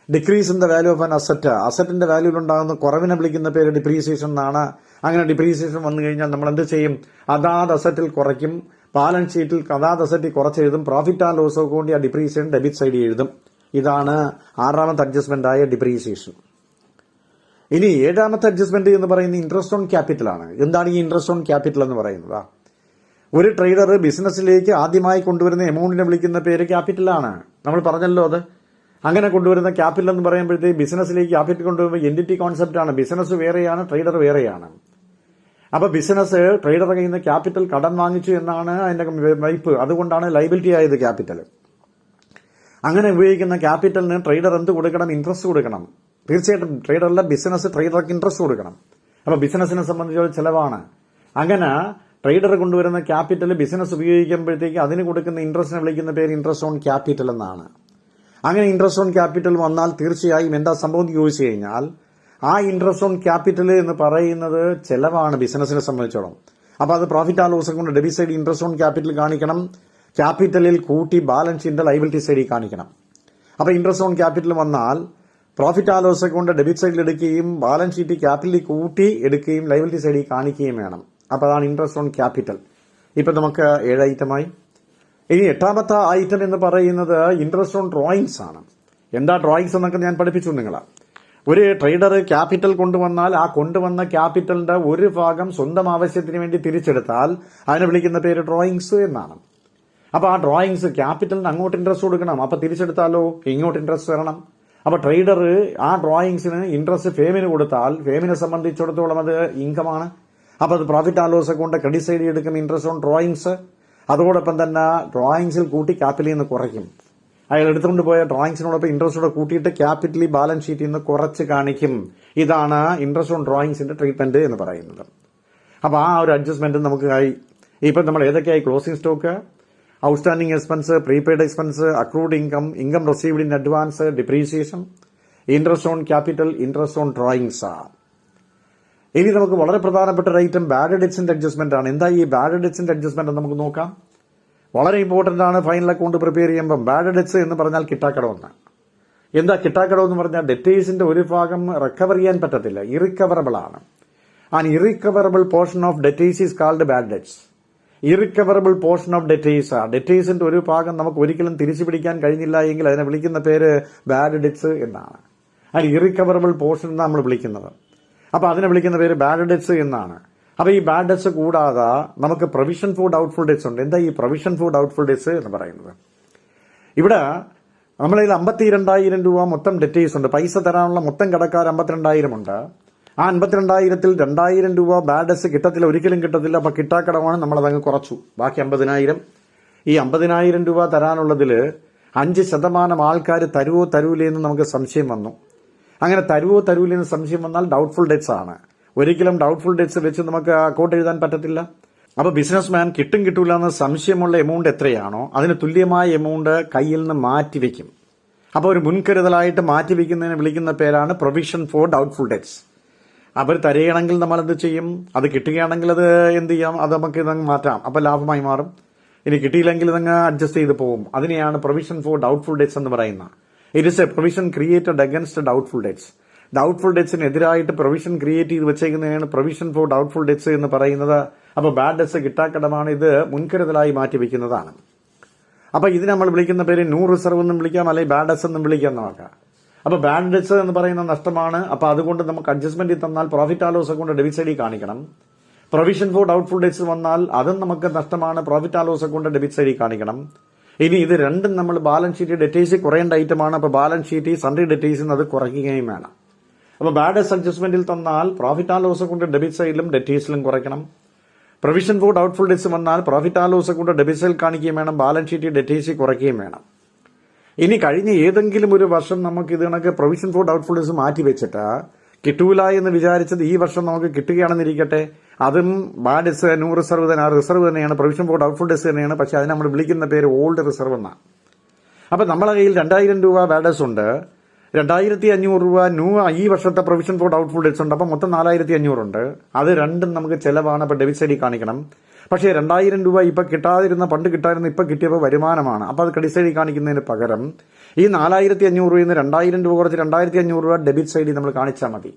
Decrease in the value of an asset, അസറ്റിന്റെ വാല്യൂവിൽ ഉണ്ടാകുന്ന കുറവിനെ വിളിക്കുന്ന പേര് ഡിപ്രീസിയേഷൻ എന്നാണ്. അങ്ങനെ ഡിപ്രീസിയേഷൻ വന്നു കഴിഞ്ഞാൽ നമ്മൾ എന്ത് ചെയ്യും? അതാത് അസറ്റിൽ കുറയ്ക്കും, ബാലൻസ് ഷീറ്റിൽ അതാത് അസറ്റിൽ കുറച്ചെഴുതും, പ്രോഫിറ്റ് ആൻഡ് ലോസ് അക്കൗണ്ട് ആ ഡിപ്രീസിയേഷൻ ഡെബിറ്റ് സൈഡിൽ എഴുതും. ഇതാണ് 6ാമത്തെ അഡ്ജസ്റ്റ്മെന്റ് ആയ ഡിപ്രീസിയേഷൻ. ഇനി 7ാമത്തെ അഡ്ജസ്റ്റ്മെന്റ് എന്ന് പറയുന്നത് ഇൻട്രസ്റ്റ് ഓൺ ക്യാപിറ്റൽ ആണ്. എന്താണ് ഈ ഇൻട്രസ്റ്റ് ഓൺ ക്യാപിറ്റൽ എന്ന് പറയുന്നത്? ഒരു ട്രേഡർ ബിസിനസ്സിലേക്ക് ആദ്യമായി കൊണ്ടുവരുന്ന എമൗണ്ടിനെ വിളിക്കുന്ന പേര് ക്യാപിറ്റലാണ്. നമ്മൾ പറഞ്ഞല്ലോ അത്. അങ്ങനെ കൊണ്ടുവരുന്ന ക്യാപിറ്റൽ എന്ന് പറയുമ്പോഴത്തേക്ക് ബിസിനസ്സിലേക്ക് ക്യാപിറ്റൽ കൊണ്ടുവരുമ്പോൾ എൻറ്റിറ്റി കോൺസെപ്റ്റ് ആണ്. ബിസിനസ് വേറെയാണ്, ട്രേഡർ വേറെയാണ്. അപ്പൊ ബിസിനസ് ട്രേഡർ കയ്യിൽ നിന്ന് ക്യാപിറ്റൽ കടം വാങ്ങിച്ചു എന്നാണ് അതിന്റെ വൈപ്പ്. അതുകൊണ്ടാണ് ലൈബിലിറ്റി ആയത് ക്യാപിറ്റൽ. അങ്ങനെ ഉപയോഗിക്കുന്ന ക്യാപിറ്റലിന് ട്രേഡർ എന്ത് കൊടുക്കണം? ഇൻട്രസ്റ്റ് കൊടുക്കണം. തീർച്ചയായിട്ടും ട്രേഡറല്ല, ബിസിനസ് ട്രേഡർക്ക് ഇൻട്രസ്റ്റ് കൊടുക്കണം. അപ്പൊ ബിസിനസിനെ സംബന്ധിച്ചുള്ള ചെലവാണ്. അങ്ങനെ ട്രേഡർ കൊണ്ടുവരുന്ന ക്യാപിറ്റൽ ബിസിനസ് ഉപയോഗിക്കുമ്പോഴത്തേക്ക് അതിന് കൊടുക്കുന്ന ഇൻട്രസ്റ്റിനെ വിളിക്കുന്ന പേര് ഇൻട്രസ്റ്റ് ഓൺ ക്യാപിറ്റൽ എന്നാണ്. അങ്ങനെ ഇൻട്രസ്റ്റ് ഓൺ ക്യാപിറ്റൽ വന്നാൽ തീർച്ചയായും എന്താ സംഭവം ചോദിച്ചു കഴിഞ്ഞാൽ ആ ഇൻട്രസ്റ്റ് ഓൺ ക്യാപിറ്റൽ എന്ന് പറയുന്നത് ചെലവാണ് ബിസിനസിനെ സംബന്ധിച്ചോളം. അപ്പൊ അത് പ്രോഫിറ്റ് ആൻഡ് ലോസ് കൊണ്ട് debit side interest on capital കാണിക്കണം, ക്യാപിറ്റലിൽ കൂട്ടി ബാലൻസ് ഷീറ്റിന്റെ ലയബിലിറ്റി സൈഡിൽ കാണിക്കണം. അപ്പൊ ഇൻട്രസ്റ്റ് ഓൺ ക്യാപിറ്റൽ വന്നാൽ പ്രോഫിറ്റ് ആൻഡ് ലോസ് കൊണ്ട് ഡെബിറ്റ് സൈഡിൽ എടുക്കുകയും ബാലൻസ് ഷീറ്റ് ക്യാപിറ്റലിൽ കൂട്ടി എടുക്കുകയും ലയബിലിറ്റി സൈഡിൽ കാണിക്കുകയും വേണം. അപ്പൊ അതാണ് ഇൻട്രസ്റ്റ് ഓൺ ക്യാപിറ്റൽ. ഇപ്പൊ നമുക്ക് 7 ഐറ്റമായി. ഇനി 8ാമത്തെ ഐറ്റം എന്ന് പറയുന്നത് ഇൻട്രസ്റ്റ് ഓൺ ഡ്രോയിങ്സ് ആണ്. എന്താ ഡ്രോയിങ്സ് എന്നൊക്കെ ഞാൻ പഠിപ്പിച്ചു നിങ്ങളെ. ഒരു ട്രേഡർ ക്യാപിറ്റൽ കൊണ്ടുവന്നാൽ ആ കൊണ്ടുവന്ന ക്യാപിറ്റലിന്റെ ഒരു ഭാഗം സ്വന്തം ആവശ്യത്തിന് വേണ്ടി തിരിച്ചെടുത്താൽ അതിനെ വിളിക്കുന്ന പേര് ഡ്രോയിങ്സ് എന്നാണ്. അപ്പൊ ആ ഡ്രോയിങ്സ് ക്യാപിറ്റലിന് അങ്ങോട്ട് ഇൻട്രസ്റ്റ് കൊടുക്കണം, അപ്പൊ തിരിച്ചെടുത്താലോ ഇങ്ങോട്ട് ഇൻട്രസ്റ്റ് വരണം. അപ്പൊ ട്രേഡർ ആ ഡ്രോയിങ്സിന് ഇൻട്രസ്റ്റ് ഫേമിന് കൊടുത്താൽ ഫേമിനെ സംബന്ധിച്ചിടത്തോളം അത് ഇൻകമാണ്. അപ്പൊ അത് profit and loss account credit സൈഡിൽ എടുക്കും ഇൻട്രസ്റ്റ് ഓൺ ഡ്രോയിങ്സ്. അതോടൊപ്പം തന്നെ ഡ്രോയിങ്സിൽ കൂട്ടി ക്യാപിറ്റലിൽ നിന്ന് കുറയ്ക്കും. അയാൾ എടുത്തുകൊണ്ട് പോയ ഡ്രോയിങ്സിനോടൊപ്പം ഇൻട്രസ്റ്റോടെ കൂട്ടിയിട്ട് ക്യാപിറ്റലി ബാലൻസ് ഷീറ്റിൽ നിന്ന് കുറച്ച് കാണിക്കും. ഇതാണ് ഇൻട്രസ്റ്റ് ഓൺ ഡ്രോയിങ്സിന്റെ ട്രീറ്റ്മെന്റ് എന്ന് പറയുന്നത്. അപ്പൊ ആ ഒരു അഡ്ജസ്റ്റ്മെന്റ് നമുക്ക് ആയി. ഇപ്പൊ നമ്മൾ ഏതൊക്കെയായി? Closing stock, outstanding expense, prepaid expense, accrued income, income received in advance, depreciation, interest on capital, interest on drawings. ഇനി നമുക്ക് വളരെ പ്രധാനപ്പെട്ട ഒരു ഐറ്റം ബാഡ് ഡെറ്റ്സിന്റെ അഡ്ജസ്റ്റ്മെന്റ് ആണ്. എന്താ ഈ ബാഡ് ഡെറ്റ്സിന്റെ അഡ്ജസ്റ്റ്മെന്റ് നമുക്ക് നോക്കാം. വളരെ ഇമ്പോർട്ടന്റ് ആണ് ഫൈനൽ അക്കൗണ്ട് പ്രിപ്പയർ ചെയ്യുമ്പോൾ. ബാഡ് ഡെറ്റ്സ് എന്ന് പറഞ്ഞാൽ കിട്ടാക്കടമെന്ന്. എന്താ കിട്ടാക്കടം എന്ന് പറഞ്ഞാൽ ഡെറ്റേഴ്സിന്റെ ഒരു ഭാഗം റിക്കവർ ചെയ്യാൻ പറ്റത്തില്ല, ഇറിക്കവറബിൾ ആണ്. And irrecoverable portion of debtors is called bad debts. Irrecoverable portion of debtors, ഡെറ്റേഴ്സിന്റെ ഒരു ഭാഗം നമുക്ക് ഒരിക്കലും തിരിച്ചു പിടിക്കാൻ കഴിഞ്ഞില്ല എങ്കിൽ അതിനെ വിളിക്കുന്ന പേര് ബാഡ് ഡെറ്റ്സ് എന്നാണ്. ആൻഡ് ഇറിക്കവറബിൾ പോർഷൻ എന്നാണ് നമ്മൾ വിളിക്കുന്നത്. അപ്പോൾ അതിനെ വിളിക്കുന്ന പേര് ബാഡ് ഡെറ്റ്സ് എന്നാണ്. അപ്പോൾ ഈ ബാഡ് ഡെറ്റ്സ് കൂടാതെ നമുക്ക് പ്രൊവിഷൻ ഫോർ ഡൗട്ട്ഫുൾ ഡെറ്റ്സ് ഉണ്ട്. എന്താ ഈ പ്രൊവിഷൻ ഫോർ ഡൗട്ട്ഫുൾ ഡെറ്റ്സ് എന്ന് പറയുന്നത്? ഇവിടെ നമ്മളതിൽ 52,000 രൂപ മൊത്തം ഡെറ്റേഴ്സ് ഉണ്ട്. പൈസ തരാനുള്ള മൊത്തം കടക്കാർ 52,000 ഉണ്ട്. ആ 52,000-ൽ 2,000 രൂപ ബാഡ് ഡെറ്റ്സ് കിട്ടത്തില്ല, ഒരിക്കലും കിട്ടത്തില്ല. അപ്പോൾ കിട്ടാക്കടമാണ്, നമ്മളതങ്ങ് കുറച്ചു. ബാക്കി 50,000. ഈ 50,000 രൂപ തരാനുള്ളതിൽ 5% ആൾക്കാർ തരുവോ തരൂലെന്ന് നമുക്ക് സംശയം വന്നു. അങ്ങനെ തരുവോ തരൂലെന്ന് സംശയം വന്നാൽ ഡൗട്ട്ഫുൾ ഡെറ്റ്സ് ആണ്. ഒരിക്കലും ഡൗട്ട്ഫുൾ ഡെറ്റ്സ് വെച്ച് നമുക്ക് അക്കൗണ്ട് എഴുതാൻ പറ്റത്തില്ല. അപ്പോൾ ബിസിനസ് മാൻ കിട്ടൂല എന്ന് സംശയമുള്ള എമൗണ്ട് എത്രയാണോ അതിന് തുല്യമായ എമൗണ്ട് കയ്യിൽ നിന്ന് മാറ്റിവെക്കും. അപ്പോൾ ഒരു മുൻകരുതലായിട്ട് മാറ്റിവെക്കുന്നതിന് വിളിക്കുന്ന പേരാണ് പ്രൊവിഷൻ ഫോർ ഡൗട്ട്ഫുൾ ഡെറ്റ്സ്. അവർ തരികയാണെങ്കിൽ നമ്മൾ എന്ത് ചെയ്യും? അത് കിട്ടുകയാണെങ്കിൽ അത് എന്ത് ചെയ്യാം? അത് നമുക്ക് ഇതങ്ങ് മാറ്റാം, അപ്പോൾ ലാഭമായി മാറും. ഇനി കിട്ടിയില്ലെങ്കിൽ ഇതങ്ങ് അഡ്ജസ്റ്റ് ചെയ്ത് പോകും. അതിനെയാണ് പ്രൊവിഷൻ ഫോർ ഡൗട്ട്ഫുൾ ഡെറ്റ്സ് എന്ന് പറയുന്നത്. It is a provision created against doubtful debts. Doubtful ഡെറ്റ്സിനെതിരായിട്ട് പ്രൊവിഷൻ ക്രിയേറ്റ് ചെയ്ത് വെച്ചേക്കുന്നതാണ് പ്രൊവിഷൻ ഫോർ ഡൗട്ട്ഫുൾ ഡെറ്റ്സ് എന്ന് പറയുന്നത്. അപ്പോൾ ബാഡ് ഡെറ്റ്സ് കിട്ടാക്കടമാണ്, ഇത് മുൻകരുതലായി മാറ്റിവെക്കുന്നതാണ്. അപ്പോൾ ഇത് നമ്മൾ വിളിക്കുന്ന പേര് ന്യൂ റിസർവ് എന്നും വിളിക്കാം, അല്ലെങ്കിൽ ബാഡ് ഡെറ്റ്സ് എന്നും വിളിക്കാം നോക്കാം. അപ്പോൾ ബാഡ് ഡെറ്റ്സ് എന്ന് പറയുന്ന നഷ്ടമാണ്. അപ്പോൾ അതുകൊണ്ട് നമുക്ക് അഡ്ജസ്റ്റ്മെന്റ് തന്നാൽ profit and loss account debit സൈഡിൽ കാണിക്കണം. പ്രൊവിഷൻ ഫോർ ഡൗട്ട്ഫുൾ ഡെറ്റ്സ് വന്നാൽ അതും നമുക്ക് നഷ്ടമാണ്, profit and loss account debit സൈഡിൽ കാണിക്കണം. ഇനി ഇത് രണ്ടും നമ്മൾ ബാലൻസ് ഷീറ്റ് ഡെറ്റേഴ്സ് കുറയേണ്ട ഐറ്റമാണ്. അപ്പോൾ ബാലൻസ് ഷീറ്റ് സൺഡേ ഡെറ്റേഴ്സിന് അത് കുറയ്ക്കുകയും വേണം. അപ്പോൾ ബാഡ് ഡെറ്റ്സ് അഡ്ജസ്റ്റ്മെന്റിൽ തന്നാൽ profit and loss account debit സൈഡിലും ഡെറ്റേഴ്സിലും കുറയ്ക്കണം. പ്രൊവിഷൻ ഫോർ ഡൗട്ട്ഫുൾ ഡെറ്റ്സ് വന്നാൽ profit and loss account debit സൈഡിൽ കാണിക്കുകയും വേണം, ബാലൻസ് ഷീറ്റ് ഡെറ്റേഴ്സ് കുറയ്ക്കുകയും വേണം. ഇനി കഴിഞ്ഞ ഏതെങ്കിലും ഒരു വർഷം നമുക്ക് ഇത് കണക്ക് പ്രൊവിഷൻ ഫോർ ഡൗട്ട്ഫുൾ ഡെറ്റ്സ് മാറ്റി വെച്ചിട്ട് കിട്ടൂല എന്ന് വിചാരിച്ചത് ഈ വർഷം നമുക്ക് കിട്ടുകയാണെന്നിരിക്കട്ടെ, അതും ബാഡ് ഡെറ്റ്സ് ന്യൂ റിസർവ് തന്നെ, റിസർവ് തന്നെയാണ്, പ്രൊവിഷൻ ഫോർ ഡൗട്ട്ഫുൾ ഡെറ്റ്സ് തന്നെയാണ്. പക്ഷെ അതിന് നമ്മൾ വിളിക്കുന്ന പേര് ഓൾഡ് റിസർവ് എന്നാണ്. അപ്പൊ നമ്മളെ കയ്യിൽ 2,000 രൂപ ബാഡ് ഡെറ്റ്സ് ഉണ്ട്, 2,500 രൂപ ഈ വർഷത്തെ പ്രൊവിഷൻ ഫോർ ഡൗട്ട്ഫുൾ ഡെറ്റ്സ് ഉണ്ട്. അപ്പം മൊത്തം 4,500 ഉണ്ട്. അത് രണ്ടും നമുക്ക് ചെലവാണ്, അപ്പൊ ഡെബിറ്റ് സൈഡിൽ കാണിക്കണം. പക്ഷേ 2,000 രൂപ ഇപ്പൊ കിട്ടാതിരുന്ന, പണ്ട് കിട്ടാതിരുന്ന, ഇപ്പൊ കിട്ടിയപ്പോൾ വരുമാനമാണ്. അപ്പൊ അത് ക്രെഡിറ്റ് സൈഡിൽ കാണിക്കുന്നതിന് പകരം ഈ 4,500 രൂപയിൽ നിന്ന് 2,000 രൂപ കുറച്ച് 2,500 രൂപ ഡെബിറ്റ് സൈഡിൽ നമ്മൾ കാണിച്ചാൽ മതി.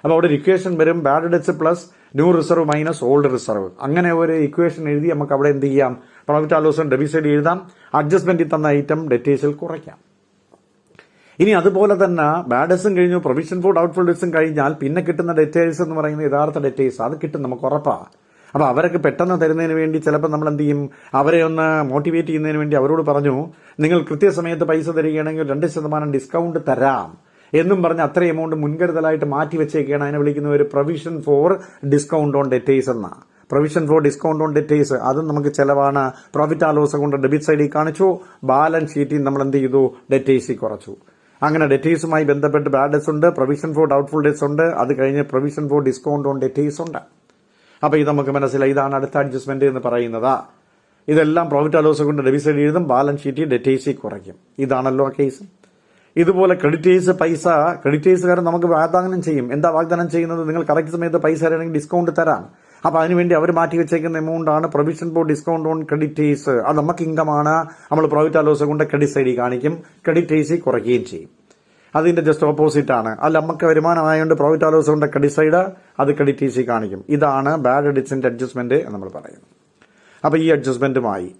അപ്പോൾ അവിടെ ഒരു ഇക്വേഷൻ വരും, bad debts plus new reserve minus old reserve. അങ്ങനെ ഒരു ഇക്വേഷൻ എഴുതി നമുക്ക് അവിടെ എന്ത് ചെയ്യാം? പ്രോഫിറ്റ് ആൻഡ് ലോസ് ഡെബിറ്റ് സൈഡിൽ എഴുതാം, അഡ്ജസ്റ്റ്മെന്റിൽ തന്ന ഐറ്റം ഡെറ്റേഴ്സിൽ കുറയ്ക്കാം. ഇനി അതുപോലെ തന്നെ ബാഡ് ഡെറ്റ്സും കഴിഞ്ഞു, പ്രൊവിഷൻ ഫോർ ഡൗട്ട്ഫുൾ ഡെറ്റ്സും കഴിഞ്ഞാൽ പിന്നെ കിട്ടുന്ന ഡെറ്റേഴ്സ് എന്ന് പറയുന്നത് യഥാർത്ഥ ഡെറ്റേഴ്സ്. അത് കിട്ടും, നമുക്ക് ഉറപ്പാണ്. അപ്പോൾ അവരൊക്കെ പെട്ടെന്ന് തരുന്നതിന് വേണ്ടി ചിലപ്പോൾ നമ്മൾ എന്ത് ചെയ്യും? അവരെ ഒന്ന് മോട്ടിവേറ്റ് ചെയ്യുന്നതിന് വേണ്ടി അവരോട് പറഞ്ഞു, നിങ്ങൾ കൃത്യസമയത്ത് പൈസ തരികയാണെങ്കിൽ 2% ഡിസ്കൗണ്ട് തരാം എന്നും പറഞ്ഞ് അത്ര എമൗണ്ട് മുൻകരുതലായിട്ട് മാറ്റി വെച്ചേക്കാണ്. അതിനെ വിളിക്കുന്ന ഒരു provision for discount on debtors എന്ന. Provision for discount on debtors അതും നമുക്ക് ചെലവാണ്. പ്രോഫിറ്റ് ആൻഡ് ലോസ് കൊണ്ട് ഡെബിറ്റ് സൈഡിൽ കാണിച്ചു, ബാലൻസ് ഷീറ്റിൽ നമ്മൾ എന്ത് ചെയ്തു? ഡെറ്റേഴ്സിൽ കുറച്ചു. അങ്ങനെ ഡെറ്റേഴ്സുമായി ബന്ധപ്പെട്ട് ബാഡ് ഡെറ്റ്സ് ഉണ്ട്, പ്രൊവിഷൻ ഫോർ ഡൗട്ട്ഫുൾ ഡെറ്റ്സ് ഉണ്ട്, അത് കഴിഞ്ഞ് provision for discount on debtors ഉണ്ട്. അപ്പോൾ ഇത് നമുക്ക് മനസ്സിലായി, ഇതാണ് അടുത്ത അഡ്ജസ്റ്റ്മെന്റ് എന്ന് പറയുന്നത്. ഇതെല്ലാം പ്രോഫിറ്റ് ആൻഡ് ലോസ് കൊണ്ട് ഡെബിറ്റ് സൈഡിൽ എഴുതും, ബാലൻസ് ഷീറ്റ് ഡെറ്റേഴ്സിൽ കുറയ്ക്കും. ഇതാണല്ലോ കേസ്. ഇതുപോലെ ക്രെഡിറ്റേഴ്സ് പൈസ, ക്രെഡിറ്റേഴ്സുകാരൻ നമുക്ക് വാഗ്ദാനം ചെയ്യും. എന്താ വാഗ്ദാനം ചെയ്യുന്നത്? നിങ്ങൾ കറക്റ്റ് സമയത്ത് പൈസ തരണമെങ്കിൽ ഡിസ്കൗണ്ട് തരാം. അപ്പോൾ അതിനുവേണ്ടി അവർ മാറ്റി വെച്ചേക്കുന്ന എമൗണ്ട് ആണ് provision for discount on creditors. അത് നമുക്ക് ഇൻകമാണ്, നമ്മൾ പ്രോഫിറ്റ് ആൻഡ് ലോസ് കൊണ്ട് ക്രെഡിറ്റ് സൈഡിൽ കാണിക്കും, ക്രെഡിറ്റേഴ്സിൽ കുറയ്ക്കുകയും ചെയ്യും. അതിന്റെ ജസ്റ്റ് ഓപ്പോസിറ്റ് ആണ്. അല്ല, നമുക്ക് വരുമാനമായതുകൊണ്ട് പ്രോഫിറ്റ് ആൻഡ് ലോസ് കൊണ്ട് ക്രെഡിറ്റ് സൈഡ്, അത് ക്രെഡിറ്റേഴ്സിൽ കാണിക്കും. ഇതാണ് ബാഡ് ഡെറ്റ്സിന്റെ അഡ്ജസ്റ്റ്മെന്റ് എന്ന് നമ്മൾ പറയുന്നത്. അപ്പോൾ ഈ അഡ്ജസ്റ്റ്മെന്റുമായി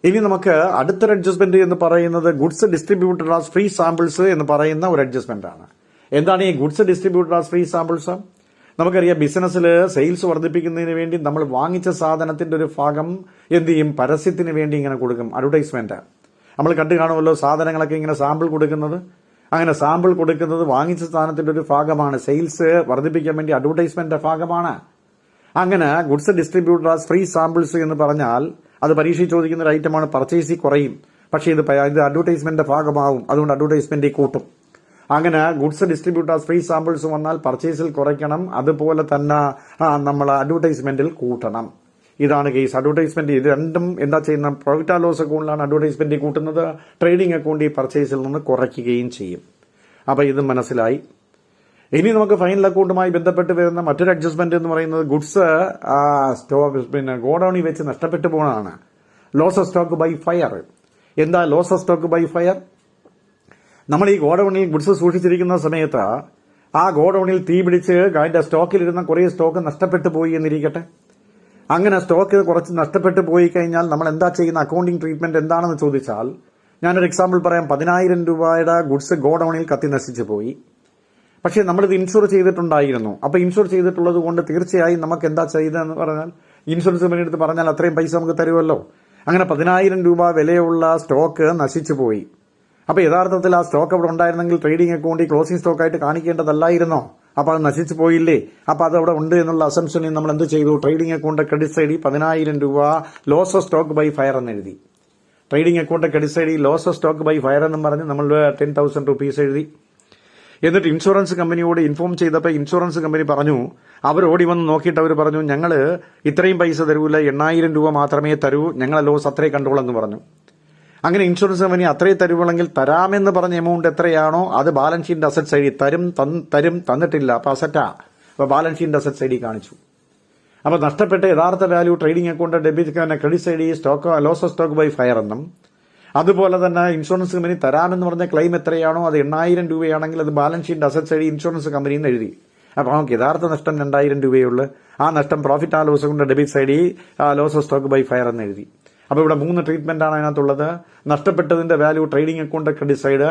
ഇനി നമുക്ക് അടുത്തൊരു അഡ്ജസ്റ്റ്മെന്റ് എന്ന് പറയുന്നത് goods distributed as free samples എന്ന് പറയുന്ന ഒരു അഡ്ജസ്റ്റ്മെന്റ് ആണ്. എന്താണ് ഈ goods distributed as free samples? നമുക്കറിയാം, ബിസിനസ്സിൽ സെയിൽസ് വർദ്ധിപ്പിക്കുന്നതിന് വേണ്ടി നമ്മൾ വാങ്ങിച്ച സാധനത്തിന്റെ ഒരു ഭാഗം എന്ത് ചെയ്യും? പരസ്യത്തിന് വേണ്ടി ഇങ്ങനെ കൊടുക്കും, അഡ്വർടൈസ്മെന്റ്. നമ്മൾ കണ്ടു കാണുമല്ലോ സാധനങ്ങളൊക്കെ ഇങ്ങനെ സാമ്പിൾ കൊടുക്കുന്നത്. അങ്ങനെ സാമ്പിൾ കൊടുക്കുന്നത് വാങ്ങിച്ച സാധനത്തിന്റെ ഒരു ഭാഗമാണ്, സെയിൽസ് വർദ്ധിപ്പിക്കാൻ വേണ്ടി അഡ്വർടൈസ്മെന്റ് ഭാഗമാണ്. അങ്ങനെ goods distributed as free samples എന്ന് പറഞ്ഞാൽ അത് പരീക്ഷയിൽ ചോദിക്കുന്ന ഒരു ഐറ്റമാണ്. പർച്ചേസിൽ കുറയും, പക്ഷേ ഇത് അഡ്വർടൈസ്മെന്റിന്റെ ഭാഗമാവും, അതുകൊണ്ട് അഡ്വർടൈസ്മെന്റിൽ കൂട്ടും. അങ്ങനെ goods distributed as free samples വന്നാൽ പർച്ചേസിൽ കുറയ്ക്കണം, അതുപോലെ തന്നെ നമ്മൾ അഡ്വർടൈസ്മെന്റിൽ കൂട്ടണം. ഇതാണ് കേസ്. അഡ്വർടൈസ്മെന്റ് ഇത് രണ്ടും എന്താ ചെയ്യുന്ന? പ്രോഫിറ്റ് ആൻഡ് ലോസ് അക്കൗണ്ടിലാണ് അഡ്വർടൈസ്മെന്റ് കൂട്ടുന്നത്, ട്രേഡിംഗ് അക്കൗണ്ട് ഈ പർച്ചേസിൽ നിന്ന് കുറയ്ക്കുകയും ചെയ്യും. അപ്പോൾ ഇത് മനസ്സിലായി. ഇനി നമുക്ക് ഫൈനൽ അക്കൗണ്ടുമായി ബന്ധപ്പെട്ട് വരുന്ന മറ്റൊരു അഡ്ജസ്റ്റ്മെന്റ് എന്ന് പറയുന്നത് ഗുഡ്സ് ഗോഡൌണിൽ വെച്ച് നഷ്ടപ്പെട്ടു പോകുന്നതാണ്. Loss of stock by fire. എന്താ loss of stock by fire? നമ്മൾ ഈ ഗോഡൌണിൽ ഗുഡ്സ് സൂക്ഷിച്ചിരിക്കുന്ന സമയത്ത് ആ ഗോഡൌണിൽ തീ പിടിച്ച് അതിന്റെ സ്റ്റോക്കിലിരുന്ന കുറേ സ്റ്റോക്ക് നഷ്ടപ്പെട്ടു പോയി എന്നിരിക്കട്ടെ. അങ്ങനെ സ്റ്റോക്ക് കുറച്ച് നഷ്ടപ്പെട്ടു പോയി കഴിഞ്ഞാൽ നമ്മൾ എന്താ ചെയ്യുന്ന? അക്കൗണ്ടിംഗ് ട്രീറ്റ്മെന്റ് എന്താണെന്ന് ചോദിച്ചാൽ ഞാനൊരു എക്സാമ്പിൾ പറയാം. 10,000 രൂപയുടെ ഗുഡ്സ് ഗോഡൌണിൽ കത്തി നശിച്ചു പോയി. പക്ഷേ നമ്മളിത് ഇൻഷുർ ചെയ്തിട്ടുണ്ടായിരുന്നു. അപ്പോൾ ഇൻഷുർ ചെയ്തിട്ടുള്ളത് കൊണ്ട് തീർച്ചയായും നമുക്ക് എന്താ ചെയ്തതെന്ന് പറഞ്ഞാൽ ഇൻഷുറൻസ് കമ്പനി എടുത്ത് പറഞ്ഞാൽ അത്രയും പൈസ നമുക്ക് തരുമല്ലോ. അങ്ങനെ 10,000 രൂപ വിലയുള്ള സ്റ്റോക്ക് നശിച്ചു പോയി. അപ്പോൾ യഥാർത്ഥത്തിൽ ആ സ്റ്റോക്ക് അവിടെ ഉണ്ടായിരുന്നെങ്കിൽ ട്രേഡിംഗ് അക്കൗണ്ടിൽ ക്ലോസിംഗ് സ്റ്റോക്കായിട്ട് കാണിക്കേണ്ടതല്ലായിരുന്നോ? അപ്പോൾ അത് നശിച്ചു പോയില്ലേ? അപ്പോൾ അത് അവിടെ ഉണ്ട് എന്നുള്ള അസംഷനിൽ നമ്മൾ എന്ത് ചെയ്തു? ട്രേഡിംഗ് അക്കൗണ്ട് ക്രെഡിറ്റ് സൈഡിൽ 10,000 രൂപ loss of stock by fire എന്ന് എഴുതി. ട്രേഡിംഗ് അക്കൗണ്ട് ക്രെഡിറ്റ് സൈഡിൽ loss of stock by fire എന്നും പറഞ്ഞ് നമ്മൾ 10,000 റുപ്പീസ് എഴുതി. എന്നിട്ട് ഇൻഷുറൻസ് കമ്പനിയോട് ഇൻഫോം ചെയ്തപ്പോൾ ഇൻഷുറൻസ് കമ്പനി പറഞ്ഞു, അവർ ഓടി വന്ന് നോക്കിയിട്ട് അവർ പറഞ്ഞു, ഞങ്ങൾ ഇത്രയും പൈസ തരൂല, 8,000 രൂപ മാത്രമേ തരൂ, ഞങ്ങളെ ലോസ് അത്രേ കണ്ടോളെന്ന് പറഞ്ഞു. അങ്ങനെ ഇൻഷുറൻസ് കമ്പനി അത്രേ തരുവെങ്കിൽ തരാമെന്ന് പറഞ്ഞ എമൗണ്ട് എത്രയാണോ അത് ബാലൻസ് ഷീറ്റിന്റെ അസറ്റ് സൈഡിൽ തരും തന്നിട്ടില്ല. അപ്പോൾ അസറ്റാ, അപ്പോൾ ബാലൻസ് ഷീറ്റിന്റെ അസറ്റ് സൈഡിൽ കാണിച്ചു. അപ്പോൾ നഷ്ടപ്പെട്ട യഥാർത്ഥ value trading account debit credit സൈഡിൽ stock loss of stock by fire എന്നും, അതുപോലെ തന്നെ ഇൻഷുറൻസ് കമ്പനി തരാമെന്ന് പറഞ്ഞ ക്ലെയിം എത്രയാണോ അത് 8,000 രൂപയാണെങ്കിൽ അത് ബാലൻസ് ഷീറ്റിന്റെ അസറ്റ് സൈഡിൽ ഇൻഷുറൻസ് കമ്പനിയിൽ നിന്ന് എഴുതി. അപ്പോൾ നമുക്ക് യഥാർത്ഥ നഷ്ടം 2,000 രൂപയുള്ളൂ. ആ നഷ്ടം പ്രോഫിറ്റ് ആ ലോസ് കൊണ്ട് ഡെബിറ്റ് സൈഡിൽ loss of stock by fire എന്ന് എഴുതി. അപ്പോൾ ഇവിടെ 3 ട്രീറ്റ്മെന്റ് ആണ് അതിനകത്തുള്ളത്. നഷ്ടപ്പെട്ടതിന്റെ value trading account credit side,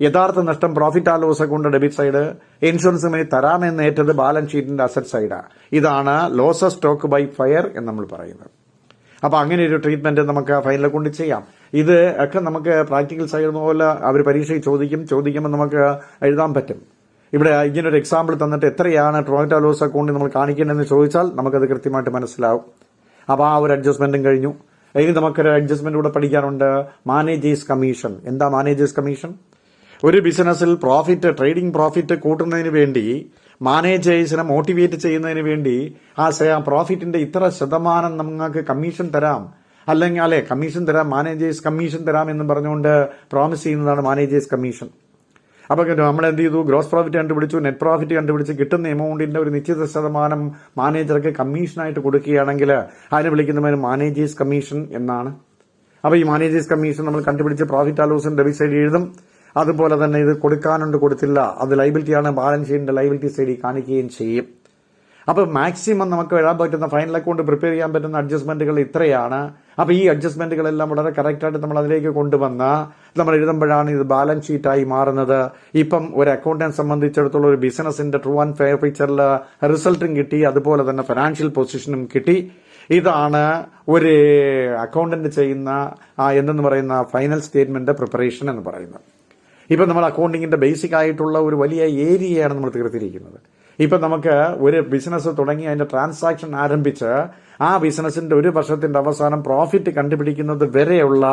യഥാർത്ഥ നഷ്ടം പ്രോഫിറ്റ് ആ loss account debit side, insurance company തരാമെന്ന് ഏറ്റത് ബാലൻസ് ഷീറ്റിന്റെ അസറ്റ് സൈഡ്. ഇതാണ് loss of stock by fire എന്ന് നമ്മൾ പറയുന്നത്. അപ്പോൾ അങ്ങനെ ഒരു ട്രീറ്റ്മെന്റ് നമുക്ക് ഫൈനൽ കൊണ്ട് ചെയ്യാം. ഇത് ഒക്കെ നമുക്ക് പ്രാക്ടിക്കൽ സൈഡ് പോലെ അവർ പരീക്ഷയിൽ ചോദിക്കുമ്പോൾ നമുക്ക് എഴുതാൻ പറ്റും. ഇവിടെ ഇങ്ങനൊരു എക്സാമ്പിൾ തന്നിട്ട് എത്രയാണ് പ്രോഫിറ്റ് ആ ലോസ് അക്കൗണ്ടിൽ നമ്മൾ കാണിക്കേണ്ടതെന്ന് ചോദിച്ചാൽ നമുക്കത് കൃത്യമായിട്ട് മനസ്സിലാവും. അപ്പോൾ ആ ഒരു അഡ്ജസ്റ്റ്മെന്റും കഴിഞ്ഞു. ഇനി നമുക്കൊരു അഡ്ജസ്റ്റ്മെന്റ് കൂടെ പഠിക്കാനുണ്ട്. Managers commission. എന്താ മാനേജേഴ്സ് കമ്മീഷൻ? ഒരു ബിസിനസ്സിൽ ട്രേഡിംഗ് പ്രോഫിറ്റ് കൂട്ടുന്നതിന് വേണ്ടി മാനേജേഴ്സിനെ മോട്ടിവേറ്റ് ചെയ്യുന്നതിന് വേണ്ടി ആ പ്രോഫിറ്റിന്റെ ഇത്ര ശതമാനം നിങ്ങൾക്ക് കമ്മീഷൻ തരാം, അല്ലെങ്കിൽ കമ്മീഷൻ തരാം, മാനേജേഴ്സ് കമ്മീഷൻ തരാം എന്ന് പറഞ്ഞുകൊണ്ട് പ്രോമിസ് ചെയ്യുന്നതാണ് മാനേജേഴ്സ് കമ്മീഷൻ. അപ്പോൾ നമ്മൾ എന്ത് ചെയ്തു? ഗ്രോസ് പ്രോഫിറ്റ് കണ്ടുപിടിച്ചു, നെറ്റ് പ്രോഫിറ്റ് കണ്ടുപിടിച്ച് കിട്ടുന്ന എമൗണ്ടിന്റെ ഒരു നിശ്ചിത ശതമാനം മാനേജർക്ക് കമ്മീഷനായിട്ട് കൊടുക്കുകയാണെങ്കിൽ അതിനെ വിളിക്കുന്നതിന് മാനേജേഴ്സ് കമ്മീഷൻ എന്നാണ്. അപ്പോൾ ഈ മാനേജേഴ്സ് കമ്മീഷൻ നമ്മൾ കണ്ടുപിടിച്ച് പ്രോഫിറ്റ് ആ ലോസിന്റെ ഡെബിറ്റ് സൈഡിൽ എഴുതും. അതുപോലെ തന്നെ ഇത് കൊടുക്കാനുണ്ട്, കൊടുത്തില്ല, അത് ലൈബിലിറ്റിയാണ്, ബാലൻസ് ഷീറ്റിന്റെ ലൈബിലിറ്റി സൈഡിൽ കാണിക്കുകയും ചെയ്യും. അപ്പോൾ മാക്സിമം നമുക്ക് എഴുതാൻ പറ്റുന്ന ഫൈനൽ അക്കൗണ്ട് പ്രിപ്പയർ ചെയ്യാൻ പറ്റുന്ന അഡ്ജസ്റ്റ്മെന്റുകൾ ഇത്രയാണ്. അപ്പോൾ ഈ അഡ്ജസ്റ്റ്മെന്റുകളെല്ലാം വളരെ കറക്റ്റായിട്ട് നമ്മൾ അതിലേക്ക് കൊണ്ടുവന്ന് നമ്മൾ എഴുതുമ്പോഴാണ് ഇത് ബാലൻസ് ഷീറ്റായി മാറുന്നത്. ഇപ്പം ഒരു അക്കൗണ്ടിനെ സംബന്ധിച്ചിടത്തോളം ഒരു ബിസിനസിന്റെ ട്രൂ ആൻഡ് ഫെയർ പിക്ചറിൽ റിസൾട്ടും കിട്ടി, അതുപോലെ തന്നെ ഫിനാൻഷ്യൽ പൊസിഷനും കിട്ടി. ഇതാണ് ഒരു അക്കൗണ്ടന്റ് ചെയ്യുന്ന എന്തെന്ന് പറയുന്ന ഫൈനൽ സ്റ്റേറ്റ്മെന്റ് പ്രിപ്പറേഷൻ എന്ന് പറയുന്നത്. ഇപ്പം നമ്മൾ അക്കൗണ്ടിങ്ങിന്റെ ബേസിക് ആയിട്ടുള്ള ഒരു വലിയ ഏരിയയാണ് നമ്മൾ തീർത്തിരിക്കുന്നത്. ഇപ്പം നമുക്ക് ഒരു ബിസിനസ് തുടങ്ങി അതിന്റെ ട്രാൻസാക്ഷൻ ആരംഭിച്ച് ആ ബിസിനസിന്റെ ഒരു വർഷത്തിന്റെ അവസാനം പ്രോഫിറ്റ് കണ്ടുപിടിക്കുന്നത് വരെയുള്ള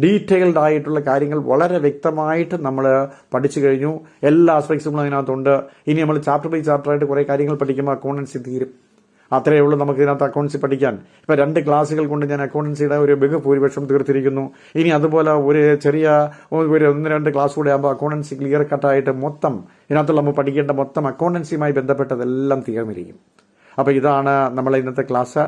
ഡീറ്റെയിൽഡ് ആയിട്ടുള്ള കാര്യങ്ങൾ വളരെ വ്യക്തമായിട്ട് നമ്മൾ പഠിച്ചു കഴിഞ്ഞു. എല്ലാ ആസ്പെക്ട്സും അതിനകത്തുണ്ട്. ഇനി നമ്മൾ ചാപ്റ്റർ ബൈ ചാപ്റ്റർ ആയിട്ട് കുറെ കാര്യങ്ങൾ പഠിക്കുമ്പോൾ അക്കൗണ്ടൻസി തീരും. അത്രയേ ഉള്ളൂ നമുക്ക് ഇതിനകത്ത് അക്കൗണ്ടൻസി പഠിക്കാൻ. ഇപ്പൊ 2 ക്ലാസുകൾ കൊണ്ട് ഞാൻ അക്കൗണ്ടൻസിയുടെ ഒരു ബഹുഭൂരിപക്ഷം തീർത്തിരിക്കുന്നു. ഇനി അതുപോലെ ഒരു 1-2 ക്ലാസ് കൂടെ ആകുമ്പോൾ അക്കൗണ്ടൻസി ക്ലിയർ കട്ടായിട്ട് മൊത്തം ഇതിനകത്തുള്ള നമ്മൾ പഠിക്കേണ്ട മൊത്തം അക്കൗണ്ടൻസിയുമായി ബന്ധപ്പെട്ടതെല്ലാം തീർന്നിരിക്കും. അപ്പോൾ ഇതാണ് നമ്മളെ ഇന്നത്തെ ക്ലാസ്.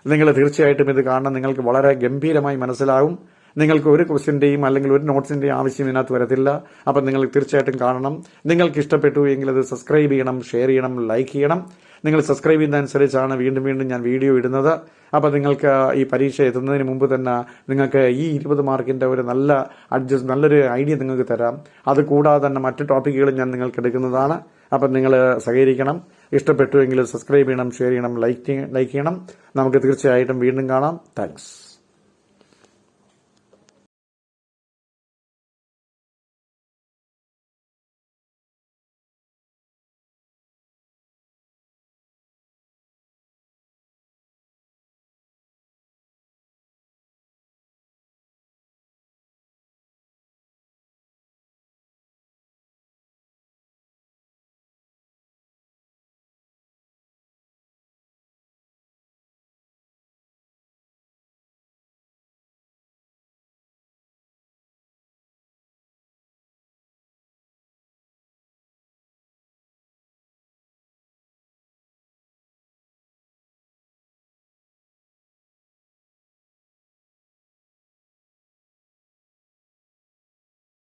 നിങ്ങൾ തീർച്ചയായിട്ടും ഇത് കാണണം. നിങ്ങൾക്ക് വളരെ ഗംഭീരമായി മനസ്സിലാവും. നിങ്ങൾക്ക് ഒരു ക്വസ്റ്റ്യന്റെയും അല്ലെങ്കിൽ ഒരു നോട്ട്സിന്റെയും ആവശ്യം ഇതിനകത്ത് വരത്തില്ല. അപ്പം നിങ്ങൾ തീർച്ചയായിട്ടും കാണണം. നിങ്ങൾക്ക് ഇഷ്ടപ്പെട്ടു എങ്കിൽ അത് സബ്സ്ക്രൈബ് ചെയ്യണം, ഷെയർ ചെയ്യണം, ലൈക്ക് ചെയ്യണം. നിങ്ങൾ സബ്സ്ക്രൈബ് ചെയ്യുന്നതനുസരിച്ചാണ് വീണ്ടും ഞാൻ വീഡിയോ ഇടുന്നത്. അപ്പോൾ നിങ്ങൾക്ക് ഈ പരീക്ഷ എത്തുന്നതിന് മുമ്പ് തന്നെ നിങ്ങൾക്ക് ഈ 20 മാർക്കിന്റെ ഒരു നല്ലൊരു ഐഡിയ നിങ്ങൾക്ക് തരാം. അത് കൂടാതെ തന്നെ മറ്റു ടോപ്പിക്കുകളും ഞാൻ നിങ്ങൾക്ക് എടുക്കുന്നതാണ്. അപ്പം നിങ്ങൾ സഹകരിക്കണം. ഇഷ്ടപ്പെട്ടുവെങ്കിൽ സബ്സ്ക്രൈബ് ചെയ്യണം, ഷെയർ ചെയ്യണം, ലൈക്ക് ചെയ്യണം. നമുക്ക് തീർച്ചയായിട്ടും വീണ്ടും കാണാം. താങ്ക്സ്.